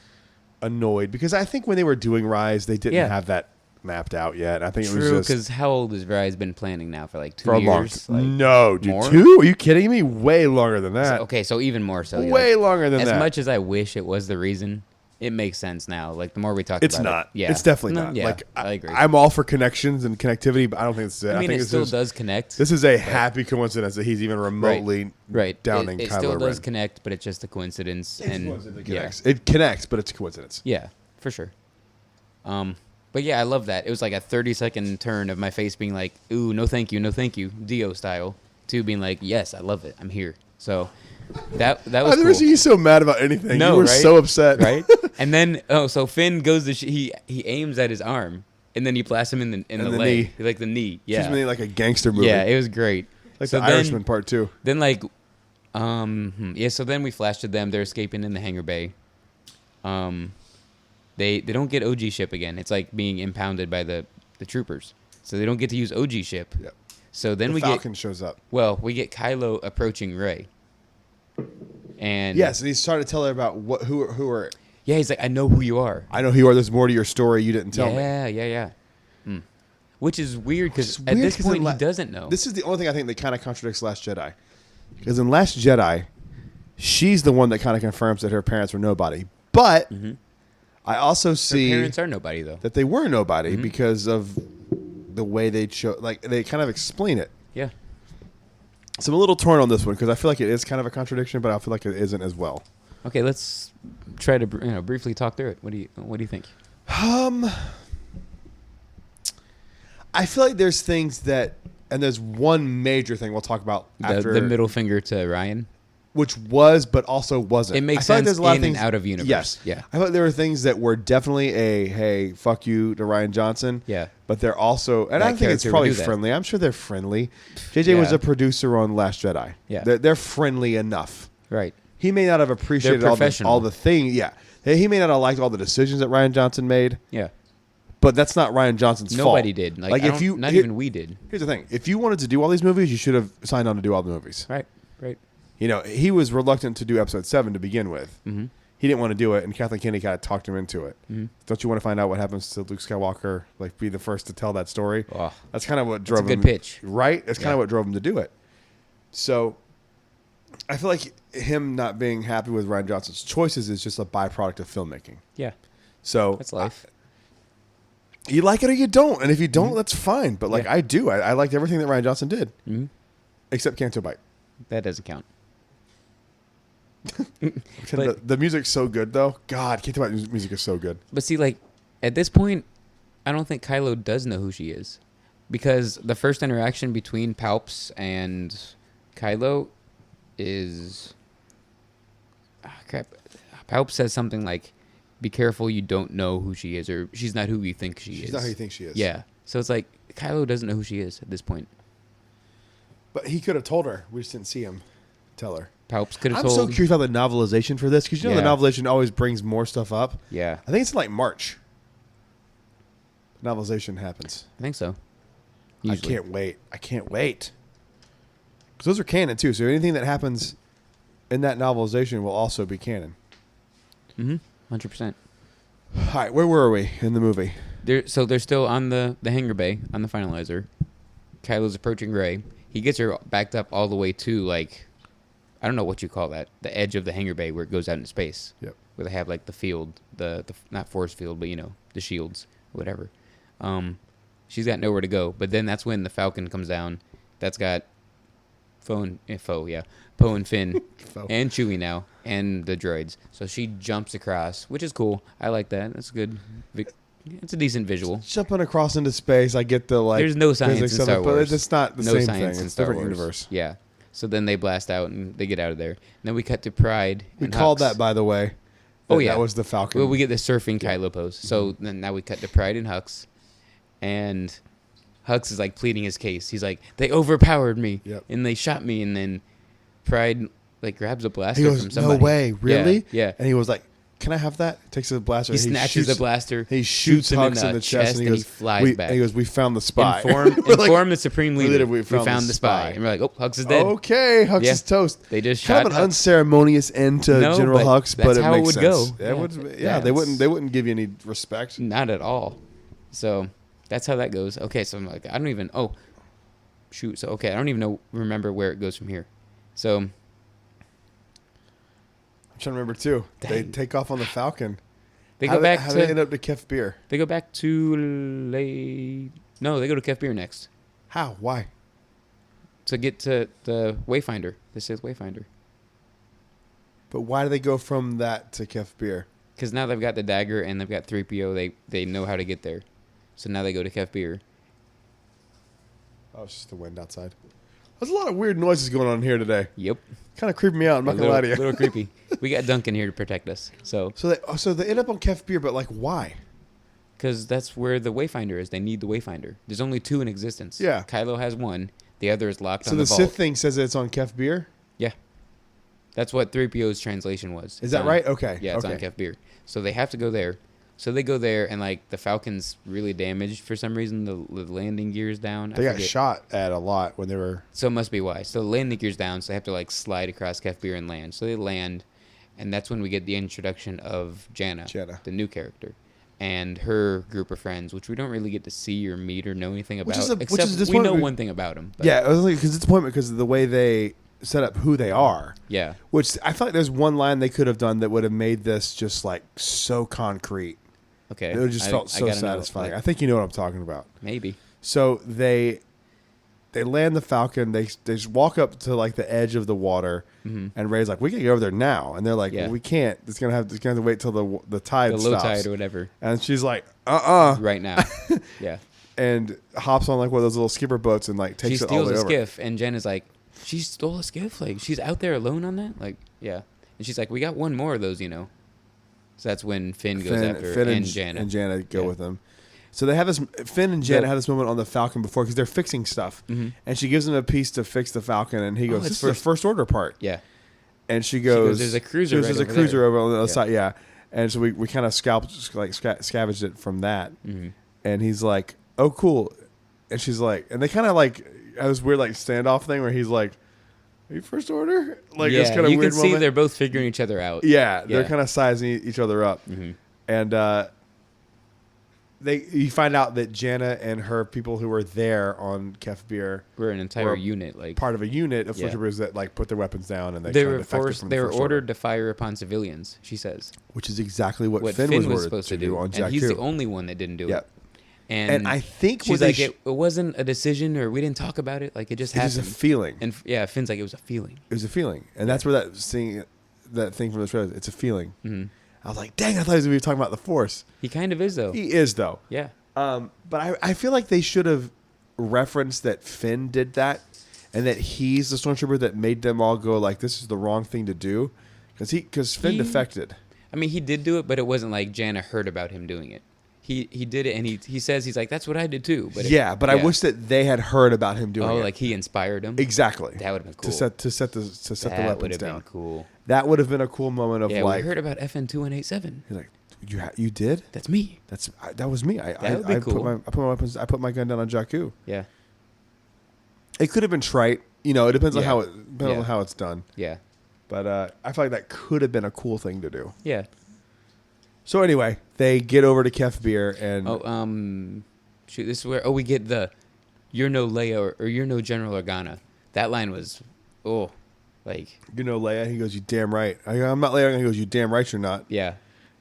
annoyed because I think when they were doing Rise, they didn't Yeah. have that mapped out yet. I think it True, was just because how old has Rise been planning now? For like 2 for a long years? time. No, dude, more? 2? Are you kidding me? Way longer than that. Okay, so even more so. yeah. Way longer than As that. much as I wish it was the reason, it makes sense now. Like the more we talk It's about not. it. Yeah. It's definitely No, not. Yeah, Like I agree. I'm all for connections and connectivity, but I don't think it's it. I mean, think it this still is, does connect. This is a happy coincidence that he's even remotely right. downing It Kylo still Ren. does connect, but it's just a coincidence. It and connects. It connects, but it's a coincidence. Yeah, for sure. But yeah, I love that. It was like a 30-second turn of my face being like, ooh, no thank you, Dio style, to being like, yes, I love it. I'm here. So that was I've never cool. seen you so mad about anything. No, you were right? so upset. Right? And then so Finn goes to he aims at his arm and then he blasts him in the the leg, knee. like the knee. Yeah. She's made like a gangster movie. Yeah, it was great. like so the then, Irishman part 2. Then like so then we flash to them. They're escaping in the hangar bay. They don't get OG ship again. It's like being impounded by the troopers. So they don't get to use OG ship. Yep. So then The Falcon shows up. we get Kylo approaching Rey. And Yes, and he's trying to tell her about who are. yeah, he's like, I know who you are. I know who you are. There's more to your story you didn't tell me. Yeah. Which is weird because Which is at weird this 'cause point in he doesn't know. This is the only thing I think that kind of contradicts Last Jedi. Because in Last Jedi, she's the one that kind of confirms that her parents were nobody. But I also Her see parents are nobody though. that they were nobody because of the way they show. Like they kind of explain it. Yeah. So I'm a little torn on this one because I feel like it is kind of a contradiction, but I feel like it isn't as well. Okay, let's try to briefly talk through it. What do you think? I feel like there's things that, and there's one major thing we'll talk about after The middle finger to Ryan. which was, but also wasn't. It makes I feel like sense there's a lot of in things, and out of universe. Yes, Yeah. I feel like there were things that were definitely a hey, fuck you to Ryan Johnson. Yeah. but they're also, and That I think it's character would probably do that. friendly. I'm sure they're friendly. JJ was Yeah. a producer on Last Jedi. Yeah. they're friendly enough. Right. He may not have appreciated They're all professional. the things. Yeah, he may not have liked all the decisions that Ryan Johnson made. Yeah. But that's not Ryan Johnson's fault. Nobody did. Like if you, not even we did. Here's the thing: if you wanted to do all these movies, you should have signed on to do all the movies. Right. You know, he was reluctant to do Episode 7 to begin with. Mm-hmm. He didn't want to do it, and Kathleen Kennedy kind of talked him into it. Mm-hmm. Don't you want to find out what happens to Luke Skywalker? Like, be the first to tell that story. Oh, That's kind of what drove a him. good pitch. Right? That's kind Yeah. of what drove him to do it. So, I feel like him not being happy with Ryan Johnson's choices is just a byproduct of filmmaking. yeah. So That's life. You like it or you don't, and if you don't, that's fine. But like Yeah. I do, I liked everything that Ryan Johnson did, Mm-hmm. except Canto Bite. That doesn't count. The music's so good, though. God, Canto Bite music is so good. But see, like, at this point, I don't think Kylo does know who she is. Because the first interaction between Palps and Kylo is... crap. Palps says something like, be careful you don't know who she is, or she's not who you think she is. She's not who you think she is. Yeah. So it's like, Kylo doesn't know who she is at this point. But he could have told her. We just didn't see him tell her. Palps could have I'm told... so curious about the novelization for this, because you know Yeah. the novelization always brings more stuff up. Yeah, I think it's in like March. Novelization happens. I think so. Usually. I can't wait. Because those are canon, too. So anything that happens in that novelization will also be canon. Mm-hmm. 100%. All right, where were we in the movie? They're still on the hangar bay, on the finalizer. Kylo's approaching Rey. He gets her backed up all the way to, like, I don't know what you call that, the edge of the hangar bay where it goes out into space. Yep. Where they have, like, the field, the not force field, but, you know, the shields, whatever. She's got nowhere to go. But then that's when the Falcon comes down. That's got Poe and Finn Foe. and Chewie now, and the droids. So she jumps across, which is cool. I like that. That's good. It's a decent visual. Jumping across into space, I get the like. There's no science physics in of it, Star Wars. but it's not the No same science thing. in It's a Star different Wars. universe. Yeah. So then they blast out and they get out of there. And then we cut to Pride. We and called Hux. that, by the way. Oh, yeah. that was the Falcon. Well, we get the surfing Kylo pose. So then now we cut to Pride and Hux, and Hux is like pleading his case. He's like, they overpowered me, Yep. and they shot me, and then Pride like grabs a blaster He goes, from "No somebody. way, really?" Yeah. And he was like, "Can I have that?" Takes a blaster. He snatches the blaster. He shoots him Hux in the chest, and he goes, flies back. And he goes, "We found the spy." Inform We're like, the Supreme we Leader. literally We found found the the spy. spy. And we're like, oh, Hux is dead. Okay, Hux Yeah. is toast. They just kind shot of an Hux. unceremonious end to No, General but Hux, but that's it how it makes would sense. go. Yeah, Yeah, they it's- wouldn't give you any respect. Not at all. So that's how that goes. Okay, so I'm like, I don't even. Oh, shoot. So okay, I don't even remember where it goes from here. So I'm trying to remember too. They Dang. take off on the Falcon. they How go back how to they end up to Kef Beer? they go back to No, they go to Kef Beer next How? Why? to get to the Wayfinder. This says Wayfinder But why do they go from that to Kef Beer? because now they've got the dagger and they've got 3PO. They know how to get there. So now they go to Kef Beer. Oh, it's just the wind outside. There's a lot of weird noises going on here today. Yep. Kind of creeping me out. I'm not going to lie to you. A little creepy. We got Duncan here to protect us. So they end up on Kef Bir, but like why? because that's where the Wayfinder is. They need the Wayfinder. There's only 2 in existence. Yeah. Kylo has 1. The other is locked So on the the vault. Sith thing says that it's on Kef Bir? Yeah. That's what 3PO's translation was. Is that right? Okay. Yeah, it's on Kef Bir. So they have to go there. So they go there, and like the Falcon's really damaged for some reason. The landing gear's down. They got shot at a lot when they were... So it must be why. So the landing gear's down, so they have to like slide across Kef Bir and land. So they land, and that's when we get the introduction of Janna. The new character, and her group of friends, which we don't really get to see or meet or know anything about. Except we know one thing about them. Yeah, it was like, because it's disappointment because of the way they set up who they are. Yeah. Which I feel like there's one line they could have done that would have made this just like so concrete. Okay. It would just felt so satisfying. I think you know what I'm talking about. Maybe. So they land the Falcon. They just walk up to like the edge of the water, and Rey's like, "We can get over there now," and they're like, Yeah. well, "We can't. It's gonna have to wait till the tide The stops." low tide or whatever. And she's like, Right now. Yeah. and hops on like one of those little skipper boats and like takes She it all the steals way a over. skiff, and Jen is like, "She stole a skiff? Like, she's out there alone on that? Like, yeah." And she's like, "We got one more of those, you know." So that's when Finn goes after her and Janna. And Janna go with them. So they have this. Finn and Janna had this moment on the Falcon before because they're fixing stuff, and she gives him a piece to fix the Falcon, and he goes, "This is the first order part." Yeah. And she goes, "There's a cruiser. There's right a cruiser there." over on the other side. Yeah. And so we kind of scavenged it from that, and he's like, "Oh, cool," and she's like, and they kind of like have this weird like standoff thing where he's like, "Are you first order?" Like yeah, it's kind of you weird can see moment. they're both figuring each other out. Yeah, they're kind of sizing each other up, and you find out that Janna and her people who were there on Kef Bir We're an entire were unit, like part of a unit of stormtroopers that like put their weapons down and they kinda were defected forced. from the They were First Order. ordered to fire upon civilians. She says, which is exactly what Finn was ordered supposed to do on and he's Jakku. the only one that didn't do Yeah. it. And I think she's like, it wasn't a decision, or we didn't talk about it. Like it just happened. It was a feeling. And yeah, Finn's like, it was a feeling. It was a feeling, and that's where that thing from the trailer. It's a feeling. I was like, dang, I thought he was going to be talking about the Force. He kind of is, though. He is, though. Yeah. But I feel like they should have referenced that Finn did that, and that he's the stormtrooper that made them all go like, this is the wrong thing to do, because Finn defected. I mean, he did do it, but it wasn't like Janna heard about him doing it. He did it, and he says he's like, that's what I did too. But I wish that they had heard about him doing it. Oh, like he inspired him. Exactly. That would have been cool. To set the weapons down. That would have been cool. That would have been a cool moment of we heard about FN 2187. He's like, you did? That's me. That was me. That would be cool. I put my weapons. I put my gun down on Jakku. Yeah. It could have been trite. You know, it depends on how on how it's done. Yeah. But I feel like that could have been a cool thing to do. Yeah. So anyway, they get over to Kef Bir and shoot, this is where we get the "You're no Leia" or "You're no General Organa." That line was, like, you know Leia. He goes, "You damn right." I'm not Leia. He goes, "You damn right you're not." Yeah.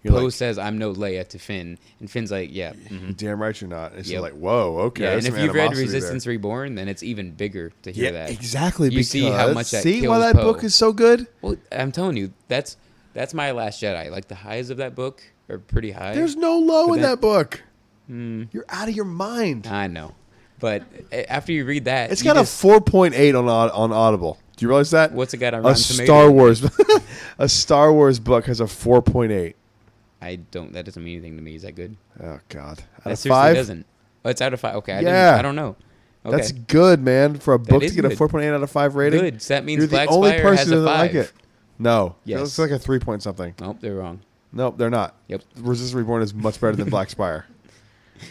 You're Poe like, says, "I'm no Leia" to Finn, and Finn's like, "Yeah, you damn right you're not." And she's like, "Whoa, okay." Yeah, and there's if some you've read animosity Resistance there. Reborn, then it's even bigger to hear that. Exactly. You see how much that see kills why that Poe. book is so good. Well, I'm telling you, that's my Last Jedi. Like the highs of that book are pretty high. There's no low But in then- that book. You're out of your mind. I know, but after you read that, It's got a 4.8 on Audible. Do you realize that? What's it got on a Rotten Star Wars a Star Wars book has a 4.8. That doesn't mean anything to me. Is that good? Oh God. Out That of seriously 5? doesn't. Oh, it's out of 5. Okay, Yeah. I don't know. Okay. That's good, man. For a book to is get a good. 4.8 out of 5 rating. Good. So that means You're the Black only Spire person has who a doesn't 5. like it. No. Yes. It looks like a 3 point something. Nope, they're wrong. Nope, they're not. Yep. Resistance Reborn is much better than Black Spire.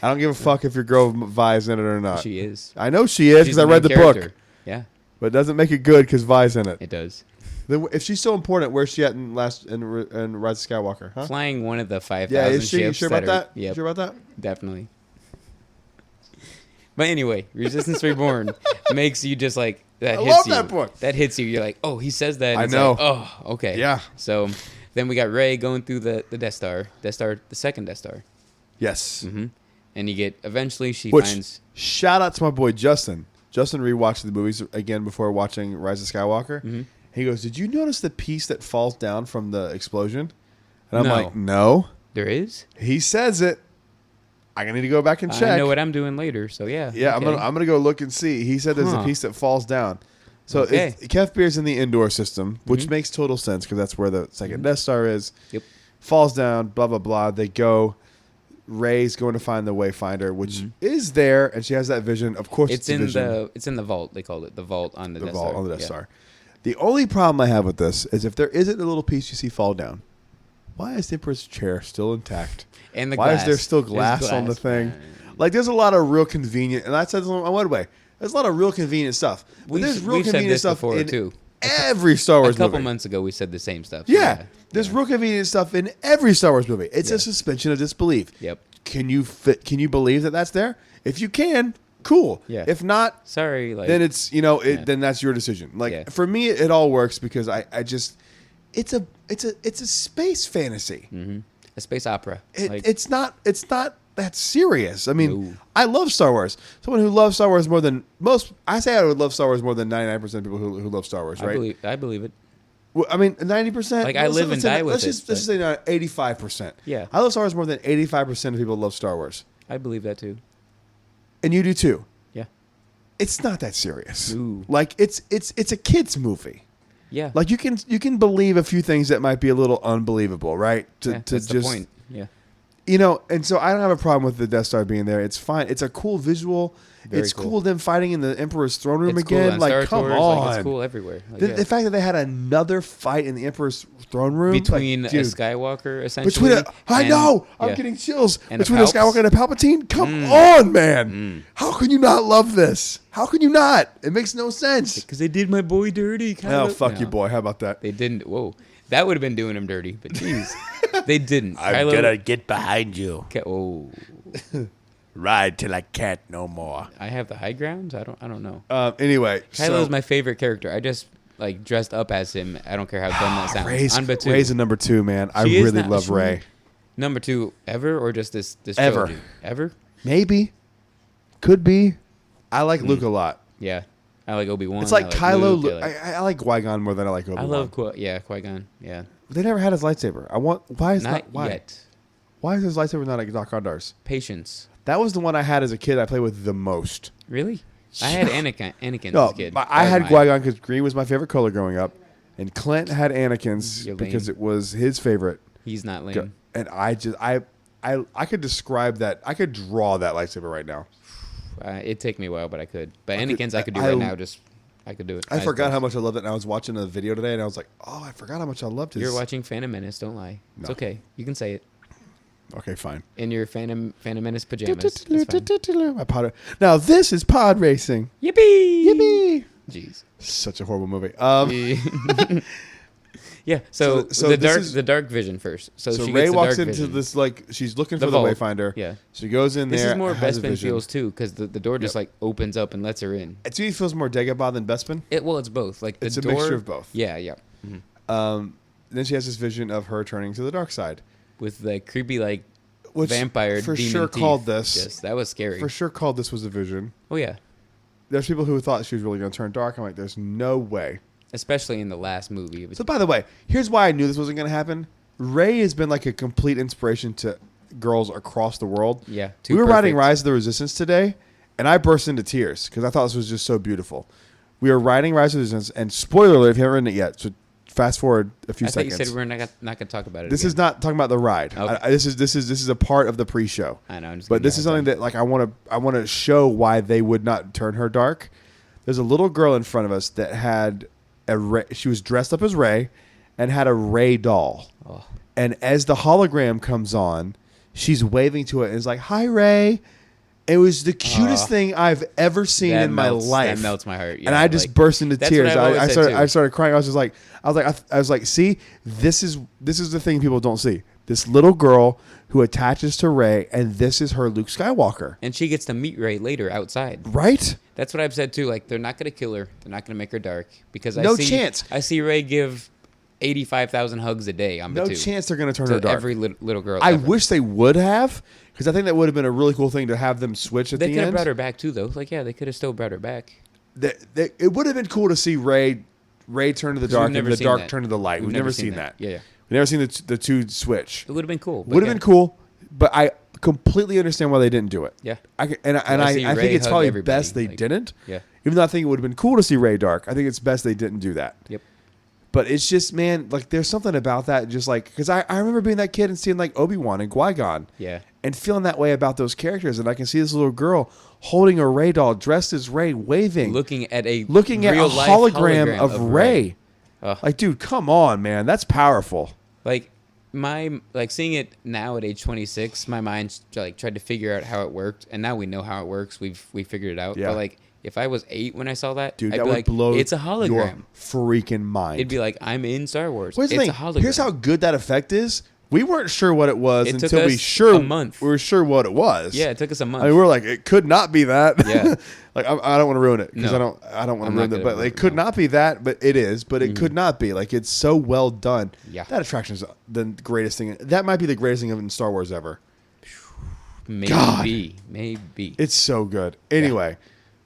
I don't give a fuck if your girl Vi's in it or not. She is. I know she is She's because I read the main book. character. Yeah, But it doesn't make it good because Vi's in it. it does. If she's so important, where's she at in Rise of Skywalker? Huh? Flying one of the 5,000 Yeah, is she? You ships. sure about that? Yep, Sure about that? definitely. But anyway, Resistance Reborn makes you just like that. I hits love you. that book. That hits you. You're like, oh, he says that. and I it's know. like, oh, okay. Yeah. So then we got Rey going through the Death Star, the second Death Star. Yes. Mm-hmm. And you get eventually she Which, finds. shout out to my boy Justin. Justin rewatched the movies again before watching Rise of Skywalker. Mm-hmm. He goes, "Did you notice the piece that falls down from the explosion?" And I'm No. like, "No." There is. He says it. I need to go back and check. I know what I'm doing later. So yeah. Yeah, okay. I'm gonna go look and see. He said there's a Huh. piece that falls down. So Okay. Kef Beer's in the indoor system, which makes total sense because that's where the second Death Star is. Yep. Falls down, blah, blah, blah. They go. Rey's going to find the Wayfinder, which is there, and she has that vision. Of course, It's a in vision. it's in the vault. They call it the vault on the Death vault Star. on the Death Yeah. Star. The only problem I have with this is if there isn't a little piece you see fall down, why is the Emperor's chair still intact? And the Why glass. is there still There's glass on the thing? man. Like, there's a lot of real convenient, and I said this on one way. There's a lot of real convenient stuff. But there's real we've said convenient this stuff before in too. every Star Wars A couple movie. months ago, we said the same stuff. Yeah, there's real convenient stuff in every Star Wars movie. It's Yeah. a suspension of disbelief. Yep. Can you believe that that's there? If you can, cool. Yeah. If not, Sorry. Like, then it's then that's your decision. Like Yeah. for me, it all works because I just it's a space fantasy. a space opera. It's not that serious. I mean, No. I love Star Wars. Someone who loves Star Wars more than most. I say I would love Star Wars more than 99% of people who love Star Wars. Right? I believe it. Well, I mean, 90%. Like, I live and die with let's it, just say 85%. Yeah. I love Star Wars more than 85% of people love Star Wars, I believe that too. and you do too. Yeah. It's not that serious. No. Like it's a kids movie. Yeah. Like you can believe a few things that might be a little unbelievable, right? Yeah, that's the point. Yeah. And so I don't have a problem with the Death Star being there. It's fine. It's a cool visual. Very it's cool. cool them fighting in the Emperor's throne room It's cool again. on Like, Star come Tours, on. Like, it's cool everywhere. Like, The fact that they had another fight in the Emperor's throne room between like, a dude, Skywalker, essentially. I'm yeah. getting chills. And a Between a Palps? Skywalker and a Palpatine? Come on, man. How can you not love this? How can you not? It makes no sense. Because they did my boy dirty. Oh, fuck you, boy. How about that? They didn't. Whoa. That would have been doing him dirty. But jeez. They didn't. I'm Kylo- gonna get behind you. Oh. Ride till I can't no more. I have the high grounds? I don't know. Anyway. Kylo's my favorite character. I just like dressed up as him. I don't care how dumb that sounds. Rey's, On Batu. Rey's a number 2, man. I She is really not- love she- Rey. Number 2 ever or just this Ever. trilogy? Ever? Maybe. Could be. I like Luke a lot. Yeah. I like Obi-Wan. It's like I Kylo. Luke, I like- I like Qui-Gon more than I like Obi-Wan. I love Qui-Gon. Yeah. They never had his lightsaber. Why is Not that? Why? yet. Why is his lightsaber not like Darth? Patience. That was the one I had as a kid. I played with the most. Really? I had Anakin No, as a kid. I That had was mine. Qui-Gon because green was my favorite color growing up, and Clint had Anakin's You're because lame. it was his favorite. He's not lame. And I could describe that. I could draw that lightsaber right now. It'd take me a while, but I could. But could- Anakin's I could do I- right now. I could do it. I Eyes forgot how closed. much I loved it, and I was watching a video today, and I was like, "Oh, I forgot how much I loved his." You're watching Phantom Menace. Don't lie. It's No. okay. You can say it Okay, fine. in your Phantom Menace pajamas. That's fine. My pod. Now this is pod racing. Yippee! Yippee! Jeez. Such a horrible movie. Yeah. So, So the this dark is- the dark vision first. So, So she Rey gets the walks dark into vision. this like she's looking The for the vault. Wayfinder. Yeah. She goes in This there. is more has a Bespin vision. feels too, because the door just like opens up and lets her in. To me, it feels more Dagobah than Bespin. It's both. Like the It's a door, mixture of both. Yeah, yeah. Mhm. Then she has this vision of her turning to the dark side, With the creepy like which vampire for demon sure teeth. called this. Yes, that was scary. For sure called this was a vision. Oh yeah. There's people who thought she was really going to turn dark. I'm like, there's no way. Especially in the last movie. It was, So by the way, here's why I knew this wasn't going to happen. Rey has been like a complete inspiration to girls across the world. yeah. We too were writing perfect. Rise of the Resistance today, and I burst into tears because I thought this was just so beautiful. We were writing Rise of the Resistance, and spoiler alert, if you haven't written it yet, so fast forward a few I thought you seconds. said we're not going to talk about it. This again. is not talking about the ride. Okay. This is a part of the pre-show. I know. I'm just But giving this you is a hard something that like I want to show why they would not turn her dark. There's a little girl in front of us that had she was dressed up as Rey and had a Rey doll. Oh. And as the hologram comes on, she's waving to it and is like, "Hi, Rey." It was the cutest thing I've ever seen That in my melts- life. That melts my heart. Yeah, and I just like, burst into that's tears. what I've always said, too. I started crying. I was like, see, this is the thing people don't see. This little girl who attaches to Rey, and this is her Luke Skywalker, And she gets to meet Rey later outside. right? That's what I've said too. Like they're not going to kill her. They're not going to make her dark because No chance. I see Rey give 85,000 hugs a day on No Batu chance they're going to turn to her dark. every little girl. I ever. wish they would have, because I think that would have been a really cool thing to have them switch at They the could have end. brought her back too, though. Like yeah, they could have still brought her back. It would have been cool to see Rey turn to the 'Cause dark we've and never the seen dark that. turn to the light. We've never seen that. Yeah, yeah. We've never seen the two switch. It would have been cool. but Would have yeah. been cool, but completely understand why they didn't do it. Yeah. I see think Rey it's hug probably everybody, best they like- didn't. Yeah. Even though I think it would have been cool to see Rey dark, I think it's best they didn't do that. Yep. But it's just, man, like there's something about that, just like because I remember being that kid and seeing like Obi-Wan and Qui-Gon, Yeah. and feeling that way about those characters, and I can see this little girl holding a Rey doll, dressed as Rey, waving, Looking at a real-life hologram of Rey. Ugh. Like, dude, come on, man, that's powerful. Like seeing it now at age 26, my mind like tried to figure out how it worked, and now we know how it works. We figured it out. Yeah. But like if I was 8 when I saw that, Dude, I'd that be would like, blow it's a your hologram. freaking mind. It'd be like I'm in Star Wars. Here's the It's thing. a hologram. Here's how good that effect is. We weren't sure what it was It took until us a month. we were sure what it was. Yeah, it took us a month. I mean, we're like, it could not be that. Yeah. Like, I don't want to ruin it because No. I don't want I'm to ruin not it. gonna But ruin it it, could no. not be that. But it is. But it could not be. Like, it's so well done. Yeah. That attraction is the greatest thing. That might be the greatest thing in Star Wars ever. Maybe. It's so good. Anyway,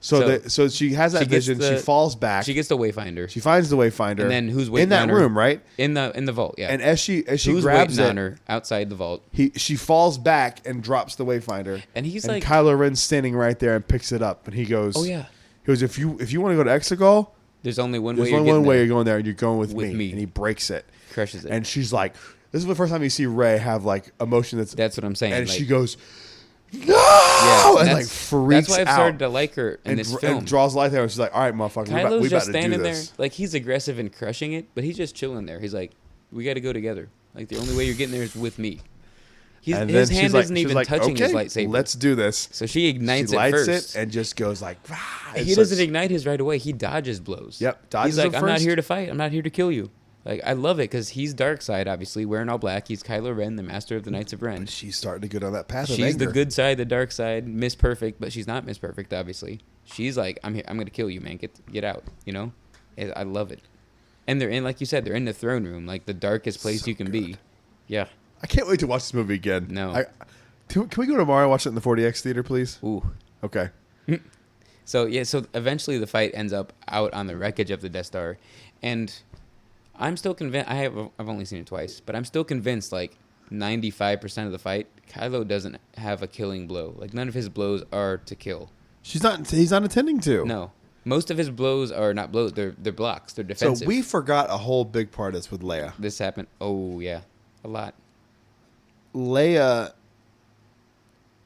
so she has that she gets vision. the- She falls back. She gets the Wayfinder. She finds the Wayfinder. And then who's waiting in that on her? room, right? in the vault, yeah. And as she who's grabs waiting it, on her outside the vault? she falls back and drops the Wayfinder. And he's like- Kylo Ren's standing right there and picks it up, and he goes, Oh, yeah. He goes, if you want to go to Exegol, There's only one there's way. only you're one getting way there. you're going there, and you're going with With me. And he breaks it, Crushes it. and she's like, this is the first time you see Rey have like emotion That's what I'm saying. and like, she goes, no, yeah, and that's- like freaks That's why I've out. started to like her in and, this film. and draws light there, and she's like, all right, motherfucker, Kylo's we about just to do standing there, this. like he's aggressive and crushing it, but he's just chilling there. He's like, "We got to go together. Like the only way you're getting there is with me." And His then hand she's isn't she's even touching okay, his lightsaber. Let's do this. So she ignites She it lights first. it and just goes like, "Rah," and He starts- doesn't ignite his right away. He dodges blows. Yep, dodges He's like, them "I'm not first. here to fight. I'm not here to kill you." Like I love it because he's dark side, obviously wearing all black. He's Kylo Ren, the master of the Knights of Ren. She's starting to go down that path of She's the anger. good side, the dark side, Miss Perfect, but she's not Miss Perfect, obviously. She's like, I'm here, I'm gonna kill you, man. Get out, you know. I love it. And they're in, like you said, they're in the throne room, like the darkest place So you can be. Yeah. I can't wait to watch this movie again. No. Can we go tomorrow and watch it in the 40X theater, please? Ooh. Okay. So yeah, so eventually the fight ends up out on the wreckage of the Death Star, and I'm still convinced. I've only seen it twice, but I'm still convinced. Like 95% of the fight, Kylo doesn't have a killing blow. Like none of his blows are to kill. He's not intending to. No, most of his blows are not blows. They're blocks. They're So defensive. we forgot a whole big part of this with Leia. This happened. Oh yeah, a lot. Leia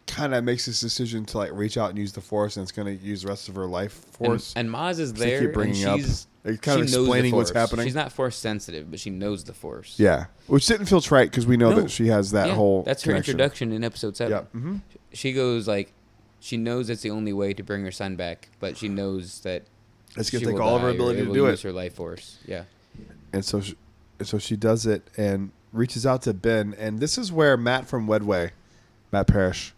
kind of makes this decision to like reach out and use the Force, and it's going to use the rest of her life Force. And Maz is Which they there, keep bringing and up. she's They're kind of she knows the explaining what's Force. happening. She's not Force sensitive, but she knows the Force. Yeah, which didn't feel trite because we know No. that she has that Yeah, whole. That's her connection. introduction in Episode 7. Yep. Mm-hmm. She goes like, she knows it's the only way to bring her son back, but she knows that It's going she to take will all of her die or ability it to will do use it, her life force. Yeah. and so she does it and reaches out to Ben, and this is where Matt from Wedway, Matt Parrish,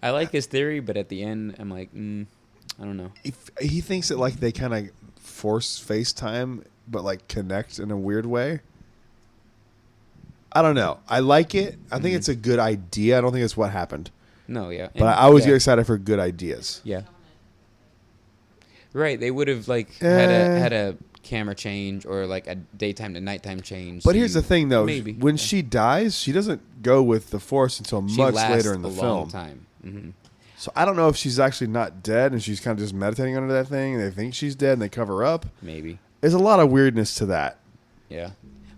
I like his theory, but at the end, I'm like, I don't know. he thinks that like they kind of force FaceTime, but like connect in a weird way. I don't know. I like it. I think it's a good idea. I don't think it's what happened, No, yeah. but I always get excited for good ideas. Yeah. Right. They would have like Eh. had a camera change or like a daytime to nighttime change. But so here's you- the thing, though. Maybe. When she dies, she doesn't go with the Force until She much lasts later in the a film. long time. Mm-hmm. So I don't know if she's actually not dead and she's kind of just meditating under that thing and they think she's dead and they cover her up. Maybe. There's a lot of weirdness to that. Yeah.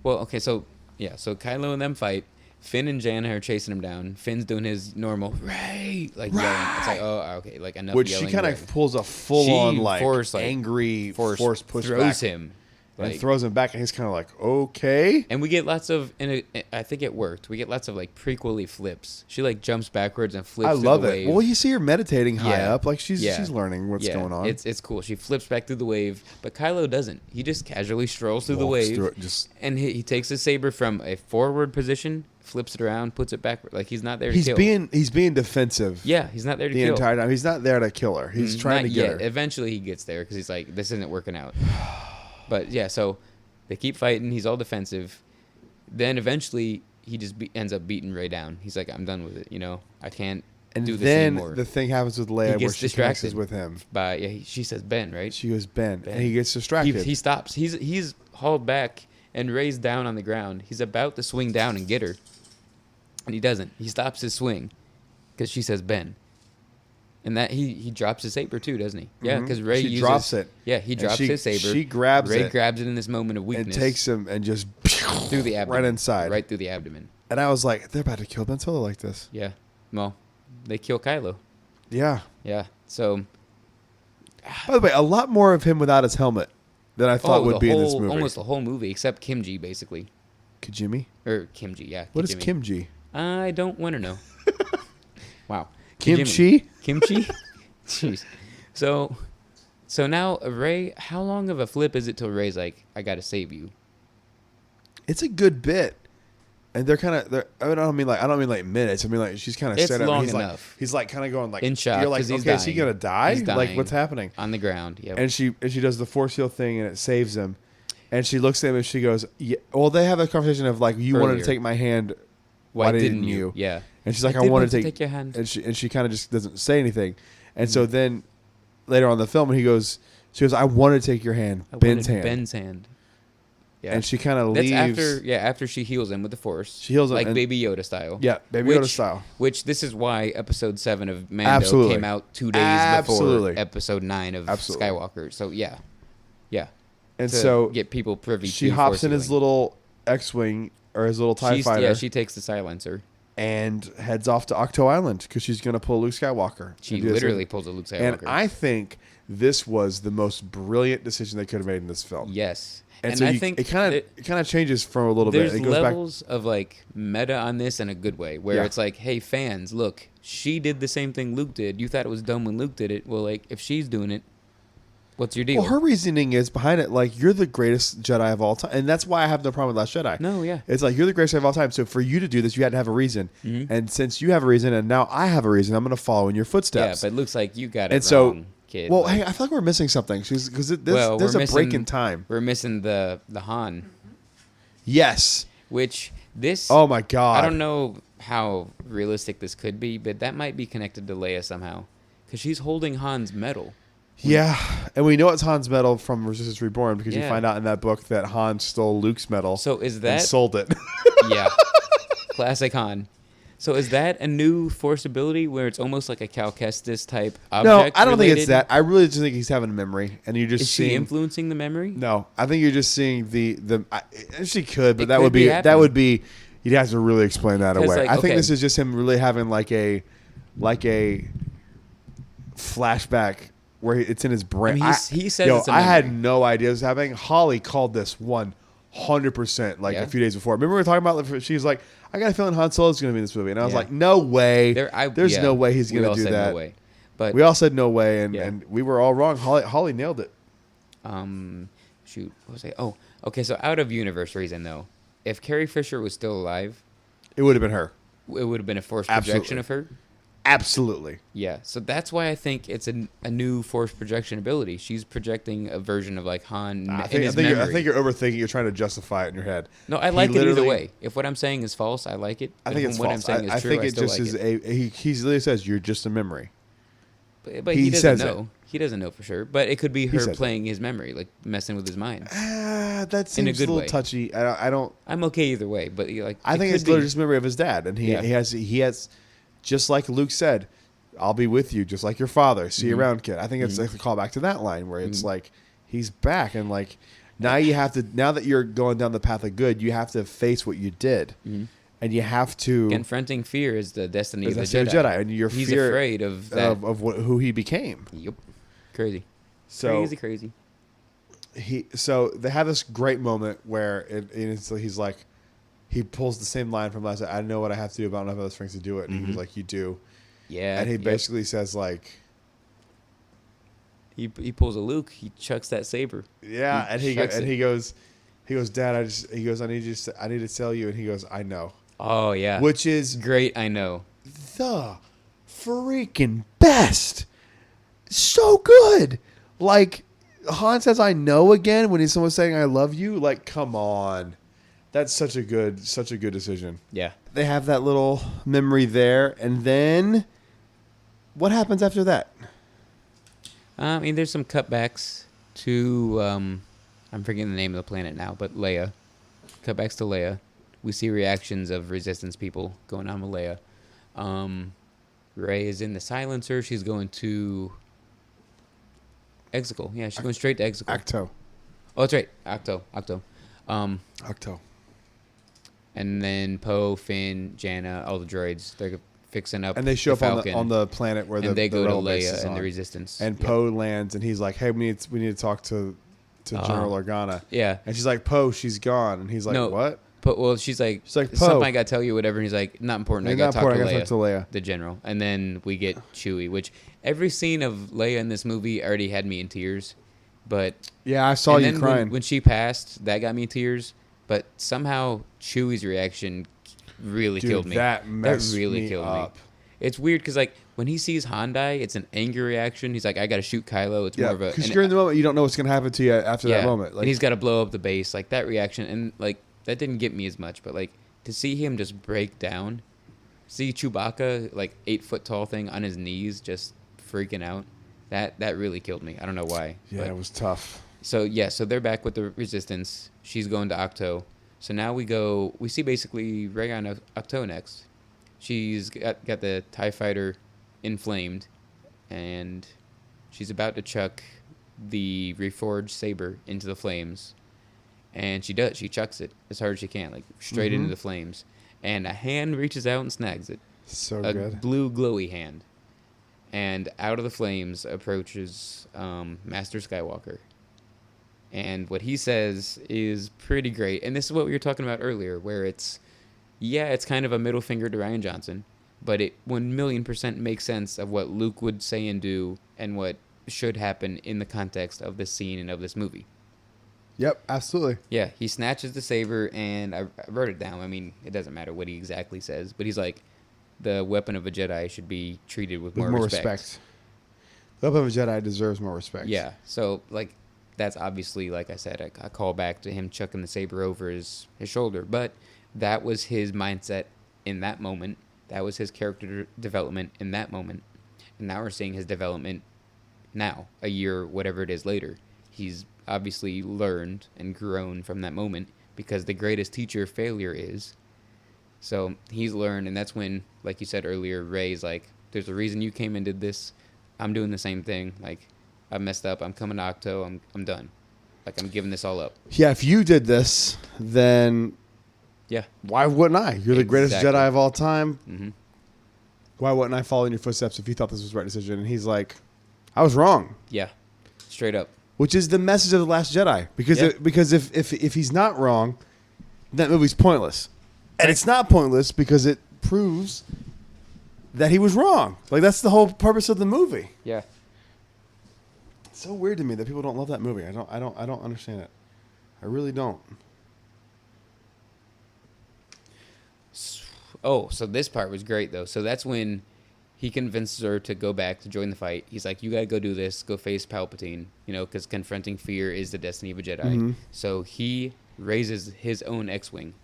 Well, okay, so Kylo and them fight. Finn and Jana are chasing him down. Finn's doing his normal Ray, like yelling. It's like, oh, okay, like enough Which yelling. she kind Ray. of pulls a full-on, like, Force, like, angry force push throws back. him, And like, throws him back and he's kind of like, okay. and we get lots of, I think it worked. We get lots of like prequely flips. She like jumps backwards and flips. I through love the it. wave. Well, you see her meditating high Yeah. up. Like she's Yeah. learning what's Yeah, going on. It's cool. She flips back through the wave, but Kylo doesn't. He just casually strolls through the Walks wave, through it, just- and he takes his saber from a forward position, flips it around, puts it backward. Like he's not there to He's kill. being defensive. Yeah, he's not there to The kill. entire time. He's not there to kill her. He's trying Not to get yet. her. Eventually he gets there because he's like, this isn't working out. But yeah, so they keep fighting. He's all defensive. Then eventually he just ends up beating Rey down. He's like, I'm done with it. You know, I can't And do this then anymore. the thing happens with Leia He where gets she connects distracted. with him. She says Ben, right? She goes, Ben. Ben. And he gets distracted. He stops. He's hauled back and Rey's down on the ground. He's about to swing down and get her, and he doesn't. He stops his swing, because she says Ben. And that he drops his saber too, doesn't he? Yeah, because Rey She uses, drops it. Yeah, he drops his saber. She grabs Rey it. grabs it in this moment of And weakness. takes him and just through the abdomen. right inside. Right through the abdomen. And I was like, they're about to kill Ben Solo like this. Yeah. Well, they kill Kylo. Yeah. Yeah. So. By the way, a lot more of him without his helmet than I thought would be in this movie. Almost the whole movie, except Kimji, basically. Kijimi? Or Kimji, yeah. What is Kijimi. Kimji? I don't want to know. Wow. Kimchi? Kimchi? Jeez. So now Rey, how long of a flip is it till Rey's like, I gotta save you? It's a good bit. And they're kind of, I don't mean like minutes. I mean like she's kind of It's set up. long He's enough. like, he's like kind of going like, In shock, you're like, 'cause he's okay, is he dying. going to die? He's Like dying. what's happening? On the ground, yeah. And she does the force heal thing and it saves him. And she looks at him and she goes, yeah. Well, they have a conversation of like, you wanted Earlier. to take my hand. Why didn't you? Yeah. And she's like, I did wanted want to take your hand. And she kind of just doesn't say anything. And so then later on in the film, she goes, I want to take your hand, I Ben's wanted hand. Ben's hand. Yeah. And she kind of That's leaves. after she heals him with the Force. She heals him like and- Baby Yoda style. Yeah, Baby Yoda style. Which this is why Episode 7 of Mando Absolutely. came out 2 days Absolutely. before Episode 9 of Absolutely. Skywalker. So yeah. And To so get people privy she to hops Force in his healing. little X-wing or his little TIE fighter Yeah, she takes the silencer. and heads off to Octo Island because she's going to pull Luke Skywalker. She and do this literally thing. pulls a Luke Skywalker. And I think this was the most brilliant decision they could have made in this film. yes. And so I you- think it kind of changes from a little bit. there's It goes levels of like meta on this in a good way, where Yeah. it's like, hey fans, look, she did the same thing Luke did. You thought it was dumb when Luke did it. Well, like if she's doing it, what's your deal? Well, her reasoning is behind it, like, you're the greatest Jedi of all time. And that's why I have no problem with Last Jedi. No, yeah. It's like, you're the greatest Jedi of all time. So for you to do this, you had to have a reason. Mhm. And since you have a reason and now I have a reason, I'm going to follow in your Yeah, footsteps. but Luke's like, you got it And so- wrong, kid. Well, Like, hey, I feel like we're missing something. Because well, there's we're a break missing- in time. we're missing the Han, Yes. which this Oh, my God. I don't know how realistic this could be, but that might be connected to Leia somehow, because she's holding Han's medal. Yeah. And we know it's Han's medal from Resistance Reborn because you Yeah. find out in that book that Han stole Luke's medal So is and that sold it. yeah, classic Han. So is that a new Force ability where it's almost like a Cal Kestis type No, object? I don't think it's related? that. I really just think he's having a memory. And you're just Is she seeing... influencing the memory? No, I think you're just seeing she could, but It that could would be be happening. you'd have to really explain that 'Cause, away. like, I think okay. this is just him really having like a flashback where it's in his brain. I mean, he says it's a I had memory. no idea this was happening. Holly called this 100% like Yeah. a few days before. Remember we were talking about? She's like, I got a feeling Han Solo's going to be in this movie, and I was Yeah. like, no way. There's yeah, no way he's we going all to do said that. No way. But We all said no way, and, Yeah. and we were all wrong. Holly nailed it. shoot, what was I? Oh, okay. So out of universe reason though, if Carrie Fisher was still alive, It would have been her. it would have been a Force Absolutely. projection of her. Absolutely. Yeah, so that's why I think it's a new Force projection ability. She's projecting a version of like Han I in think, his I, think you're, memory. I think you're overthinking. You're trying to justify it in your head. No, I He like it either literally- way. If what I'm saying is false, I like it. I But think if it's what I'm false. saying is I true, think I it still just like is it. he literally says you're just a memory. But he he doesn't says it. know. He doesn't know for sure. But it could be her says it. playing his memory, like messing with his mind. That seems In a a good little way. touchy. I don't. I'm okay either way. But like, I it think could it's be. literally just a memory of his dad, and he Yeah. he has just like Luke said, "I'll be with you, just like your father. See you around, kid." I think it's like a callback to that line where it's like he's back, and like now that you're going down the path of good, you have to face what you did, and you have to Confronting fear is the destiny of the That's the Jedi. Jedi, and your He's fear afraid of that. of who he became. Yep. Crazy. So Crazy. So they have this great moment where he's like, he pulls the same line from last. I know what I have to do, but I don't have other strengths to do it. And he's like, you do. Yeah. And he yep. basically says like, He pulls a Luke. He chucks that saber. yeah. And chucks it. he goes, Dad, I need to tell you. And he goes, I know. Oh yeah. Which is Great. I know. the freaking best. So good. Like Han says, I know again when someone's saying I love you. Like, come on. That's such a good decision. Yeah. They have that little memory there, and then what happens after that? I mean, there's some cutbacks to I'm forgetting the name of the planet now, but Leia. Cutbacks to Leia. We see reactions of Resistance people going on with Leia. Rey is in the silencer. She's going to Exegol. Yeah, she's going straight to Exegol. Acto. Oh, that's right. Octo. Octo. And then Poe, Finn, Janna, all the droids, they're fixing up. And they show the up Falcon, on the planet where and they go to rebel base is Leia and on. the Resistance. And Yep. Poe lands, and he's like, "Hey, we need to talk to General Organa." Yeah. And she's like, "Poe, she's gone." And he's like, No. "What?" Well, she's like, Poe. something I got to tell you, whatever. And he's like, not important. I Not got to talk important, to I gotta talk to Leia. the general. And then we get Chewie, which every scene of Leia in this movie already had me in tears. But Yeah, I saw and you then crying. when she passed, that got me in tears. But somehow Chewie's reaction really Dude, killed me. that messed really me killed up. me. It's weird because like when he sees Han die, it's an angry reaction. He's like, I got to shoot Kylo. It's Yeah, more of a because and- you're in the moment, you don't know what's gonna happen to you after that moment. Like, and he's got to blow up the base, like that reaction, and like that didn't get me as much, but like to see him just break down, see Chewbacca like 8 foot tall thing on his knees, just freaking out, that really killed me. I don't know why. yeah, but- it was tough. So they're back with the Resistance. She's going to Octo. So now we see basically Rey on Octo next. She's got the TIE fighter inflamed, and she's about to chuck the reforged saber into the flames. And she does. She chucks it as hard as she can, like straight into the flames. And a hand reaches out and snags it. So A good. blue glowy hand. And out of the flames approaches Master Skywalker. And what he says is pretty great. And this is what we were talking about earlier, where it's kind of a middle finger to Ryan Johnson, but it 1,000,000% makes sense of what Luke would say and do and what should happen in the context of this scene and of this movie. Yep, absolutely. Yeah, he snatches the saber, and I wrote it down. I mean, it doesn't matter what he exactly says, but he's like, the weapon of a Jedi should be treated with more respect. The weapon of a Jedi deserves more respect. Yeah, so, like, that's obviously, like I said, a call back to him chucking the saber over his shoulder. But that was his mindset in that moment. That was his character development in that moment. And now we're seeing his development now, a year, whatever it is later. He's obviously learned and grown from that moment because the greatest teacher failure is. So he's learned, and that's when, like you said earlier, Rey's like, there's a reason you came and did this. I'm doing the same thing. Like, I messed up. I'm coming to Octo. I'm done. Like, I'm giving this all up. Yeah, if you did this, then Yeah. why wouldn't I? You're the greatest Exactly. Jedi of all time. Mm-hmm. Why wouldn't I follow in your footsteps if you thought this was the right decision? And he's like, I was wrong. Yeah. Straight up. Which is the message of The Last Jedi. Because Yeah. because if he's not wrong, that movie's pointless. And it's not pointless because it proves that he was wrong. Like, that's the whole purpose of the movie. Yeah. It's so weird to me that people don't love that movie. I don't understand it. I really don't. Oh, so this part was great, though. So that's when he convinces her to go back to join the fight. He's like, you got to go do this. Go face Palpatine, because confronting fear is the destiny of a Jedi. Mhm. So he raises his own X-Wing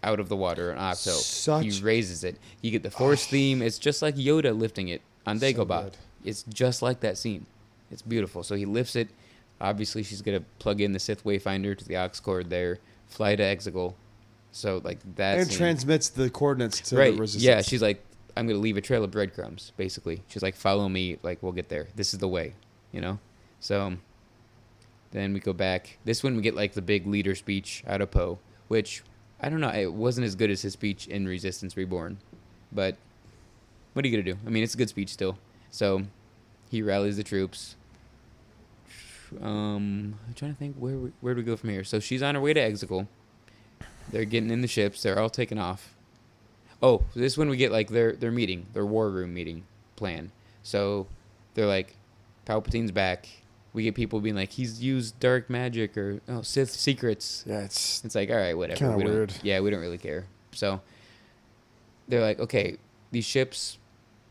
out of the water on Octo. He Such- raises it. You get the Force theme. It's just like Yoda lifting it on So Dagobah. good. It's just like that scene. It's beautiful. So he lifts it. Obviously, she's going to plug in the Sith Wayfinder to the aux cord there, fly to Exegol. So, like, that And scene. transmits the coordinates to Right. the resistance. Yeah, she's like, I'm going to leave a trail of breadcrumbs, basically. She's like, follow me. Like, we'll get there. This is the way, So then we go back. This one, we get, like, the big leader speech out of Poe, which, I don't know, it wasn't as good as his speech in Resistance Reborn. But what are you going to do? I mean, it's a good speech still. So he rallies the troops. I'm trying to think, where do we go from here? So she's on her way to Exegol. They're getting in the ships. They're all taking off. Oh, this is when we get, like, their meeting, their war room meeting plan. So they're like, Palpatine's back. We get people being like, he's used dark magic or Sith secrets. Yeah, it's It's like, all right, whatever. Kinda we don't- weird. Yeah, we don't really care. So they're like, okay, these ships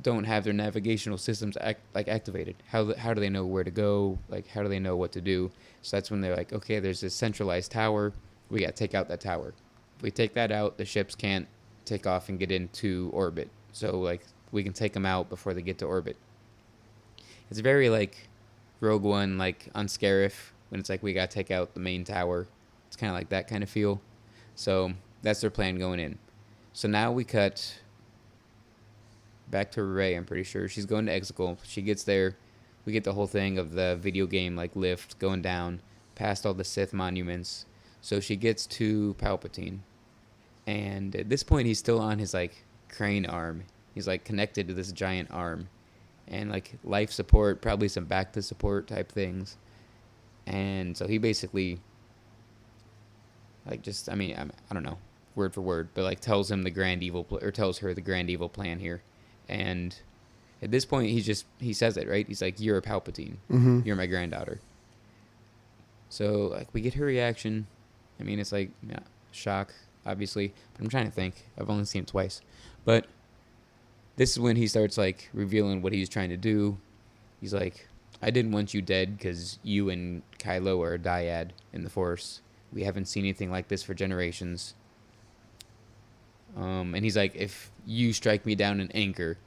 don't have their navigational systems activated. How do they know where to go? Like, how do they know what to do? So that's when they're like, okay, there's this centralized tower. We got to take out that tower. If we take that out, the ships can't take off and get into orbit. So, like, we can take them out before they get to orbit. It's very, like, Rogue One, like, on Scarif, when it's like, we got to take out the main tower. It's kind of like that kind of feel. So that's their plan going in. So now we cut back to Rey. I'm pretty sure she's going to Exegol. She gets there. We get the whole thing of the video game like lift going down past all the Sith monuments. So she gets to Palpatine, and at this point he's still on his like crane arm. He's like connected to this giant arm, and like life support, probably some back to support type things. And so he basically like just I mean I don't know word for word, but like tells him the grand evil or tells her the grand evil plan here, and at this point he says it right. He's like, "You're a Palpatine. Mm-hmm. You're my granddaughter." So like we get her reaction. I mean, it's like shock, obviously, but I'm trying to think. I've only seen it twice, but this is when he starts like revealing what he's trying to do. He's like, "I didn't want you dead because you and Kylo are a dyad in the Force. We haven't seen anything like this for generations." And he's like, "If you strike me down in anger,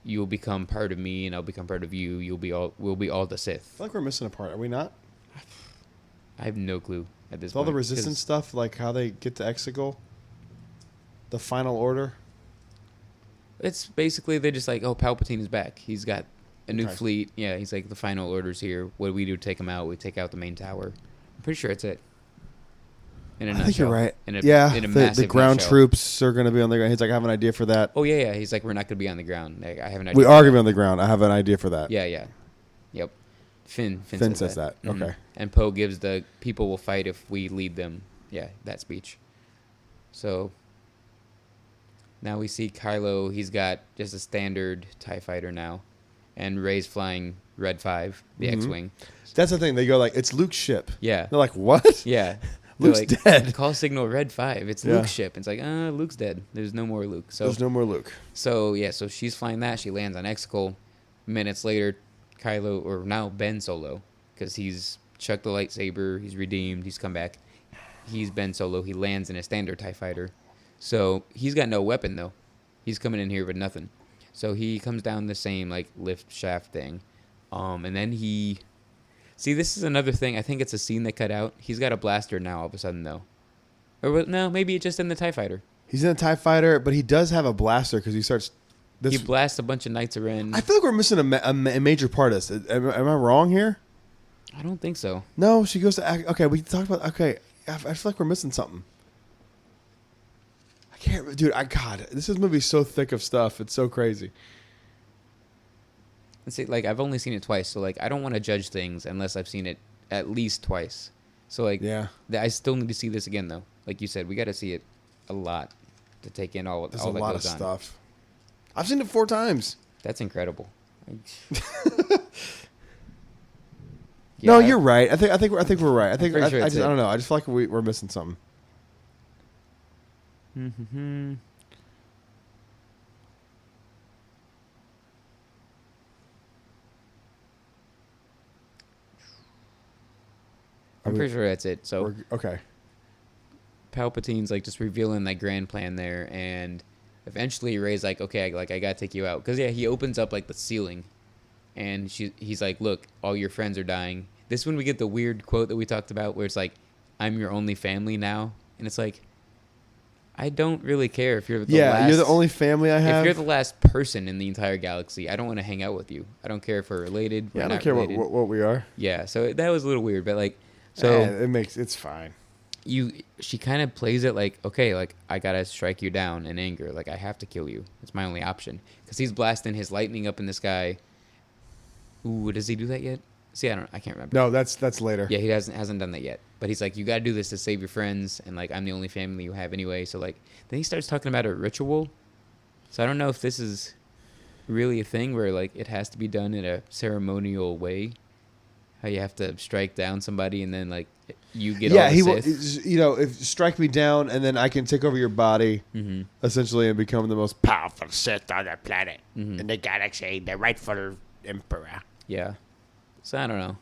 you will become part of me, and I'll become part of you. We'll be all the Sith." I feel like we're missing a part. Are we not? I have no clue at this With all point. the resistance stuff, like how they get to Exegol, the Final Order. It's basically they're just like, "Oh, Palpatine is back. He's got a new Okay. fleet." Yeah, he's like, "The final order's here. What do we do to take him out? We take out the main tower." I'm pretty sure that's it. In a I think you're nutshell. right. In a The massive ground nutshell. troops are going to be on the ground. He's like, I have an idea for that. Oh yeah. He's like, "We're not going to be on the ground. Like, I have an idea." We are going to be on the ground. I have an idea for that. Yeah. Yep. Finn says that. Mhm. Okay. And Poe gives the people will fight if we lead them. Yeah, that speech. So now we see Kylo. He's got just a standard TIE fighter now, and Rey's flying Red 5, the Mhm. X-wing. That's the thing. They go like, it's Luke's ship. Yeah. They're like, what? Yeah. They're Luke's like, dead. "Call signal Red 5. It's Yeah. Luke's ship." It's like, Luke's dead. There's no more Luke. So There's no more Luke. So she's flying that. She lands on Exegol. Minutes later, Kylo, or now Ben Solo, because he's chucked the lightsaber, he's redeemed, he's come back. He's Ben Solo. He lands in a standard TIE fighter. So he's got no weapon, though. He's coming in here with nothing. So he comes down the same, like, lift shaft thing. And then he... See, this is another thing. I think it's a scene they cut out. He's got a blaster now all of a sudden, though. Or no, maybe it's just in the TIE fighter. He's in a TIE fighter, but he does have a blaster because he starts... He blasts a bunch of Knights of Ren. I feel like we're missing a major part of this. Am I wrong here? I don't think so. No, she goes to... Okay, we talked about... Okay, I feel like we're missing something. I can't... Dude, God, this movie's so thick of stuff. It's so crazy. And see, like, I've only seen it twice, so, like, I don't want to judge things unless I've seen it at least twice. So, like, Yeah. I still need to see this again, though. Like you said, we got to see it a lot to take in all There's all a that lot of goes on. stuff. I've seen it 4 times. That's incredible. No, Yeah, you're right. I think we're right. I think pretty I sure it's just it. I don't know. I just feel like we're missing something. Mm-hmm. I'm pretty sure that's it. So Okay. Palpatine's like just revealing that grand plan there, and eventually Rey's like, "Okay, I gotta take you out," because he opens up like the ceiling, and he's like, "Look, all your friends are dying." This is when we get the weird quote that we talked about, where it's like, "I'm your only family now," and it's like, I don't really care if you're the last. You're the only family I have. If you're the last person in the entire galaxy, I don't want to hang out with you. I don't care if we're related. I we're don't not care related. what we are. Yeah, so that was a little weird, but like, so it's fine. she kind of plays it like, okay, like I gotta strike you down in anger, like I have to kill you. It's my only option because he's blasting his lightning up in the sky. Ooh, does he do that yet? See, I can't remember. No, that's later. Yeah, he hasn't done that yet. But he's like, you got to do this to save your friends, and like I'm the only family you have anyway. So like, then he starts talking about a ritual. So I don't know if this is really a thing where like it has to be done in a ceremonial way. How you have to strike down somebody and then like you get all the he Sith. will. If strike me down and then I can take over your body, essentially, and become the most Powerful Sith on the planet. Mhm. In the galaxy, the rightful emperor. Yeah. So I don't know.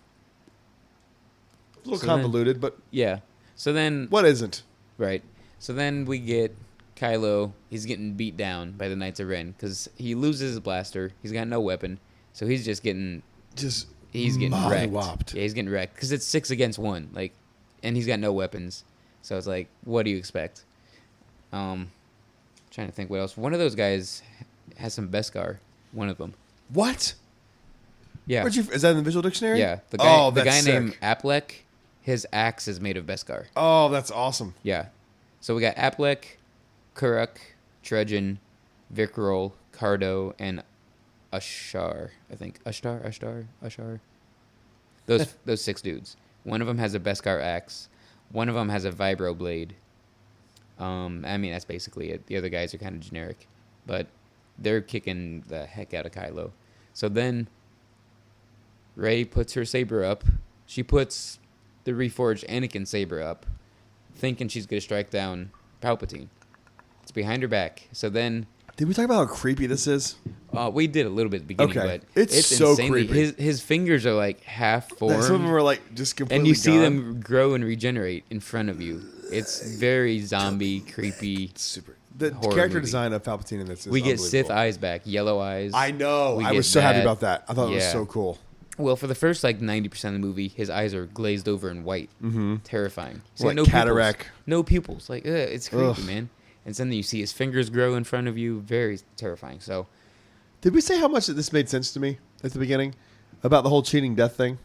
a little So then- convoluted, but Yeah. So then what isn't? Right. So then we get Kylo. He's getting beat down by the Knights of Ren because he loses his blaster. He's got no weapon, so he's just getting he's getting wrecked. mollywopped. Yeah, he's getting wrecked because it's 6 against 1. Like, and he's got no weapons. So it's like, what do you expect? Trying to think what else. One of those guys has some Beskar. One of them. What? Yeah. Is that in the visual dictionary? Yeah. The guy, the that's guy sick. named Aplek, his axe is made of Beskar. Oh, that's awesome. Yeah. So we got Aplek, Kuruk, Trudgeon, Vikrol, Cardo, and Ashar. I think Ashtar. Those 6 dudes. One of them has a Beskar axe. One of them has a vibro blade. I mean, that's basically it. The other guys are kind of generic, but they're kicking the heck out of Kylo. So then Rey puts her saber up. She puts the reforged Anakin saber up, thinking she's going to strike down Palpatine. It's behind her back. So then... Did we talk about how creepy this is? We did a little bit at the beginning, Okay. but It's so insanely, creepy. His fingers are like half formed. Some of them are like just completely And you see gone. them grow and regenerate in front of you. It's very zombie, creepy. Super. The horror character movie. design of Palpatine in this is We get Sith unbelievable. eyes back, yellow eyes. I know. We I get was so happy that. about that. I thought it was Yeah. so cool. Well, for the first like 90% of the movie, his eyes are glazed over in white. Mm-hmm. Terrifying. You see Like no cataract. Pupils. No pupils. Like, it's creepy, Ugh. man. And then you see his fingers grow in front of you. Very terrifying. So, Did we say how much this made sense to me at the beginning about the whole cheating death thing?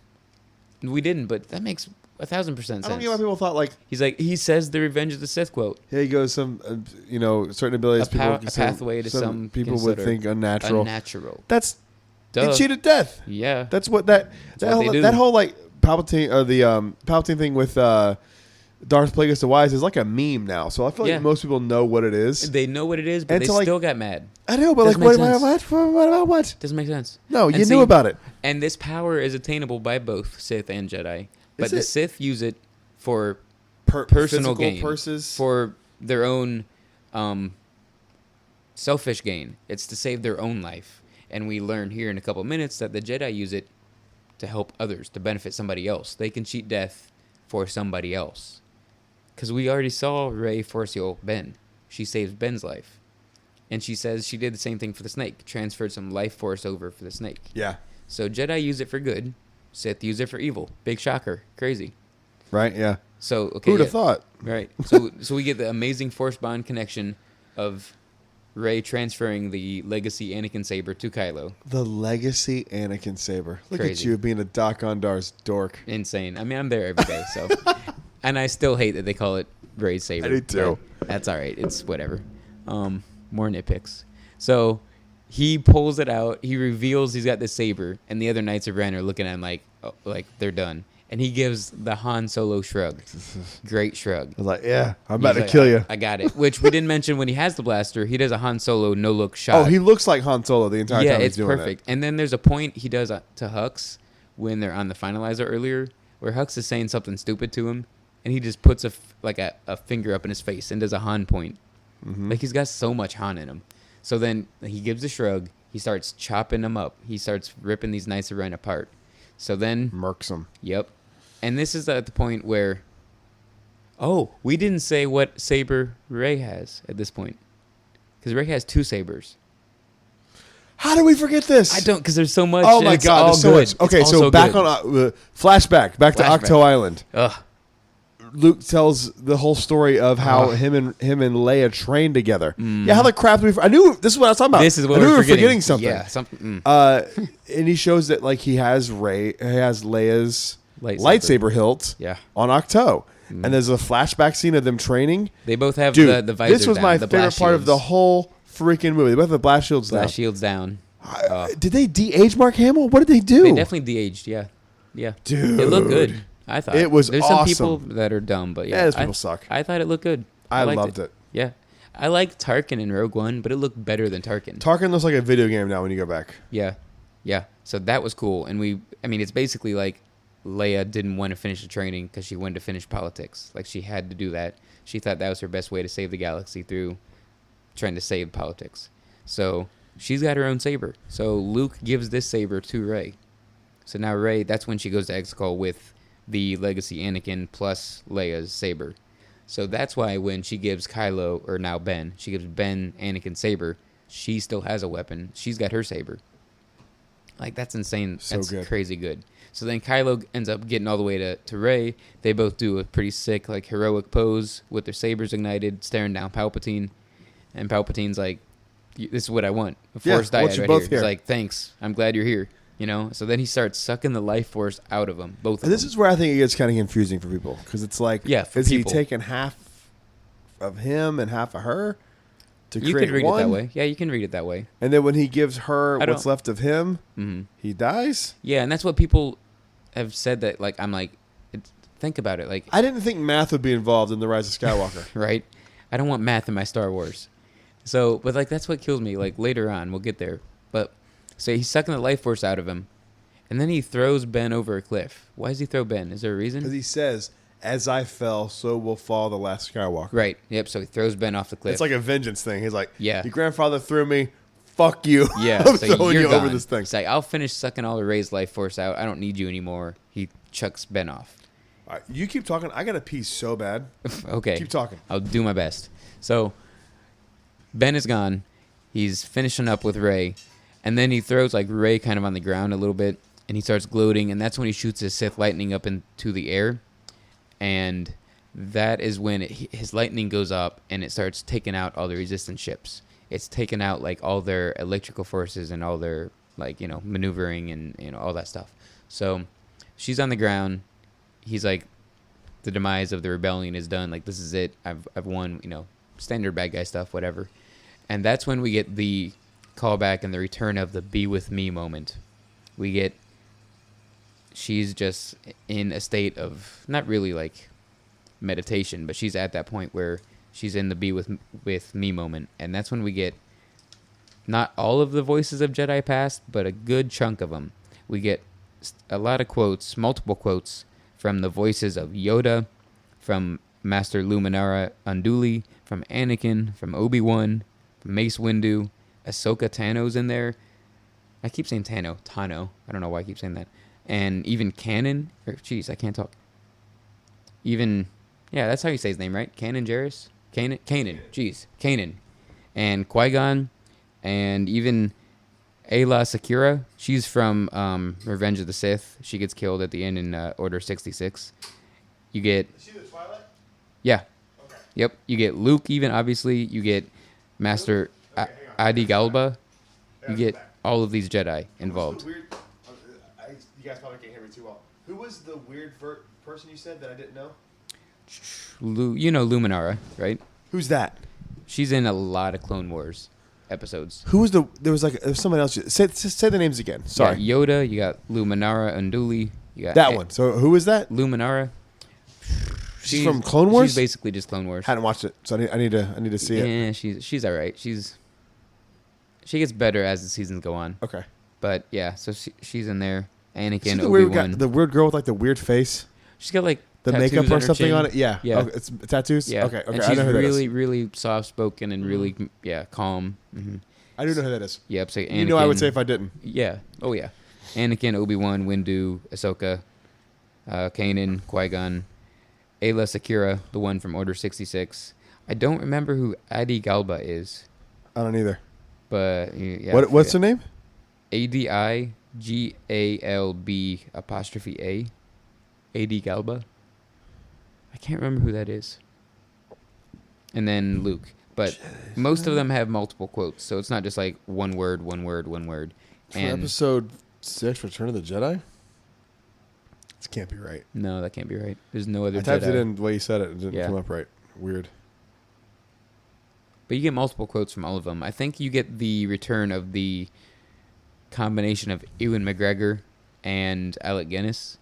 we didn't, but that makes 1,000% sense. I don't get why people thought like, He says the Revenge of the Sith quote. here you go, some certain abilities A pathway to some people would consider think unnatural. Unnatural. That's Duh. it cheated death. Yeah. That's what that what they do. that whole like Palpatine or the Palpatine thing with Darth Plagueis the Wise is like a meme now. So I feel like Yeah. most people know what it is. They know what it is, but And they to, like- still got mad. I know, but Doesn't like make what sense. what about what? Doesn't make sense. No, you And knew see, about it. And this power is attainable by both Sith and Jedi. But Is the it? Sith use it for personal Physical gain. purses. For their own selfish gain. It's to save their own life. And we learn here in a couple minutes that the Jedi use it to help others, to benefit somebody else. They can cheat death for somebody else. Because we already saw Rey force heal Ben. She saves Ben's life. And she says she did the same thing for the snake. Transferred some life force over for the snake. Yeah. So Jedi use it for good. Sith use it for evil. Big shocker. Crazy. Right. Yeah. So, okay. Who'd have thought? Right. So we get the amazing Force bond connection of Rey transferring the legacy Anakin saber to Kylo. The legacy Anakin saber. Look at Crazy. you being a Doc Ondar's dork. Insane. I mean, I'm there every day, so. And I still hate that they call it Rey's saber. I do too. but That's all right. It's whatever. More nitpicks. So he pulls it out. He reveals he's got the saber, and the other Knights of Ren are looking at him like they're done. And he gives the Han Solo shrug. Great shrug. I was like, yeah, I'm about He's to like, kill you. I got it. Which we didn't mention when he has the blaster. He does a Han Solo no-look shot. Oh, he looks like Han Solo the entire yeah, time he's it's doing perfect. And then there's a point he does to Hux when they're on the finalizer earlier, where Hux is saying something stupid to him, and he just puts a finger up in his face and does a Han point. Mm-hmm. Like he's got so much Han in him. So then he gives a shrug. He starts chopping them up. He starts ripping these Knights of Ren apart. So then, it. Murks him. yep. And this is at the point where, we didn't say what saber Rey has at this point, because Rey has 2 sabers. How do we forget this? I don't, because there's so much. Oh and my it's God, all there's so good. much. Okay, It's so also back good. on flashback back to Flashback. Octo Island. Ugh. Luke tells the whole story of how him and Leia trained together. Yeah, how the crap I knew this is what I was talking about. This is what I knew we're we were forgetting. something. Yeah, something. And he shows that like he has Leia's lightsaber hilt Yeah. on Octo. And there's a flashback scene of them training. They both have Dude, the visor this was down, my the favorite blast part of the shields. whole freaking movie. They both have the blast shields Blast down. shields down. Did they de-age Mark Hamill? What did they do? They definitely de-aged, yeah. Dude. It looked good, I thought. It was There's awesome. some people that are dumb, but yeah. Yeah, those people suck. I thought it looked good. I liked loved it. Yeah. I liked Tarkin in Rogue One, but it looked better than Tarkin. Tarkin looks like a video game now when you go back. Yeah. Yeah. So that was cool. And it's basically like Leia didn't want to finish the training because she wanted to finish politics. Like she had to do that. She thought that was her best way to save the galaxy through trying to save politics. So she's got her own saber. So Luke gives this saber to Rey. So now Rey, that's when she goes to Exegol with the legacy Anakin plus Leia's saber. So that's why when she gives Kylo, or now Ben, she gives Ben Anakin's saber, she still has a weapon. She's got her saber. Like, that's insane. So That's good. crazy good. So then Kylo ends up getting all the way to Rey. They both do a pretty sick, like, heroic pose with their sabers ignited, staring down Palpatine. And Palpatine's like, this is what I want. A Yeah, force I want dyad you right both here. here. He's like, thanks. I'm glad you're here. So then he starts sucking the life force out of them, both of And this them. is where I think it gets kind of confusing for people because it's like, Yeah, for is people. he taking half of him and half of her to You create could read one? it that way. Yeah, you can read it that way. And then when he gives her I what's don't- left of him, hmm he dies. Yeah, and that's what people have said that, like, I'm like, think about it. Like, I didn't think math would be involved in the Rise of Skywalker. right? I don't want math in my Star Wars. So, but like that's what kills me. Like later on, we'll get there. But so he's sucking the life force out of him, and then he throws Ben over a cliff. Why does he throw Ben? Is there a Because reason? he says, "As I fell, so will fall the last Skywalker." Right. Yep. So he throws Ben off the cliff. It's like a vengeance thing. He's like, Yeah. your grandfather threw me. Fuck you. yeah. I'm So throwing you're you gone. over this thing." It's like I'll finish sucking all the Rey's life force out. I don't need you anymore. He chucks Ben off. All right, you keep talking. I got to pee so bad. Okay. Keep talking. I'll do my best. So Ben is gone. He's finishing up with Rey, and then he throws like Rey kind of on the ground a little bit, and he starts gloating, and that's when he shoots his Sith lightning up into the air, and that is when his lightning goes up and it starts taking out all the resistance ships. It's taking out like all their electrical forces and all their like maneuvering and all that stuff. So she's on the ground. He's like, the demise of the rebellion is done. Like, this is it. I've won. Standard bad guy stuff, whatever. And that's when we get the callback and the return of the "be with me" moment. We get she's just in a state of not really like meditation, but she's at that point where she's in the "be with me" moment, and that's when we get not all of the voices of Jedi past, but a good chunk of them. We get a lot of quotes, multiple quotes from the voices of Yoda, from Master Luminara Unduli, from Anakin, from Obi-Wan, from Mace Windu, Ahsoka Tano's in there. I keep saying Tano. I don't know why I keep saying that. And even Kanan. Jeez, I can't talk. Even, yeah, that's how you say his name, right? Kanan Jarrus? Kanan. Kanan. And Qui-Gon. And even Ayla Secura. She's from Revenge of the Sith. She gets killed at the end in Order 66. You get... Is she the Twilight? Yeah. Okay. Yep. You get Luke even, obviously. You get Master Okay, hang on. Adi Galba. Yeah, You get back. all of these Jedi Who's involved. the weird, you guys probably can't hear me too well. Who was the weird person you said that I didn't know? Luminara, right? Who's that? She's in a lot of Clone Wars episodes. Who was there was someone else. Say the names again. Sorry. You got Yoda, you got Luminara Unduli, you got That one. So who is that? Luminara. She's from Clone Wars? She's basically just Clone Wars. Hadn't watched it, so I need to see it. Yeah, she's all right. She gets better as the seasons go on. Okay. But yeah, so she's in there. Is she Anakin, the weird Obi-Wan. the weird girl with like the weird face, She's got like the tattoos makeup on or her something chin. on it. Yeah. Yeah. Okay, it's tattoos. Yeah. Okay. And I she's know who that is. really, really soft spoken and really, calm. Mm-hmm. I do know who that is. Yep. So Anakin, You know, I would say if I didn't. Yeah. Oh yeah. Anakin, Obi-Wan, Windu, Ahsoka, Kanan, Qui-Gon, Ayla Secura, the one from Order 66. I don't remember who Adi Galba is, I don't either. but yeah. What's her name? ADIGALB apostrophe A. Adi Galba. I can't remember who that is. And then Luke. But most of them have multiple quotes, so it's not just like one word. For episode 6, Return of the Jedi. This can't be right. No, that can't be right. There's no other I typed Jedi. it in the way you said it. It didn't Yeah. come up right. Weird. But you get multiple quotes from all of them. I think you get the return of the combination of Ewan McGregor and Alec Guinness.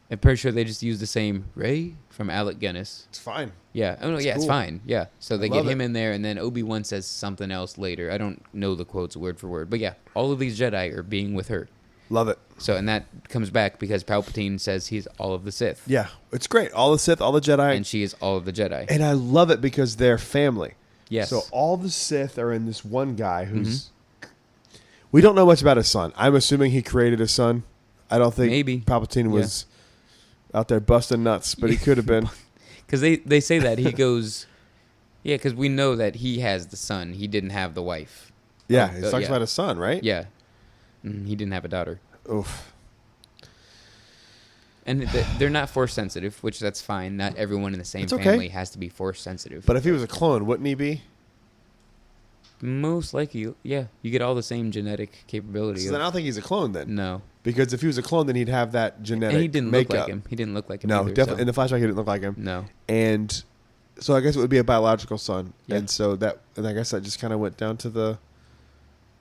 I'm pretty sure they just use the same Rey from Alec Guinness. It's fine. Yeah. Oh no, It's yeah, it's cool. fine. Yeah. So they love get him it. in there, and then Obi-Wan says something else later. I don't know the quotes word for word, but yeah, all of these Jedi are being with her. Love it. So, and that comes back because Palpatine says he's all of the Sith, Yeah, it's great. All the Sith, all the Jedi. and she is all of the Jedi. And I love it because they're family. Yes. So all the Sith are in this one guy who's. Mm-hmm. We don't know much about his son. I'm assuming he created his son. I don't think Maybe. Palpatine was out there busting nuts, but he could have been. Because they say that he goes, yeah, because we know that he has the son. He didn't have the wife. Yeah, he talks yeah. about his son, right? Yeah. He didn't have a daughter. Oof. And they're not force sensitive, which that's fine. Not everyone in the same It's okay. family has to be force sensitive. But if he was a clone, wouldn't he be? Most likely, yeah. You get all the same genetic capability. So then I don't think he's a clone then. No. Because if he was a clone, then he'd have that genetic And he didn't makeup. look like him. He didn't look like him. No, either, definitely. so- In the flashback, he didn't look like him. No. And so I guess it would be a biological son. Yeah. And so I guess that just kind of went down to the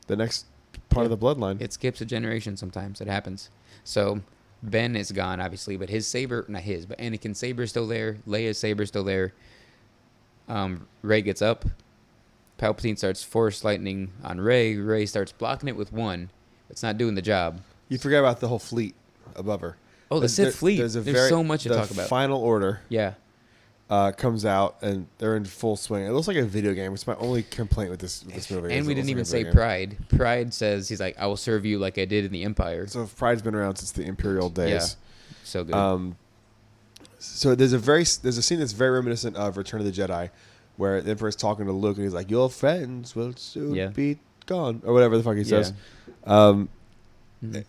next part Yeah. of the bloodline. It skips a generation sometimes. It happens. So Ben is gone, obviously, but his saber, not his, but Anakin's saber is still there. Leia's saber is still there. Rey gets up. Palpatine starts force lightning on Rey. Rey starts blocking it with one. It's not doing the job. You forgot about the whole fleet above her. Oh, the There's- Sith fleet. There's There's so much to talk about. The Final Order Yeah. comes out, and they're in full swing. It looks like a video game. It's my only complaint with this movie. And is we it didn't looks even like a say video game. Pride. Pride says, he's like, I will serve you like I did in the Empire. So Pride's been around since the Imperial days. So good. So there's a scene that's very reminiscent of Return of the Jedi, where the Emperor's talking to Luke and he's like, "Your friends will soon Yeah. be gone," or whatever the fuck he says.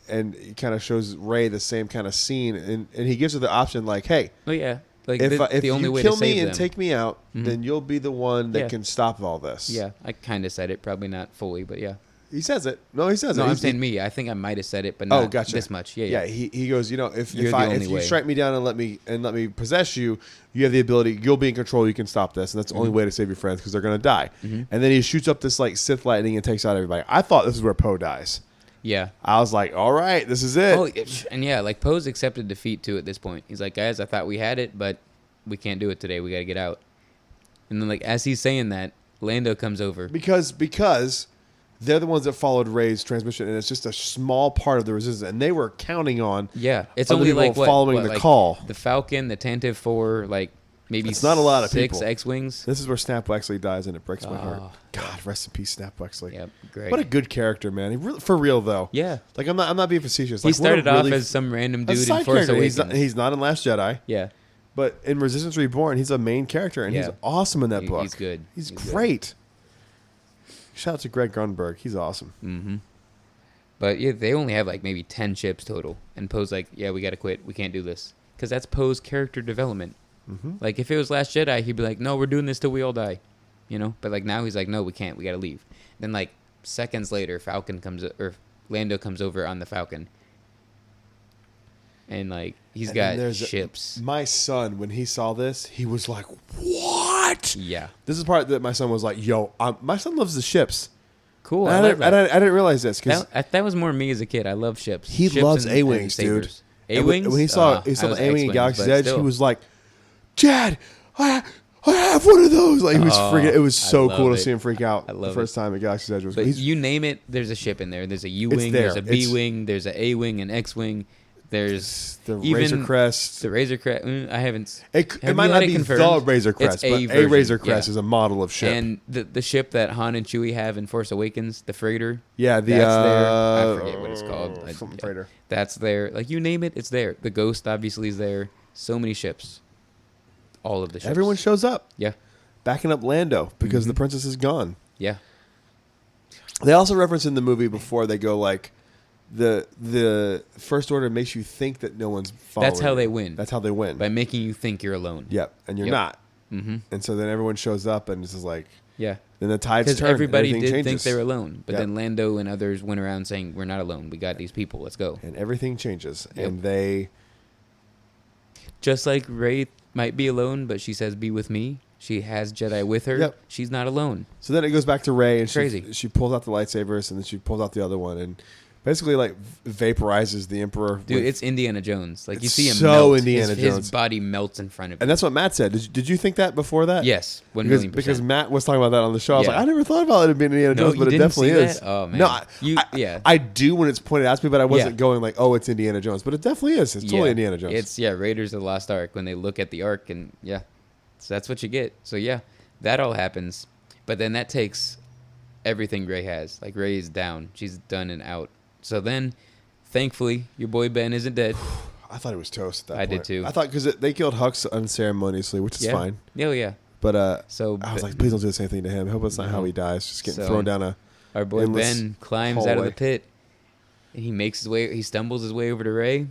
And he kind of shows Rey the same kind of scene, and he gives her the option like, "Hey, Oh, yeah. Like, if the you only way kill to save me and them. take me out, Mhm. then you'll be the one that Yeah. can stop all this." Yeah, I kind of said it. Probably not fully, but yeah. He says it. No, he says No, it. I'm He's- saying me. I think I might have said it, but not Oh, gotcha. this much. Yeah, he goes, if You're the only you way. strike me down and let me possess you, you have the ability. You'll be in control. You can stop this, and that's the only way to save your friends because they're gonna die. And then he shoots up this like Sith lightning and takes out everybody. I thought this is where Poe dies. Yeah. I was like, all right, this is it. Oh, and yeah, like Poe's accepted defeat too at this point. He's like, guys, I thought we had it, but we can't do it today. We got to get out. And then, like, as he's saying that, Lando comes over. because they're the ones that followed Rey's transmission, and it's just a small part of the resistance, and they were counting on. Yeah, it's other only people like what, following the like call. The Falcon, the Tantive 4, like maybe It's not a lot of 6 people. X-wings. This is where Snap Wexley dies, and it breaks my heart. Oh. God, rest in peace, Snap Wexley. Yep, great. What a good character, man. For real though. Yeah. Like I'm not being facetious. He Like, what a started off really as some random a dude in side Force character. Awakens. He's not in Last Jedi, Yeah. but in Resistance Reborn, he's a main character, and he's Yeah. awesome in that book. He's good. He's He's good. great. Shout out to Greg Grunberg. He's awesome. Mm-hmm. But yeah, they only have like maybe 10 ships total. And Poe's like, yeah, we got to quit. We can't do this. Because that's Poe's character development. Mm-hmm. Like, if it was Last Jedi, he'd be like, no, we're doing this till we all die. You know? But like now he's like, no, we can't. We got to leave. Then like seconds later, Lando comes over on the Falcon. And like, he's And then got there's ships. My son, when he saw this, he was like, "What?" Yeah. This is the part that my son was like, "Yo, my son loves the ships." Cool. And I, love that. I didn't realize this because That was more me as a kid. I love ships. he Ships loves and A-wings, dude. sabers. And A-wings? when he saw I the was A-wing in X-wings, Galaxy's but Edge, still. he was like, "Dad, I have one of those." Like he was Oh, freaking. It was I so love cool to it. see him freak out I the love first time at Galaxy's Edge. But He's- you name it, there's a ship in there. There's a U-wing, there. there's a It's- B-wing, there's a A-wing, an X-wing. There's the even Razor Crest. The Razor Crest. I haven't. It have might you not had it be confirmed? the Razor It's Crest, but a version, Razor Crest yeah. is a model of ship. And the ship that Han and Chewie have in Force Awakens, the freighter. yeah, the that's there. I forget what it's called. Something Yeah. freighter. That's there. Like you name it, it's there. The Ghost obviously is there. So many ships. All of the ships. Everyone shows up, Yeah. backing up Lando because Mm-hmm. the princess is gone. Yeah. They also reference in the movie before they go like, the First Order makes you think that no one's following. That's how you. they win. That's how they win. By making you think you're alone. Yep, and you're Yep. not. Mm-hmm. And so then everyone shows up, and it's just like, Yeah. then the tides Because turn. everybody everything did changes. think they were alone. But Yep. then Lando and others went around saying, we're not alone. We got these people. Let's go. and everything changes, Yep. and they. Just like Rey might be alone, but she says, be with me. She has Jedi with her. Yep. She's not alone. So then it goes back to Rey, and Crazy. she pulls out the lightsabers, and then she pulls out the other one, and basically like vaporizes the Emperor. Dude, with- it's Indiana Jones. Like, you It's see him so melt. Indiana his Jones. body melts in front of you. and that's what Matt said. Did you think that before that? Yes. 1 Because, million because percent. Matt was talking about that on the show. I was Yeah. like, I never thought about it being Indiana No, Jones, you but it didn't definitely see is. that? Oh, man. No, I, Yeah. I do when it's pointed out to me, but I wasn't Yeah. going like, oh, it's Indiana Jones. But it definitely is. It's totally Indiana Jones. It's, Raiders of the Lost Ark when they look at the Ark and, so that's what you get. So, that all happens. But then that takes everything Rey has. Like, Rey's down. She's done and out. So then, thankfully, your boy Ben isn't dead. I thought it was toast at that I point. did too. I thought because they killed Hux unceremoniously, which is fine. Oh, yeah. But So I was like, please don't do the same thing to him. I hope it's not how No. he dies. Just getting So- thrown down a. our boy endless Ben climbs out of hallway. the pit, and he stumbles his way over to Rey.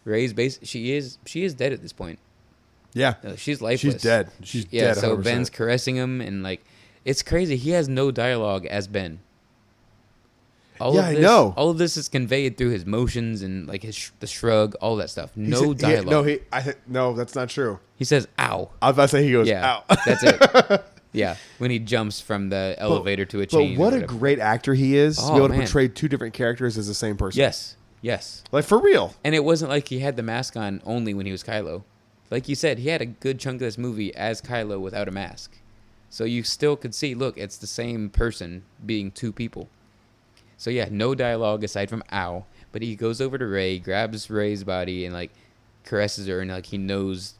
Rey's she is dead at this point. Yeah. No, she's lifeless. She's dead. She's Yeah, dead. so 100%. Ben's caressing him, and like It's crazy. He has no dialogue as Ben. I know. All of this is conveyed through his motions and like the shrug, all that stuff. No dialogue. No, that's not true. He says, "Ow." I was about to say he goes, Yeah, ow. that's it. Yeah, when he jumps from the elevator to a chain. But what or a whatever. great actor he is to Oh, be able to man. portray two different characters as the same person. Yes. Like, for real. And it wasn't like he had the mask on only when he was Kylo. Like you said, he had a good chunk of this movie as Kylo without a mask. So you still could see, look, it's the same person being two people. So yeah, no dialogue aside from ow. But he goes over to Rey, grabs Rey's body, and like caresses her, and like he knows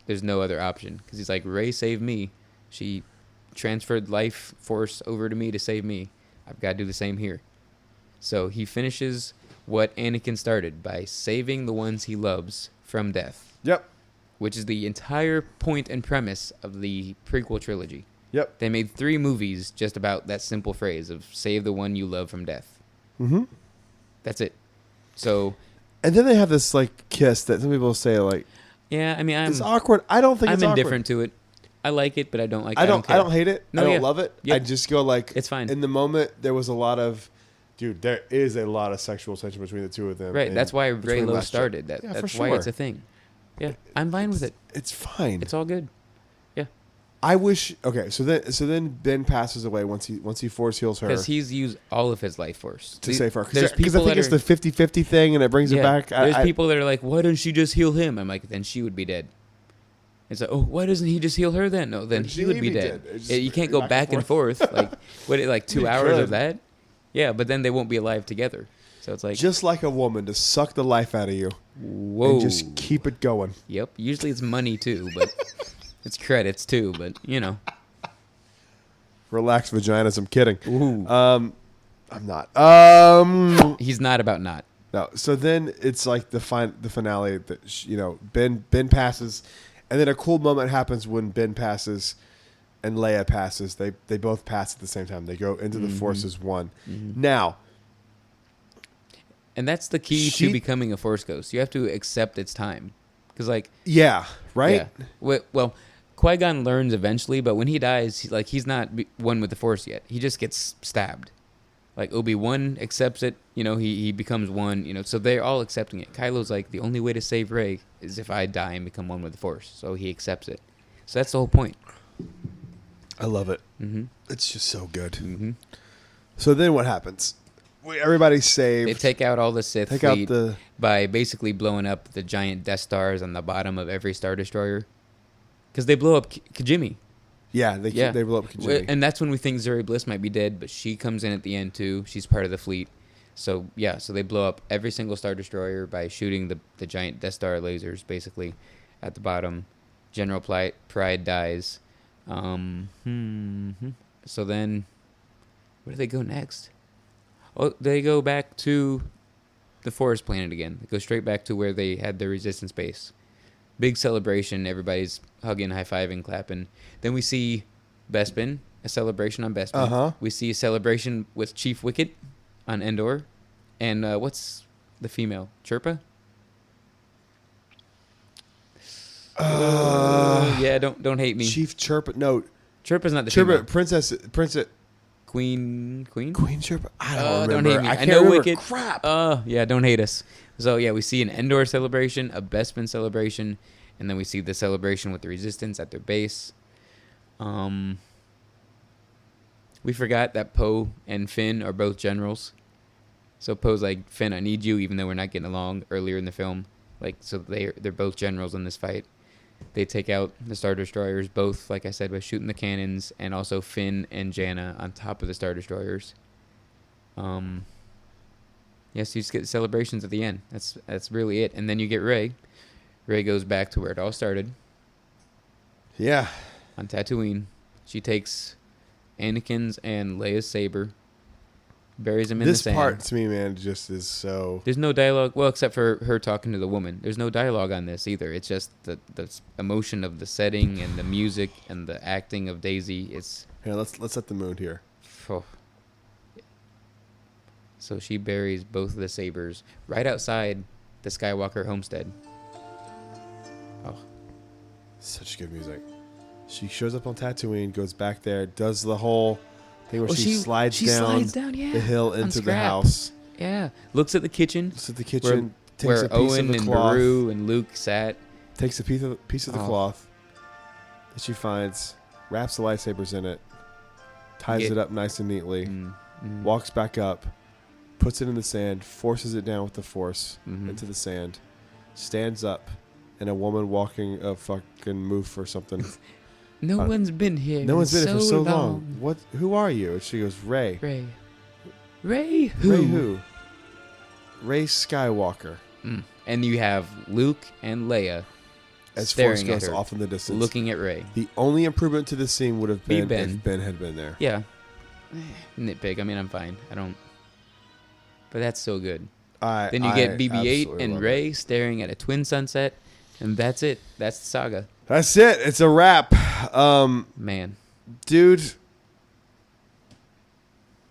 there's no other option. Because he's like, Rey saved me. She transferred life force over to me to save me. I've got to do the same here. So he finishes what Anakin started by saving the ones he loves from death. Yep. Which is the entire point and premise of the prequel trilogy. Yep. They made 3 movies just about that simple phrase of save the one you love from death. Mm-hmm. That's it. So, And then they have this, like, kiss that some people say, like, yeah, I mean, it's awkward. I don't think it's I'm awkward. indifferent to it. I like it, but I don't like it. I don't care. hate it. No, I don't yeah. love it. Yep. I just go, like, It's fine. In the moment, there was a lot of, dude, there is a lot of sexual tension between the two of them. Right, and that's why between Reylo Last Jedi. started. Yeah, That's for why sure. it's a thing. Yeah, I'm fine with it. It's fine. It's all good. Yeah. I wish. Okay, so then Ben passes away once he force heals her Because he's used all of his life force. to save her. There's Because I people think that it's are, the 50-50 thing, and it brings it back. There's people that are like, why doesn't she just heal him? I'm like, then she would be dead. It's like, oh, why doesn't he just heal her then? No, then Then he she would would be be dead. dead. It's You just can't go back and forth. Like, what? Like 2 You hours could. of that? Yeah, but then they won't be alive together. So it's like, Just like a woman to suck the life out of you whoa. and just keep it going. Yep. Usually it's money too, but it's credits too. But you know, Relax, vaginas. I'm kidding. ooh, I'm not. he's not about not. No. So then it's like the finale that Ben passes, and then a cool moment happens when Ben passes and Leia passes. They both pass at the same time. They go into the Force as one. Now, And that's the key She- to becoming a Force Ghost. You have to accept its time. Because, like, yeah, right. yeah. Well, Qui-Gon learns eventually, but when he dies, he's not one with the Force yet. He just gets stabbed. Like, Obi-Wan accepts it. You know, he becomes one. You know, so they're all accepting it. Kylo's like, the only way to save Rey is if I die and become one with the Force. So he accepts it. So that's the whole point. I love it. Mm-hmm. It's just so good. Mm-hmm. So then what happens? Everybody's saved. They take out all the Sith Take out fleet the. by basically blowing up the giant Death Stars on the bottom of every Star Destroyer. Because they blow up Kijimi. Yeah, they blow up Kijimi. And that's when we think Zuri Bliss might be dead, but she comes in at the end too. She's part of the fleet. So, yeah, so they blow up every single Star Destroyer by shooting the giant Death Star lasers, basically, at the bottom. General Pride dies. So then, where do they go next? Oh, they go back to the forest planet again. They go straight back to where they had their resistance base. Big celebration. Everybody's hugging, high-fiving, clapping. Then we see Bespin, a celebration on Bespin. Uh-huh. We see a celebration with Chief Wicket on Endor. And what's the female? Chirpa? Yeah, don't hate me. Chief Chirpa. No, Chirpa's not the Chirpa. female. Princess. Queen? Queen Chirpa. I don't Don't remember. hate me. I I can't know remember. Wicked. Crap. Yeah, don't hate us. So yeah, we see an Endor celebration, a Bespin celebration, and then we see the celebration with the Resistance at their base. We forgot that Poe and Finn are both generals. So Poe's like, Finn, I need you, even though we're not getting along earlier in the film. Like, so they're both generals in this fight. They take out the Star Destroyers, both, like I said, by shooting the cannons, and also Finn and Janna on top of the Star Destroyers. Yes, you just get celebrations at the end. That's really it. And then you get Rey. Rey goes back to where it all started, Yeah. on Tatooine. She takes Anakin's and Leia's saber, buries them in the This sand. part to me, man, just is so. There's no dialogue, well, except for her talking to the woman. There's no dialogue on this either. It's just the emotion of the setting and the music and the acting of Daisy. It's Here, let's set the mood here. oh. So she buries both of the sabers right outside the Skywalker homestead. Oh, Such good music. She shows up on Tatooine, goes back there, does the whole thing where Oh, she slides down yeah, the hill on into the Scrap. house. Yeah, looks at the kitchen. Looks at the kitchen, takes where a piece Owen of the and cloth, Beru and Luke sat. takes a piece of the Oh. cloth that she finds, wraps the lightsabers in it, ties Get- it up nice and neatly, Mm. walks back up, puts it in the sand, forces it down with the force Mhm. into the sand, stands up, and a woman walking a fucking moof or something. No one's been here. No one's been here for so long. long. What? Who are you? And she goes, Ray. Ray who? Ray who? Ray Skywalker. And you have Luke and Leia As Force staring at goes her, off in the distance. looking at Ray. The only improvement to this scene would have Be been Ben. if Ben had been there. Yeah. Nitpick. I mean, I'm fine. I don't. But that's still good. Then you get BB-8 absolutely and love Ray it. staring at a twin sunset, and that's it. That's the saga. That's it. It's a wrap. Man. Dude,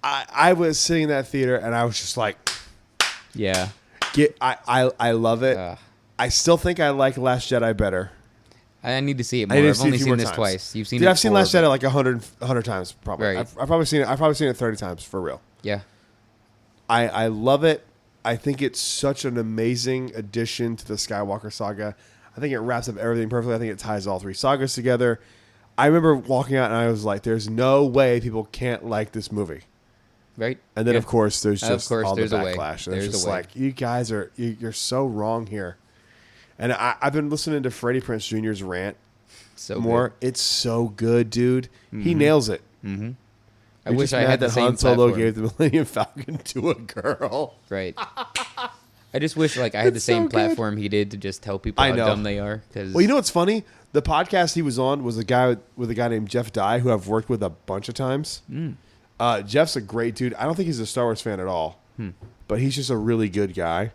I was sitting in that theater and I was just like, Yeah. I love it. Ugh. I still think I like Last Jedi better. I need to see it I more. need to I've see it a only few seen more this times. twice. You've seen Dude, it I've seen before, Last but- Jedi like 100 times probably. Right. I've probably seen it 30 times for real. Yeah. I love it. I think it's such an amazing addition to the Skywalker saga. I think it wraps up everything perfectly. I think it ties all three sagas together. I remember walking out and I was like, there's no way people can't like this movie. Right? And then, Yeah. of course, there's Of just course, all the there's a way. backlash. And There's it's a just way. like, you guys are, you're so wrong here. And I've been listening to Freddie Prinze Jr.'s rant So more. It's so good, dude. He nails it. Mm-hmm. I You're wish just I mad had the that same Han Solo platform. gave the Millennium Falcon to a girl. Right. I just wish like I had the It's so same good. platform he did to just tell people I how know. dumb they are. Cause Well, you know what's funny? The podcast he was on was a guy with a guy named Jeff Dye, who I've worked with a bunch of times. Jeff's a great dude. I don't think he's a Star Wars fan at all, but he's just a really good guy.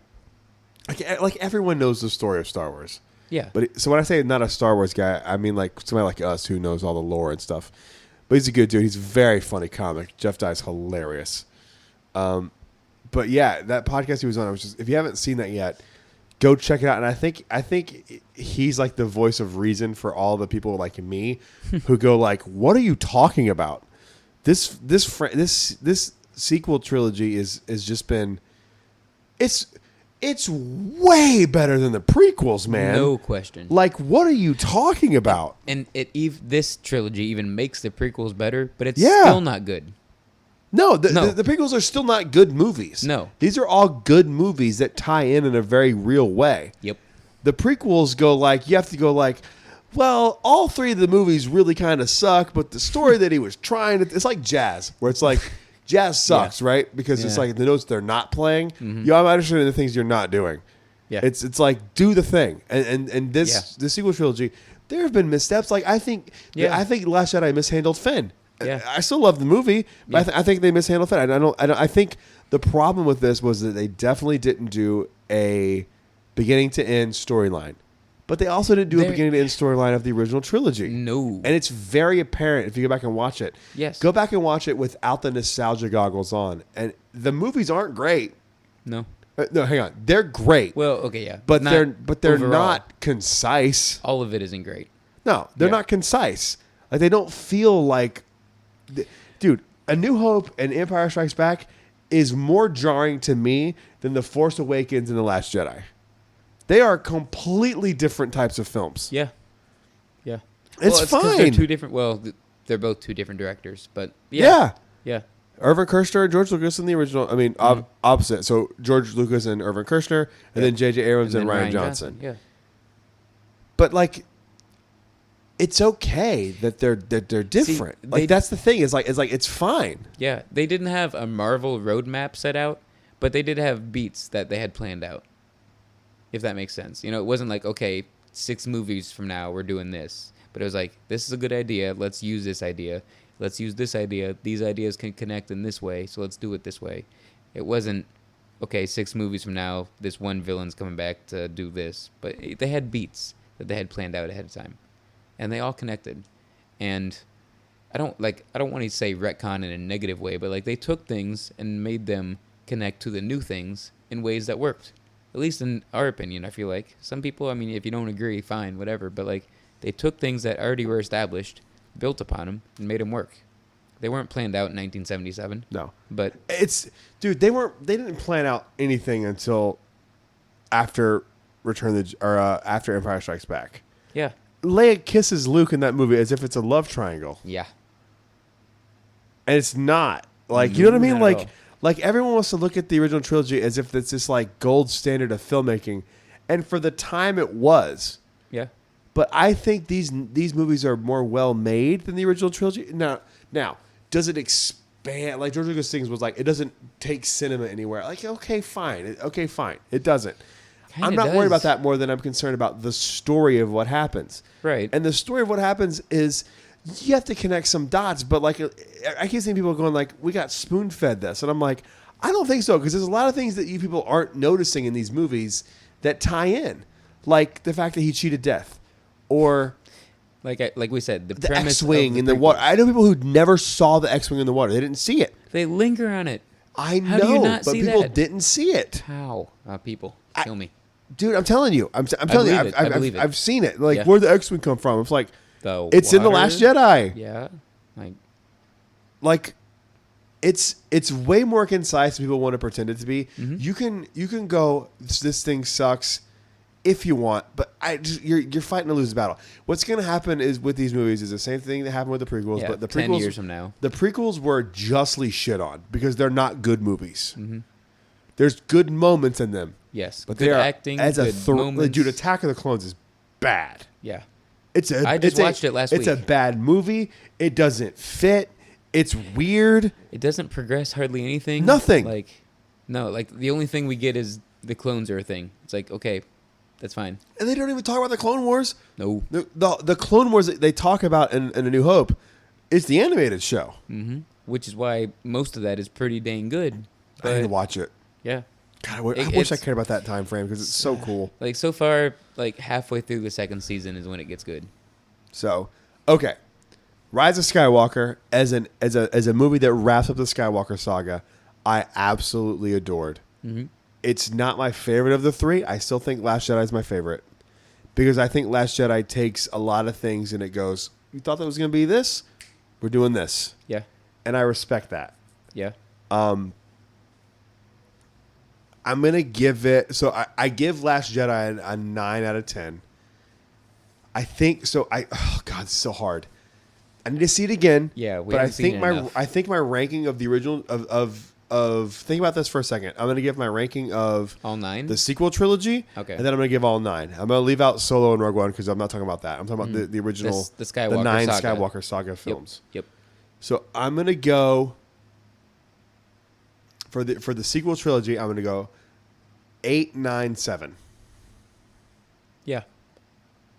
Like everyone knows the story of Star Wars. yeah. So when I say not a Star Wars guy, I mean like somebody like us who knows all the lore and stuff. But he's a good dude. He's a very funny comic. Jeff Dye's hilarious. But yeah, that podcast he was on, I was just, if you haven't seen that yet, go check it out. And I think he's like the voice of reason for all the people like me who go like, "What are you talking about? This sequel trilogy is just been it's way better than the prequels, man. No question. Like, what are you talking about? And this trilogy even makes the prequels better, but it's Yeah. still not good. No, No. the prequels are still not good movies. No. These are all good movies that tie in a very real way. Yep. The prequels go like, you have to go like, well, all three of the movies really kind of suck, but the story that he was trying to, it's like jazz, where it's like, jazz sucks, right? Because it's Yeah. like the notes they're not playing. You I'm understanding the things you're not doing. Yeah. It's like, do the thing. And this sequel trilogy, there have been missteps. Like, I think Last Jedi mishandled Finn. Yeah. I still love the movie, but Yeah. I think they mishandled Finn. I think the problem with this was that they definitely didn't do a beginning to end storyline, but they also didn't do a There- beginning to end storyline of the original trilogy. No. And it's very apparent if you go back and watch it. Yes. Go back and watch it without the nostalgia goggles on, and the movies aren't great. No. No, hang on, they're great, Well, okay, yeah. but Not they're overall. not concise. All of it isn't great. No, they're Yeah. not concise. Like, they don't feel like, dude. A New Hope and Empire Strikes Back is more jarring to me than The Force Awakens and The Last Jedi. They are completely different types of films. Yeah. Yeah. It's 'cause They're fine. two different. Well, they're both two different directors, but Yeah. yeah. Irvin Kershner and George Lucas in the original. I mean, opposite. So George Lucas and Irvin Kershner, and then J.J. Abrams and then Ryan Johnson. Yeah. But like, it's okay that they're different. they- That's the thing. Is like it's fine. Yeah. They didn't have a Marvel roadmap set out, but they did have beats that they had planned out. If that makes sense. You know, it wasn't like, okay, 6 movies from now we're doing this. But it was like, this is a good idea. Let's use this idea. Let's use this idea. These ideas can connect in this way, so let's do it this way. It wasn't, okay, 6 movies from now, this one villain's coming back to do this. But they had beats that they had planned out ahead of time. And they all connected. And I don't want to say retcon in a negative way, but like they took things and made them connect to the new things in ways that worked. At least in our opinion, I feel like. Some people, I mean, if you don't agree, fine, whatever. But like, They took things that already were established, built upon them, and made them work. They weren't planned out in 1977. No, But dude. They didn't plan out anything until after after Empire Strikes Back. yeah, Leia kisses Luke in that movie as if it's a love triangle, yeah. and it's not. Like, you know what I mean? Not at all. Like everyone wants to look at the original trilogy as if it's this like gold standard of filmmaking, and for the time it was. Yeah. But I think these movies are more well made than the original trilogy. Now, does it expand? Like George Lucas things was like, it doesn't take cinema anywhere. Like, okay, fine. It doesn't. Kinda I'm not worried about does. that more than I'm concerned about the story of what happens. Right. And the story of what happens is you have to connect some dots. But like, I keep seeing people going like, we got spoon fed this, and I'm like, I don't think so, because there's a lot of things that you people aren't noticing in these movies that tie in, like the fact that he cheated death, or Like we said, the the premise X-wing of the in the prequels. water. I know people who never saw the X-wing in the water. They didn't see it. They linger on it. I How know, do you not but see people that? didn't see it. How? People, kill me. Dude, I'm telling you. I'm telling you. believe it. I believe it. I've seen it. Like, Yeah. where'd the X-wing come from? It's like, The it's in The water? Last Jedi. Yeah. Like, it's way more concise than people want to pretend it to be. Mm-hmm. You can go, this thing sucks if you want, but you're fighting to lose the battle. What's going to happen is with these movies is the same thing that happened with the prequels, Yeah, but the 10 prequels years from now. the prequels were justly shit on because they're not good movies. Mm-hmm. There's good moments in them, Yes. but Good they are acting, as a good moments. dude. Attack of the Clones is bad. Yeah. I just watched it last It's a week. bad movie. It doesn't fit. It's weird. It doesn't progress hardly anything. Nothing. Like the only thing we get is the clones are a thing. It's like, okay, that's fine. And they don't even talk about the Clone Wars. No. The Clone Wars that they talk about in A New Hope is the animated show. Mm-hmm. Which is why most of that is pretty dang good. I need to But, watch it. yeah. God, I wish I It's- cared about that time frame because it's so cool. Like so far, like halfway through the second season is when it gets good. So, okay, Rise of Skywalker as a movie that wraps up the Skywalker saga, I absolutely adored. Mm-hmm. It's not my favorite of the three. I still think Last Jedi is my favorite because I think Last Jedi takes a lot of things and it goes, you thought that was going to be this? We're doing this. Yeah. And I respect that. Yeah. I'm going to give it, so I give Last Jedi a 9 out of 10. I think, oh God, it's so hard. I need to see it again. Yeah, we but haven't seen it enough. I think my ranking of the original of think about this for a second. I'm going to give my ranking of All 9? the sequel trilogy. Okay. And then I'm going to give all 9. I'm going to leave out Solo and Rogue One because I'm not talking about that. I'm talking about the original, The Skywalker the 9 saga. Skywalker saga films. Yep. So I'm going to go for the sequel trilogy. I'm going to go 8, 9, 7. Yeah.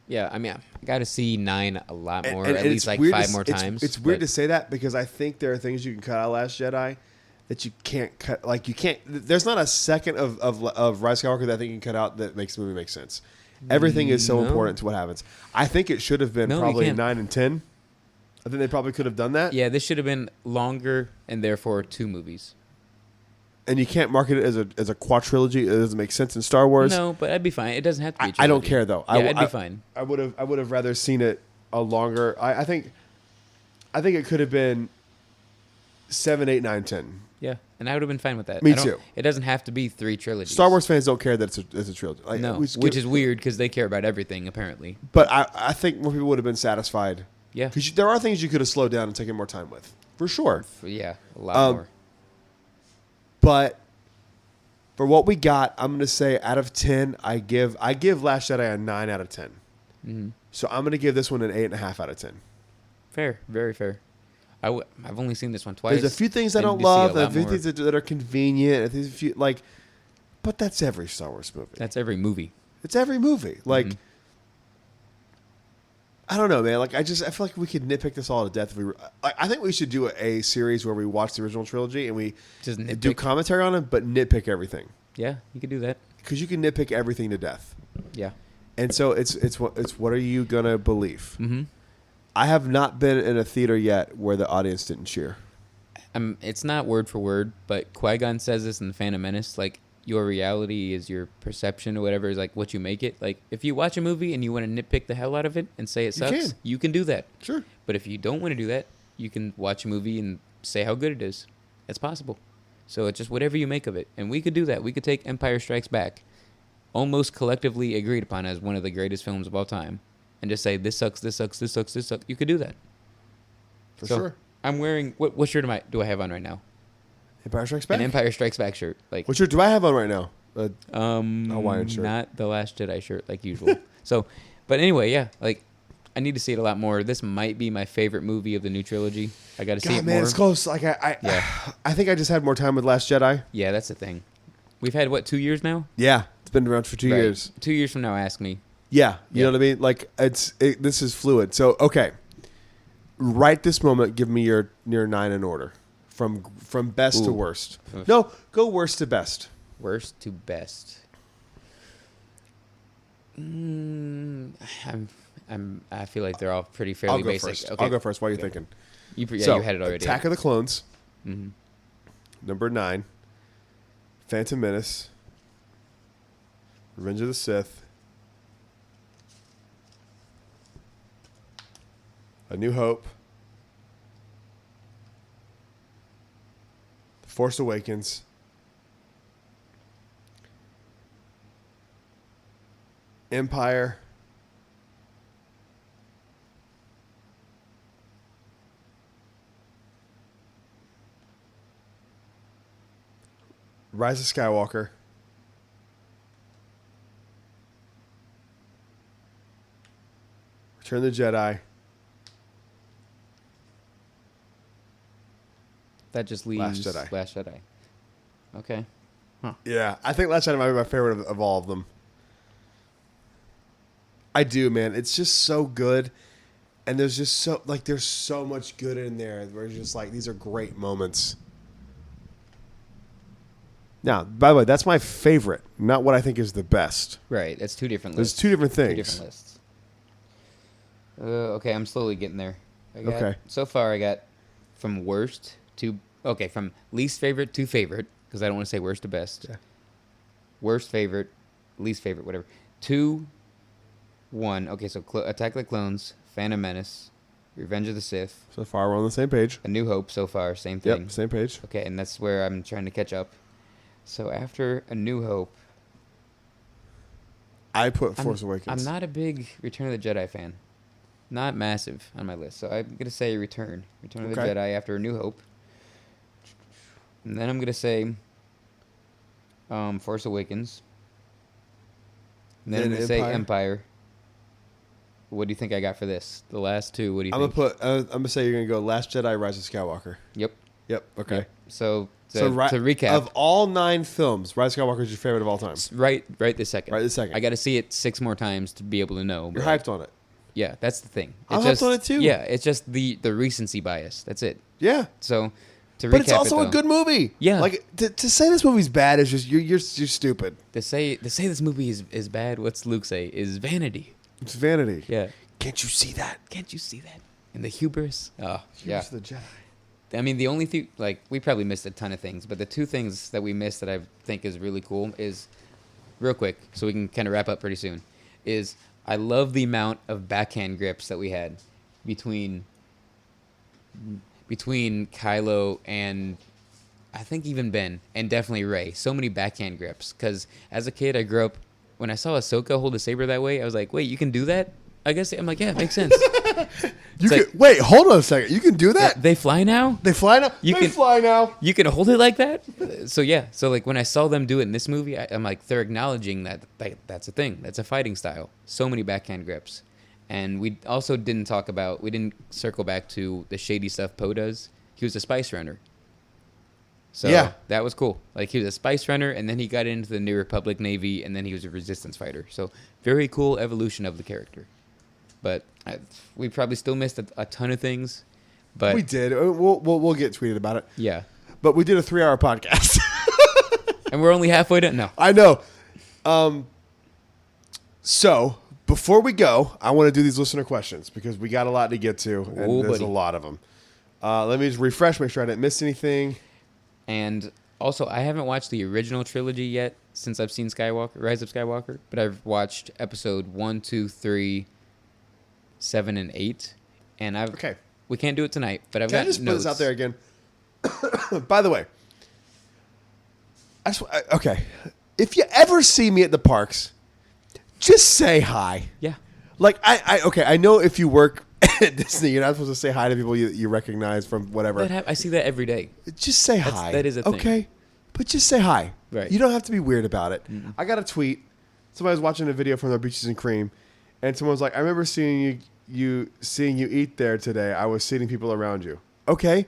Yeah, I mean, I got to see 9 a lot more, And at least like weird 5 more times. It's weird but- to say that because I think there are things you can cut out of Last Jedi that you can't cut. Like you can't. There's not a second of Rise of Skywalker that I think you can cut out that makes the movie make sense. Everything is so No. important to what happens. I think it should have been No, you probably can't. 9 and 10. I think they probably could have done that. Yeah, this should have been longer and therefore 2 movies. And you can't market it as a quadrilogy. It doesn't make sense in Star Wars. No, but I'd be fine. It doesn't have to be. I don't trilogy. care though. Yeah, I'd be fine. I would have rather seen it a longer. I think it could have been 7, 8, 9, 10. Yeah, and I would have been fine with that. Me I don't- too. It doesn't have to be 3 trilogies. Star Wars fans don't care that it's a trilogy. Like, No, we just which give- is weird because they care about everything apparently. But I think more people would have been satisfied. Yeah. Because there are things you could have slowed down and taken more time with, for sure. Yeah, a lot more. But for what we got, I'm going to say out of 10, I give Last Jedi a 9 out of 10. Mm-hmm. So I'm going to give this one an 8.5 out of 10. Fair, very fair. I've only seen this one twice. There's a few things I need don't to see a love, lot and a few more. things that are convenient. There's a few, but that's every Star Wars movie. That's every movie. It's every movie. Mhm. I don't know, man. I feel like we could nitpick this all to death if we were. I think we should do a series where we watch the original trilogy and we Just do nitpick. commentary on it, but nitpick everything Yeah, you could do that. because you can nitpick everything to death. Yeah. And so it's what are you gonna believe? Mm-hmm. I have not been in a theater yet where the audience didn't cheer. It's not word for word, but Qui-Gon says this in The Phantom Menace. Like, your reality is your perception or whatever is like what you make it. Like if you watch a movie and you want to nitpick the hell out of it and say it sucks, you can do that. Sure. But if you don't want to do that, you can watch a movie and say how good it is. It's possible. So it's just whatever you make of it. And we could do that. We could take Empire Strikes Back, almost collectively agreed upon as one of the greatest films of all time, and just say, this sucks, this sucks, this sucks, this sucks. You could do that. For sure. I'm wearing, what shirt do I have on right now? Empire Strikes Back? An Empire Strikes Back shirt. Like, what shirt do I have on right now? Hawaiian shirt. Not the Last Jedi shirt like usual. So, but anyway, yeah, like, I need to see it a lot more. This might be my favorite movie of the new trilogy. I got to see it man, more. it's close. Like I think I just had more time with Last Jedi. Yeah, that's the thing. We've had, 2 years now? Yeah, it's been around for 2 years. 2 years from now, ask me. Yeah, you know what I mean? Like, this is fluid. So, okay. Right this moment, give me your 9 in order. From best to worst. No, go worst to best. Worst to best. I feel like they're all pretty fairly basic. First. Okay. I'll go first while you're thinking. You had it already. Attack of the Clones. Mm-hmm. Number 9. Phantom Menace. Revenge of the Sith. A New Hope. The Force Awakens. Empire. Rise of Skywalker. Return of the Jedi. That just leaves Last Jedi. Okay. Huh. Yeah, I think Last Jedi might be my favorite of all of them. I do, man. It's just so good. And there's just there's so much good in there where it's just like, these are great moments. Now, by the way, that's my favorite, not what I think is the best. Right. That's 2 different There's lists. 2 different things. 2 different lists. Okay, I'm slowly getting there. Okay. So far, I got from worst to... Okay, from least favorite to favorite, because I don't want to say worst to best. Yeah. Worst favorite, least favorite, whatever. 2, 1. Okay, so Attack of the Clones, Phantom Menace, Revenge of the Sith. So far, we're on the same page. A New Hope so far, same thing. Yep, same page. Okay, and that's where I'm trying to catch up. So after A New Hope... I put Force Awakens. I'm not a big Return of the Jedi fan. Not massive on my list. So I'm going to say Return of the Jedi after A New Hope. And then I'm going to say Force Awakens. And then I'm going to say Empire. What do you think I got for this? The last 2, what do you think? I'm going to say you're going to go Last Jedi, Rise of Skywalker. Yep. Okay. Yep. So to to recap. Of all 9 films, Rise of Skywalker is your favorite of all time. Right this second. Right this second. I got to see it 6 more times to be able to know. You're hyped on it. Yeah, that's the thing. I'm hyped on it too. Yeah, it's just the recency bias. That's it. Yeah. So to recap, But it's also it, a good movie. Yeah. Like to say this movie's bad is just you're stupid. To say this movie is bad. What's Luke say? Is vanity. It's vanity. Yeah. Can't you see that? Can't you see that? And the hubris. Oh, yeah. The Jedi. I mean, the only thing, like, we probably missed a ton of things, but the 2 things that we missed that I think is really cool is, real quick, so we can kind of wrap up pretty soon, is I love the amount of backhand grips that we had between Kylo and I think even Ben and definitely Rey. So many backhand grips. Because as a kid, I grew up, when I saw Ahsoka hold a saber that way, I was like, wait, you can do that? I guess I'm like, yeah, it makes sense. Wait, hold on a second. You can do that? They fly now? They fly now? They fly now. You can hold it like that? So yeah. So like when I saw them do it in this movie, I'm like, they're acknowledging that that's a thing. That's a fighting style. So many backhand grips. And we also we didn't circle back to the shady stuff Poe does. He was a spice runner. So yeah, that was cool. Like he was a spice runner, and then he got into the New Republic Navy, and then he was a resistance fighter. So very cool evolution of the character. But we probably still missed a ton of things. But we did. We'll get tweeted about it. Yeah. But we did a 3-hour podcast. And we're only halfway done. No. I know. So before we go, I want to do these listener questions because we got a lot to get to, and there's a lot of them. Let me just refresh, make sure I didn't miss anything. And Also, I haven't watched the original trilogy yet since I've seen Rise of Skywalker, but I've watched episode 1, 2, 3, 7, and 8. And Okay. we can't do it tonight, but I've Can I got just put notes. this out there again? By the way, okay. If you ever see me at the parks, just say hi. Yeah. Like, I know if you work at Disney, you're not supposed to say hi to people you recognize from whatever. I see that every day. Just say hi. That is a thing. Okay? But just say hi. Right. You don't have to be weird about it. I got a tweet. Somebody was watching a video from their Beaches and Cream, and someone was like, I remember seeing you eat there today. I was seeing people around you. Okay?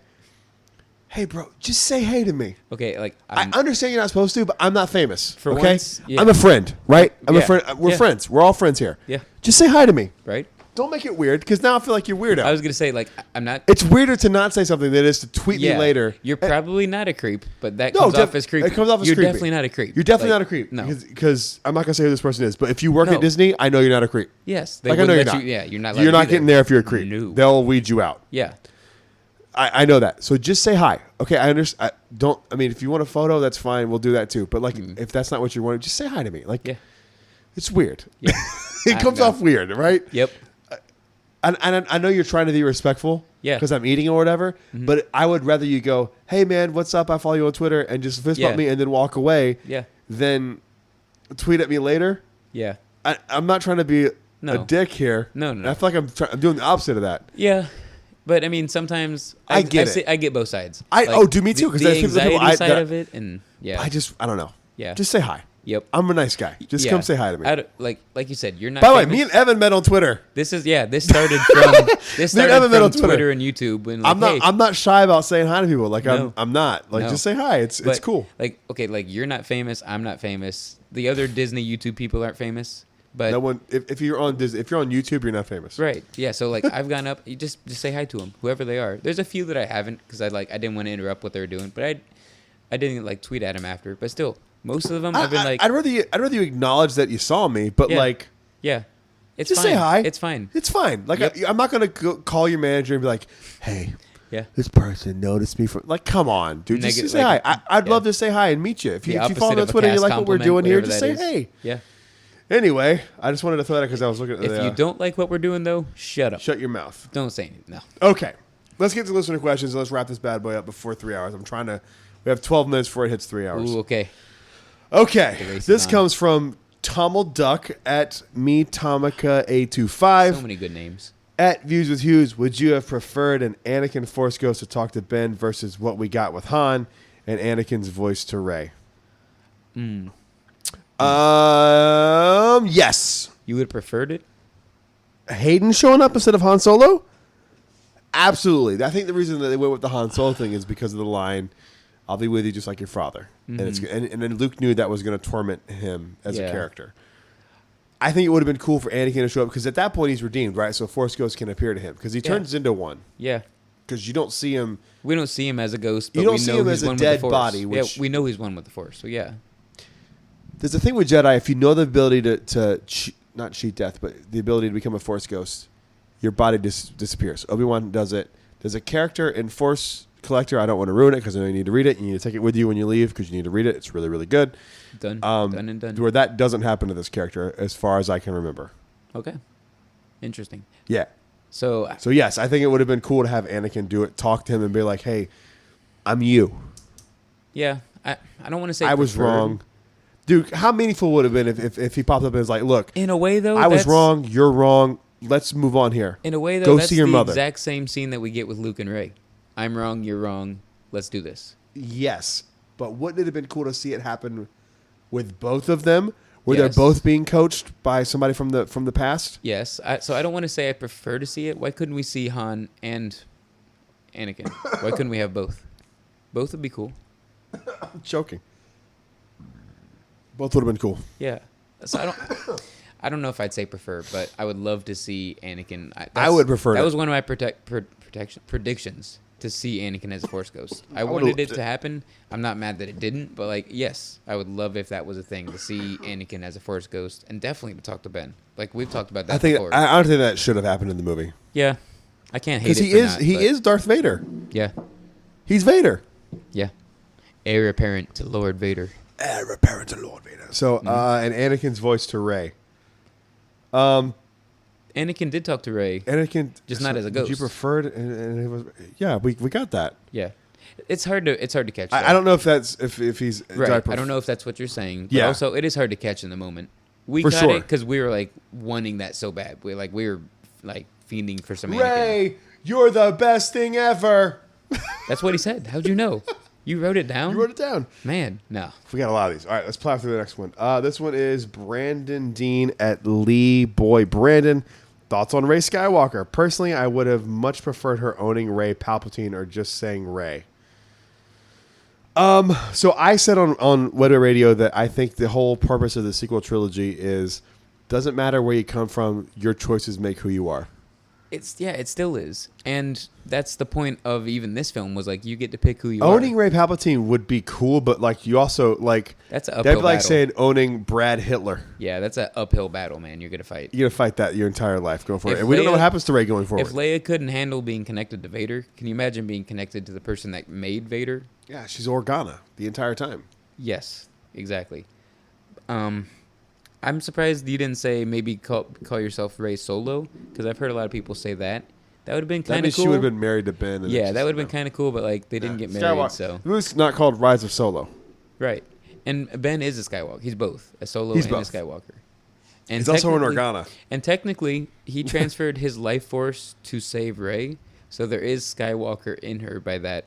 Hey, bro, just say hey to me. Okay, like I understand you're not supposed to, but I'm not famous. For okay? once, yeah. I'm a friend, right? I'm a Yeah. friend. We're Yeah. friends. We're all friends here. Yeah. Just say hi to me. right? Don't make it weird, because now I feel like you're weirdo. I was gonna say like I'm not. It's weirder to not say something than it is to tweet me later. You're probably not a creep, but that No, comes off as creepy. It comes off as You're creepy. definitely not a creep. You're definitely Like, not a creep. No. Because I'm not going to say who this person is, but if you work No. at Disney, I know you're not a creep. Yes. They Like, I know wouldn't you're let not. you- yeah, you're not. allowed You're to not do getting that. there if you're a creep. No. They'll weed you out. Yeah. I know that. So just say hi. Okay, I understand. I mean, if you want a photo, that's fine. We'll do that too. But like, if that's not what you want, just say hi to me. Like, Yeah. it's weird. Yeah. It comes know. off weird, right? Yep. And I know you're trying to be respectful. Yeah. Because I'm eating or whatever. But I would rather you go, hey man, what's up? I follow you on Twitter, and just fist bump Yeah. me and then walk away. Yeah. Than tweet at me later. Yeah. I'm not trying to be No. a dick here. No, no, no. I feel like I'm doing the opposite of that. Yeah. But I mean, sometimes I get it. I get both sides. Do me too, 'cause the there's people anxiety side that- of it, and yeah, I don't know. yeah, Just say hi. yep. I'm a nice guy. Just Yeah. come say hi to me. Like you said, you're not. By the way, famous. me and Evan met on Twitter. This started from Evan met on Twitter. Twitter and YouTube. And like, I'm not shy about saying hi to people. Like No. I'm not. Like No. just say hi. It's but, cool. Like okay, like you're not famous. I'm not famous. The other Disney YouTube people aren't famous. But No one. If you're on Disney, if you're on YouTube, you're not famous. right, yeah. So like I've gone up. You just say hi to them, whoever they are. There's a few that I haven't because I didn't want to interrupt what they were doing, but I didn't like tweet at them after. But still, most of them I've been like, I'd rather you acknowledge that you saw me, but Yeah. like yeah, it's just fine. say hi. It's fine. It's fine. Like Yep. I'm not gonna call your manager and be like, hey. Yeah. This person noticed me from like, come on, dude. Just Negative- say like, hi. I'd yeah. love to say hi and meet you. If The you opposite follow me on of a Twitter, and you cast like what we're compliment, doing here, whatever just say that is. hey. Yeah. Anyway, I just wanted to throw that because I was looking at If the. you don't like what we're doing, though, shut up. shut your mouth. Don't say anything. No. Okay, let's get to listener questions. And let's wrap this bad boy up before 3 hours. We have 12 minutes before it hits 3 hours. Ooh, okay. Okay, race this is on. comes from Tommel Duck at me Tomica A25 So many good names. at Views with Hughes. Would you have preferred an Anakin Force Ghost to talk to Ben versus what we got with Han and Anakin's voice to Rey? Yes. You would have preferred it? Hayden showing up instead of Han Solo? Absolutely. I think the reason that they went with the Han Solo thing is because of the line, "I'll be with you just like your father," and then Luke knew that was going to torment him as a Yeah. character. I think it would have been cool for Anakin to show up because at that point he's redeemed, right? So Force Ghost can appear to him because he turns into one. Yeah. Because you don't see him. We don't see him as a ghost, but You don't we see know him he's as a one dead with the Force. body, which- yeah, we know he's one with the Force. So yeah. There's a thing with Jedi. If you know the ability to not cheat death, but the ability to become a Force Ghost, your body disappears. Obi-Wan does it. There's a character in Force Collector. I don't want to ruin it because I know you need to read it. You need to take it with you when you leave because you need to read it. It's really, really good. Done and done. Where that doesn't happen to this character, as far as I can remember. Okay. Interesting. Yeah. So So yes, I think it would have been cool to have Anakin do it, talk to him, and be like, "Hey, I'm you. yeah, I don't want to say I was preferred. wrong." Dude, how meaningful would it have been if he popped up and was like, "Look, In a way, though, I was that's- wrong. You're wrong. Let's move on here." In a way, though, Go that's see your the mother. exact same scene that we get with Luke and Rey. I'm wrong. You're wrong. Let's do this. Yes, but wouldn't it have been cool to see it happen with both of them, where Yes. they're both being coached by somebody from the past? Yes. So I don't want to say I prefer to see it. Why couldn't we see Han and Anakin? Why couldn't we have both? Both would be cool. I'm choking. Both would have been cool. Yeah. So I don't know if I'd say prefer, but I would love to see Anakin. I would prefer That it. was one of my predictions to see Anakin as a Force Ghost. I would've wanted it loved to it. happen. I'm not mad that it didn't, but like, yes, I would love if that was a thing to see Anakin as a Force Ghost, and definitely to talk to Ben. Like we've talked about that I think before. I don't think that should have happened in the movie Yeah, I can't hate because it he for is not, he but is Darth Vader. Yeah, He's Vader. yeah. Heir apparent to Lord Vader. Heir apparent to Lord Vader. So, and Anakin's voice to Rey. Anakin did talk to Rey. Anakin, Just not as a ghost. Did you prefer it? And it was, yeah, we got that. Yeah, it's hard to catch. I don't know if that's if he's right. I don't know if that's what you're saying. But Yeah. Also, it is hard to catch in the moment. We For got sure. it because we were like wanting that so bad. We were like fiending for some Anakin. Ray, you're the best thing ever. That's what he said. How'd you know? You wrote it down? You wrote it down. Man, no. We got a lot of these. All right, let's plow through the next one. This one is Brandon Dean at Lee Boy. Brandon, thoughts on Rey Skywalker? Personally, I would have much preferred her owning Rey Palpatine or just saying Rey. So I said on Weather Radio that I think the whole purpose of the sequel trilogy is doesn't matter where you come from, your choices make who you are. It still is. And that's the point of even this film was like you get to pick who you Owning are. Rey Palpatine would be cool, but like you also like That's an that'd uphill be like battle. saying owning Brad Hitler. Yeah, that's an uphill battle, man. You're going to fight. You're gonna fight that your entire life going forward. If And we don't know Leia- what happens to Rey going forward. If Leia couldn't handle being connected to Vader, can you imagine being connected to the person that made Vader? Yeah, she's Organa the entire time. Yes, exactly. I'm surprised you didn't say maybe call yourself Rey Solo, because I've heard a lot of people say that. That would have been That kind means of cool. she would have been married to Ben. and Yeah, it's just, that would have you been kind of cool, but like they didn't get married, Skywalker. so The movie's not called Rise of Solo. right. And Ben is a Skywalker. He's both a Solo He's and both. a Skywalker. And He's also an technically- Organa. And technically, he transferred his life force to save Rey, so there is Skywalker in her by that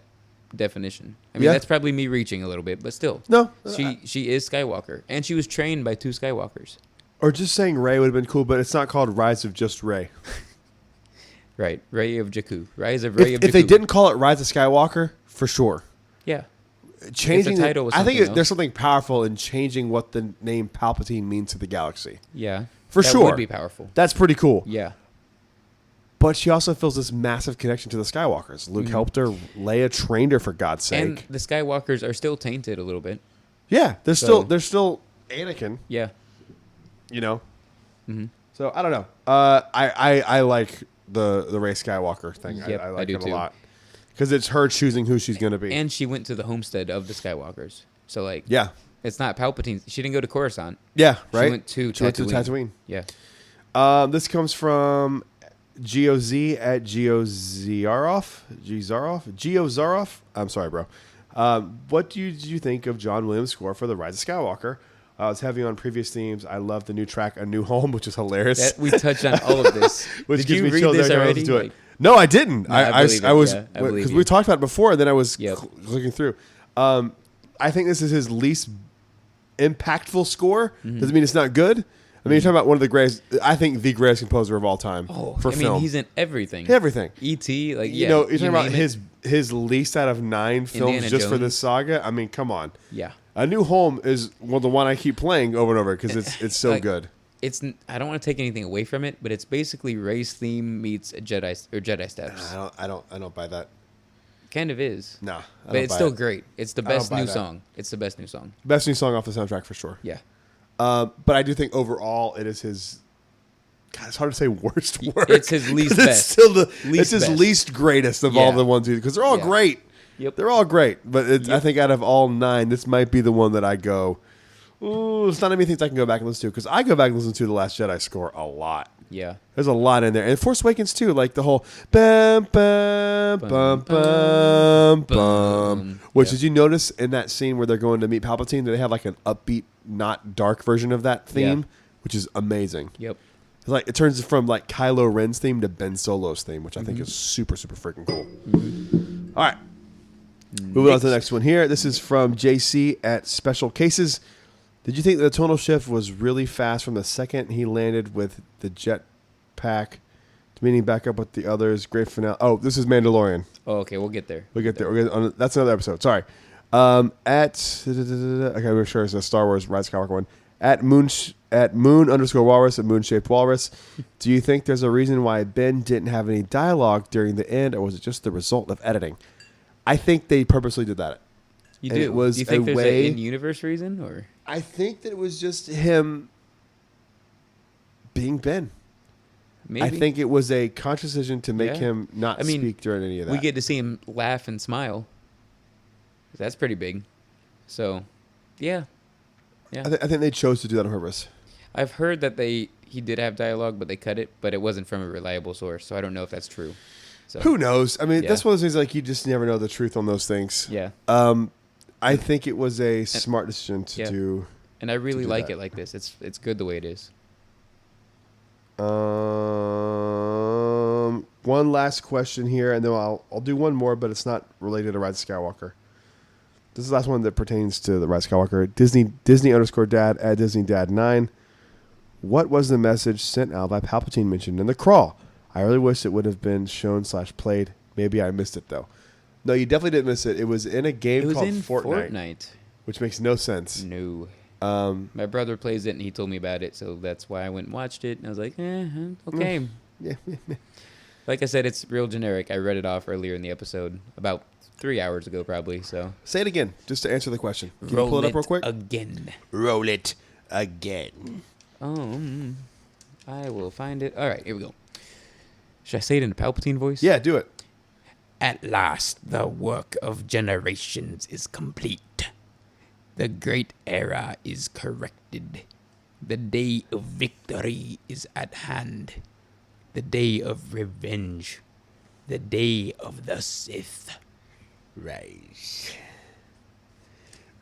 definition. I mean, Yeah. that's probably me reaching a little bit, but still. No, She is Skywalker, and she was trained by two Skywalkers. or just saying Rey would have been cool, but it's not called Rise of just Rey. Right, Rey of Jakku, Rise of Rey of Jakku. If they didn't call it Rise of Skywalker, for sure. yeah, Changing title was I think something else. there's something powerful in changing what the name Palpatine means to the galaxy. yeah, For that sure. would be powerful. That's pretty cool. Yeah, But she also feels this massive connection to the Skywalkers. Luke helped her. Leia trained her, for God's sake. and the Skywalkers are still tainted a little bit. Yeah, they're So- still Anakin. Yeah, You know. Mhm. So I don't know. I like the Rey Skywalker thing. Yep, I I like do it a too. lot because it's her choosing who she's going to be. and she went to the homestead of the Skywalkers, so like, yeah, it's not Palpatine. She didn't go to Coruscant. yeah, right. She went to Tatooine. Yeah. This comes from GOZ at Geo Zaroff. I'm sorry, bro. What did you think of John Williams' score for The Rise of Skywalker? I was heavy on previous themes. I love the new track, A New Home, which is hilarious. We touched on all of this. Which Did gives you me read chills this every time I already? listen to it. Like, No, I didn't. No, I believe it. was Yeah, I believe because you. we talked about it before, and then I was Yep. looking through. I think this is his least impactful score. Mm-hmm. Doesn't mean it's not good. I mean, you're talking about one of the greatest. I think the greatest composer of all time for I film. mean, he's in everything. Everything. E.T., like, You yeah. know, you're talking about name it. his least out of 9 films Indiana just for Jones. this saga. I mean, come on. Yeah. A New Home is the one I keep playing over and over because it's so Like, good. I don't want to take anything away from it, but it's basically Rey's theme meets Jedi steps. I don't buy that. Kind of is. No, But it's still great. It's the I don't best buy new that. song. It's the best new song. Best new song off the soundtrack for sure. Yeah. But I do think overall it is his. God, it's hard to say worst work. It's his least 'Cause best. It's still it's Least his best. least greatest of all Yeah. the ones because they're all Yeah. great. Yep. They're all great, but I Yep. think out of all 9, this might be the one that I go. Ooh, it's not many things I can go back and listen to because I go back and listen to the Last Jedi score a lot. Yeah. There's a lot in there, and Force Awakens too, like the whole bum bum bum bum bum. Which Yeah. did you notice in that scene where they're going to meet Palpatine that they have like an upbeat, not dark version of that theme, Yeah. which is amazing. Yep. It's like it turns from like Kylo Ren's theme to Ben Solo's theme, which I think is super freaking cool. All right, moving on to the next one here. This is from JC at Special Cases. Did you think the tonal shift was really fast from the second he landed with the jet pack to meeting back up with the others? Great finale. Oh, this is Mandalorian. Oh, okay. We'll get there. We'll get there. That's another episode. Sorry. Okay, we're sure it's a Star Wars Rise of Skywalker one. At moon_walrus at moon-shaped walrus. Do you think there's a reason why Ben didn't have any dialogue during the end, or was it just the result of editing? I think they purposely did that. You And do. it was do you think a there's way- an in-universe reason? Or I think that it was just him being Ben. maybe? I think it was a conscious decision to make Yeah. him not I mean, speak during any of that. we get to see him laugh and smile. That's pretty big. So, yeah. I think they chose to do that on purpose. I've heard that he did have dialogue, but they cut it, but it wasn't from a reliable source, so I don't know if that's true. So, Who knows? I mean, Yeah. that's one of those things like you just never know the truth on those things. Yeah. I think it was a smart decision to Yeah. do. And I really do like that. it like this. It's good the way it is. One last question here, and then I'll do one more, but it's not related to Rise of Skywalker. This is the last one that pertains to the Rise of Skywalker. Disney_dad at DisneyDad9. What was the message sent out by Palpatine mentioned in the crawl? I really wish it would have been shown/played. Maybe I missed it though. No, you definitely didn't miss it. It was in a game It was called in Fortnite, which makes no sense. No. Um, My brother plays it, and he told me about it, so that's why I went and watched it. And I was like, okay. yeah. Like I said, it's real generic. I read it off earlier in the episode, about 3 hours ago, probably. So Say it again, just to answer the question. Can you pull it up real quick? again. Roll it again. I will find it. All right, here we go. Should I say it in a Palpatine voice? Yeah, do it. At last, the work of generations is complete. The great era is corrected. The day of victory is at hand. The day of revenge. The day of the Sith. Rise.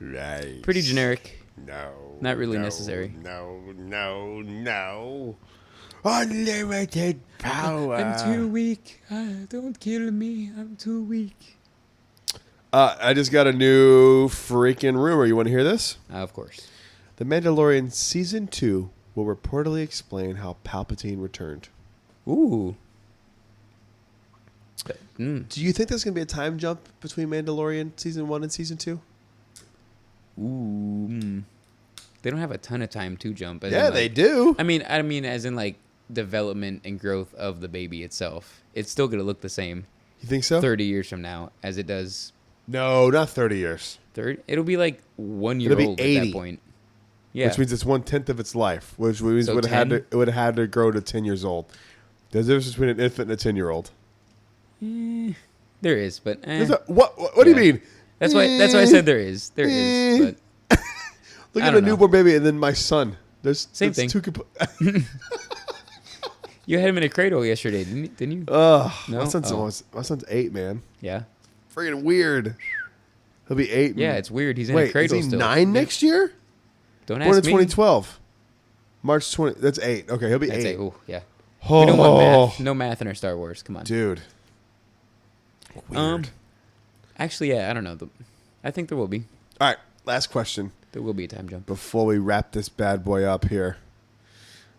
Rise. Pretty generic. No. Not really no, necessary. No. Unlimited power. I'm too weak. Don't kill me. I'm too weak. I just got a new freaking rumor. You want to hear this? Of course. The Mandalorian Season 2 will reportedly explain how Palpatine returned. Ooh. Do you think there's going to be a time jump between Mandalorian Season 1 and Season 2? Ooh. They don't have a ton of time to jump. Yeah, they do. I mean, as in like development and growth of the baby itself. It's still going to look the same You think so? 30 years from now as it does. No, not 30 years. It'll be like 1 year It'll be old at 80. that point. Yeah. Which means it's 1/10 of its life, which means So it would have 10? had to grow to 10 years old. There's a difference between an infant and a 10-year-old. There is, but What do you mean? That's why I said there is. There is, but Look I at a don't know. newborn baby and then my son. Same thing. You had him in a cradle yesterday, didn't you? Ugh, No? my son's 8, man. Yeah. Freaking weird. He'll be 8. Yeah, it's weird. He's in Wait, a cradle is he still. 9 next year? Don't Born in ask me. 2012. March 20. That's 8. Okay, he'll be That's 8. Oh, yeah. Oh, We don't want math. No math in our Star Wars. Come on. dude. Weird. Actually, yeah, I don't know. I think there will be. All right, last question There will be a time jump. before we wrap this bad boy up here.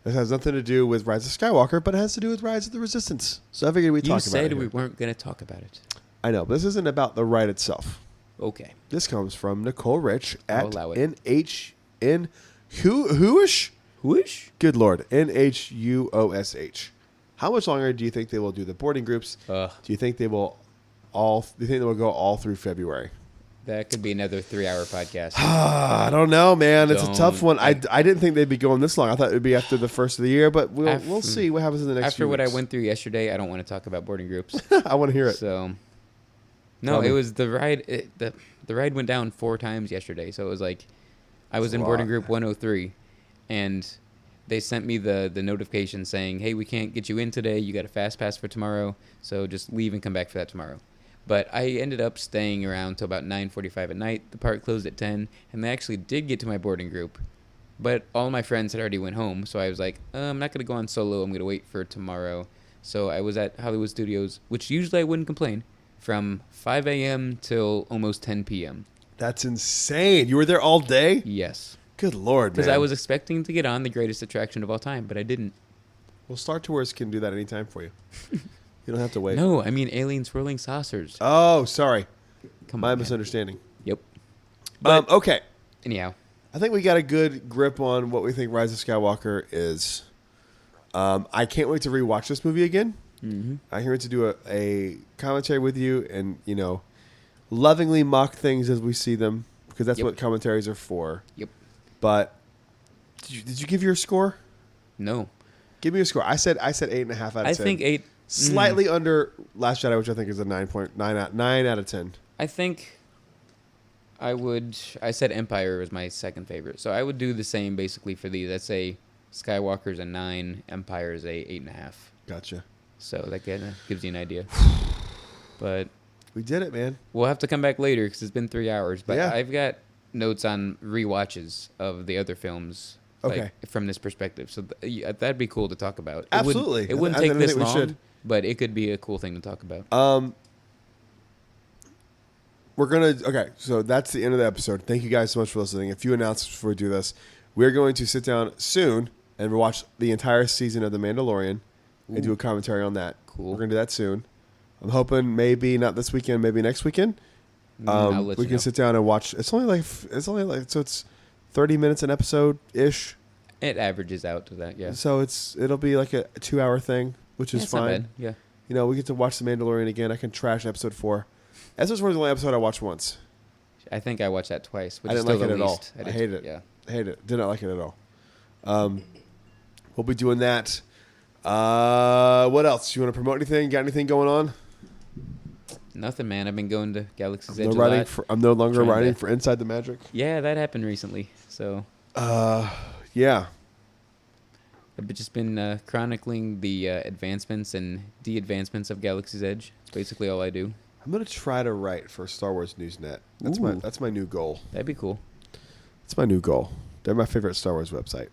This has nothing to do with Rise of Skywalker, but it has to do with Rise of the Resistance. So I figured we'd You talk about it. said we here. weren't going to talk about it. I know, but this isn't about the ride itself. Okay. This comes from Nicole Rich I'll at allow it. Whoish? Whoosh? Good Lord, NHUOSH. How much longer do you think they will do the boarding groups? Do you think they will Do you think they will go all through February? That could be another 3-hour podcast. I don't know, man. It's a tough Don't. one. I didn't think they'd be going this long. I thought it would be after the first of the year, but we'll see what happens in the next After few what I weeks. went through yesterday, I don't want to talk about boarding groups. I want to hear it. So, no, Tell me. it was the ride. The ride went down 4 times yesterday. So it was like I was That's in a boarding lot. group 103, and they sent me the notification saying, "Hey, we can't get you in today. You got a fast pass for tomorrow. So just leave and come back for that tomorrow." But I ended up staying around till about 9:45 at night. The park closed at 10, and they actually did get to my boarding group. But all my friends had already went home, so I was like, I'm not going to go on solo. I'm going to wait for tomorrow. So I was at Hollywood Studios, which usually I wouldn't complain, from 5 a.m. till almost 10 p.m. That's insane. You were there all day? Yes. Good Lord, man. Because I was expecting to get on the greatest attraction of all time, but I didn't. Well, Star Tours can do that anytime for you. You don't have to wait. No, I mean alien swirling saucers. Oh, sorry. Come My on, man. misunderstanding. Yep. But Okay. anyhow, I think we got a good grip on what we think Rise of Skywalker is. I can't wait to rewatch this movie again. Mm-hmm. I can't wait to do a commentary with you and, lovingly mock things as we see them because that's Yep. what commentaries are for. Yep. But did you give your score? No. Give me a score. I said 8.5 out of 10. I think 8. Slightly under Last Jedi, which I think is a 9.9 out of 10. I think I said Empire was my second favorite, so I would do the same basically for these. I'd say Skywalker's a 9, Empire's a 8.5. Gotcha. So that kind of gives you an idea. But We did it, man. we'll have to come back later because it's been 3 hours. But Yeah. I've got notes on rewatches of the other films. Okay. From this perspective, so that'd be cool to talk about. Absolutely. It wouldn't I take think this we long, should. but it could be a cool thing to talk about. We're going to, okay, so that's the end of the episode. Thank you guys so much for listening. A few announcements before we do this. We're going to sit down soon and watch the entire season of The Mandalorian and do a commentary on that. Cool. We're going to do that soon. I'm hoping maybe not this weekend, maybe next weekend. I'll let We you can know. sit down and watch. It's only like, so it's 30 minutes an episode-ish. It averages out to that, yeah. So it'll be like a 2-hour thing, which Yeah, is it's not fine. bad, yeah. You know, we get to watch The Mandalorian again. I can trash episode 4. Episode 4 is the only episode I watched once. I think I watched that twice, which I is didn't still like it the at all. least. I did hate too, it. Yeah. I hate it. Did not like it at all. We'll be doing that. What else? You want to promote anything? Got anything going on? Nothing, man. I've been going to Galaxy's Edge No a writing lot. I'm no longer Trying to- writing for Inside the Magic. Yeah, that happened recently. So Yeah. I've just been chronicling the advancements and de-advancements of Galaxy's Edge. Basically all I do. I'm gonna try to write for Star Wars Newsnet. Ooh. That's my new goal. That'd be cool. That's my new goal. They're my favorite Star Wars website.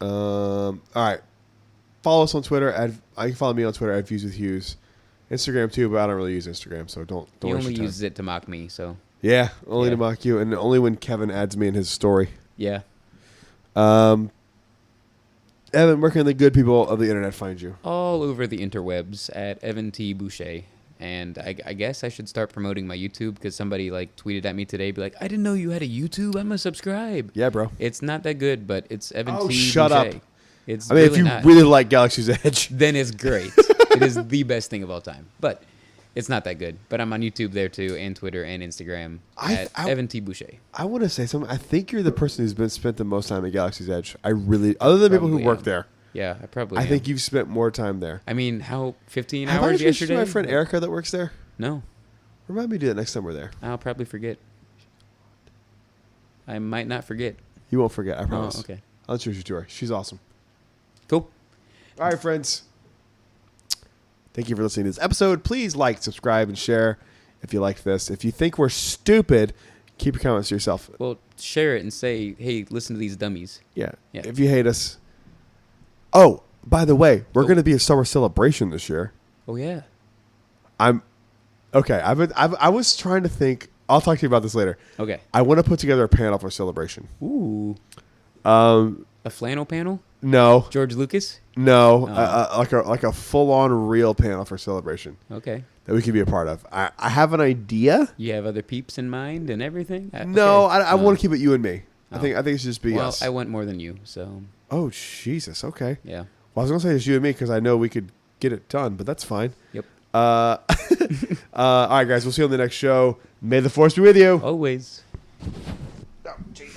All right. Follow us on Twitter. You can follow me on Twitter at Views with Hughes. Instagram too, but I don't really use Instagram, so don't He waste only your time. uses it to mock me, so Yeah, only to Yeah. mock you, and only when Kevin adds me in his story. yeah. Evan, where can the good people of the internet find you? All over the interwebs at Evan T. Boucher. And I guess I should start promoting my YouTube because somebody like tweeted at me today, be like, I didn't know you had a YouTube. I'm gonna subscribe. Yeah, bro. It's not that good, but it's Evan Oh, T. shut Boucher. up. It's I mean, really if you not. really like Galaxy's Edge, Then it's great. It is the best thing of all time. But it's not that good. But I'm on YouTube there too, and Twitter and Instagram at Evan T. Boucher. I want to say something. I think you're the person who's spent the most time at Galaxy's Edge. I really, other than people who Probably work am. there, Yeah, I probably. I am. think you've spent more time there. I mean, how 15 Have I hours introduced you yesterday? to my friend Erica that works there? No, Remind me to do that next time we're there. I'll probably forget. I might not forget. You won't forget. I promise. Oh, okay. I'll introduce you to her. She's awesome. Cool. All right, friends. Thank you for listening to this episode. Please like, subscribe, and share if you like this. If you think we're stupid, keep your comments to yourself. Well, share it and say, hey, listen to these dummies. Yeah. Yeah. If you hate us. Oh, by the way, we're Oh. going to be a Star Wars Celebration this year. Oh, yeah. Okay. I was trying to think. I'll talk to you about this later. Okay. I want to put together a panel for Celebration. Ooh. A flannel panel? No, George Lucas? no, Oh. like a full on real panel for Celebration Okay. that we could be a part of. I have an idea. You have other peeps in mind and everything? No, Okay. I want to keep it you and me. Oh. I think it should just be Well, us. I want more than you, so Oh Jesus. Okay. yeah. Well, I was gonna say it's you and me because I know we could get it done, but that's fine. Yep. All right, guys. We'll see you on the next show. May the force be with you. Always. Oh, jeez.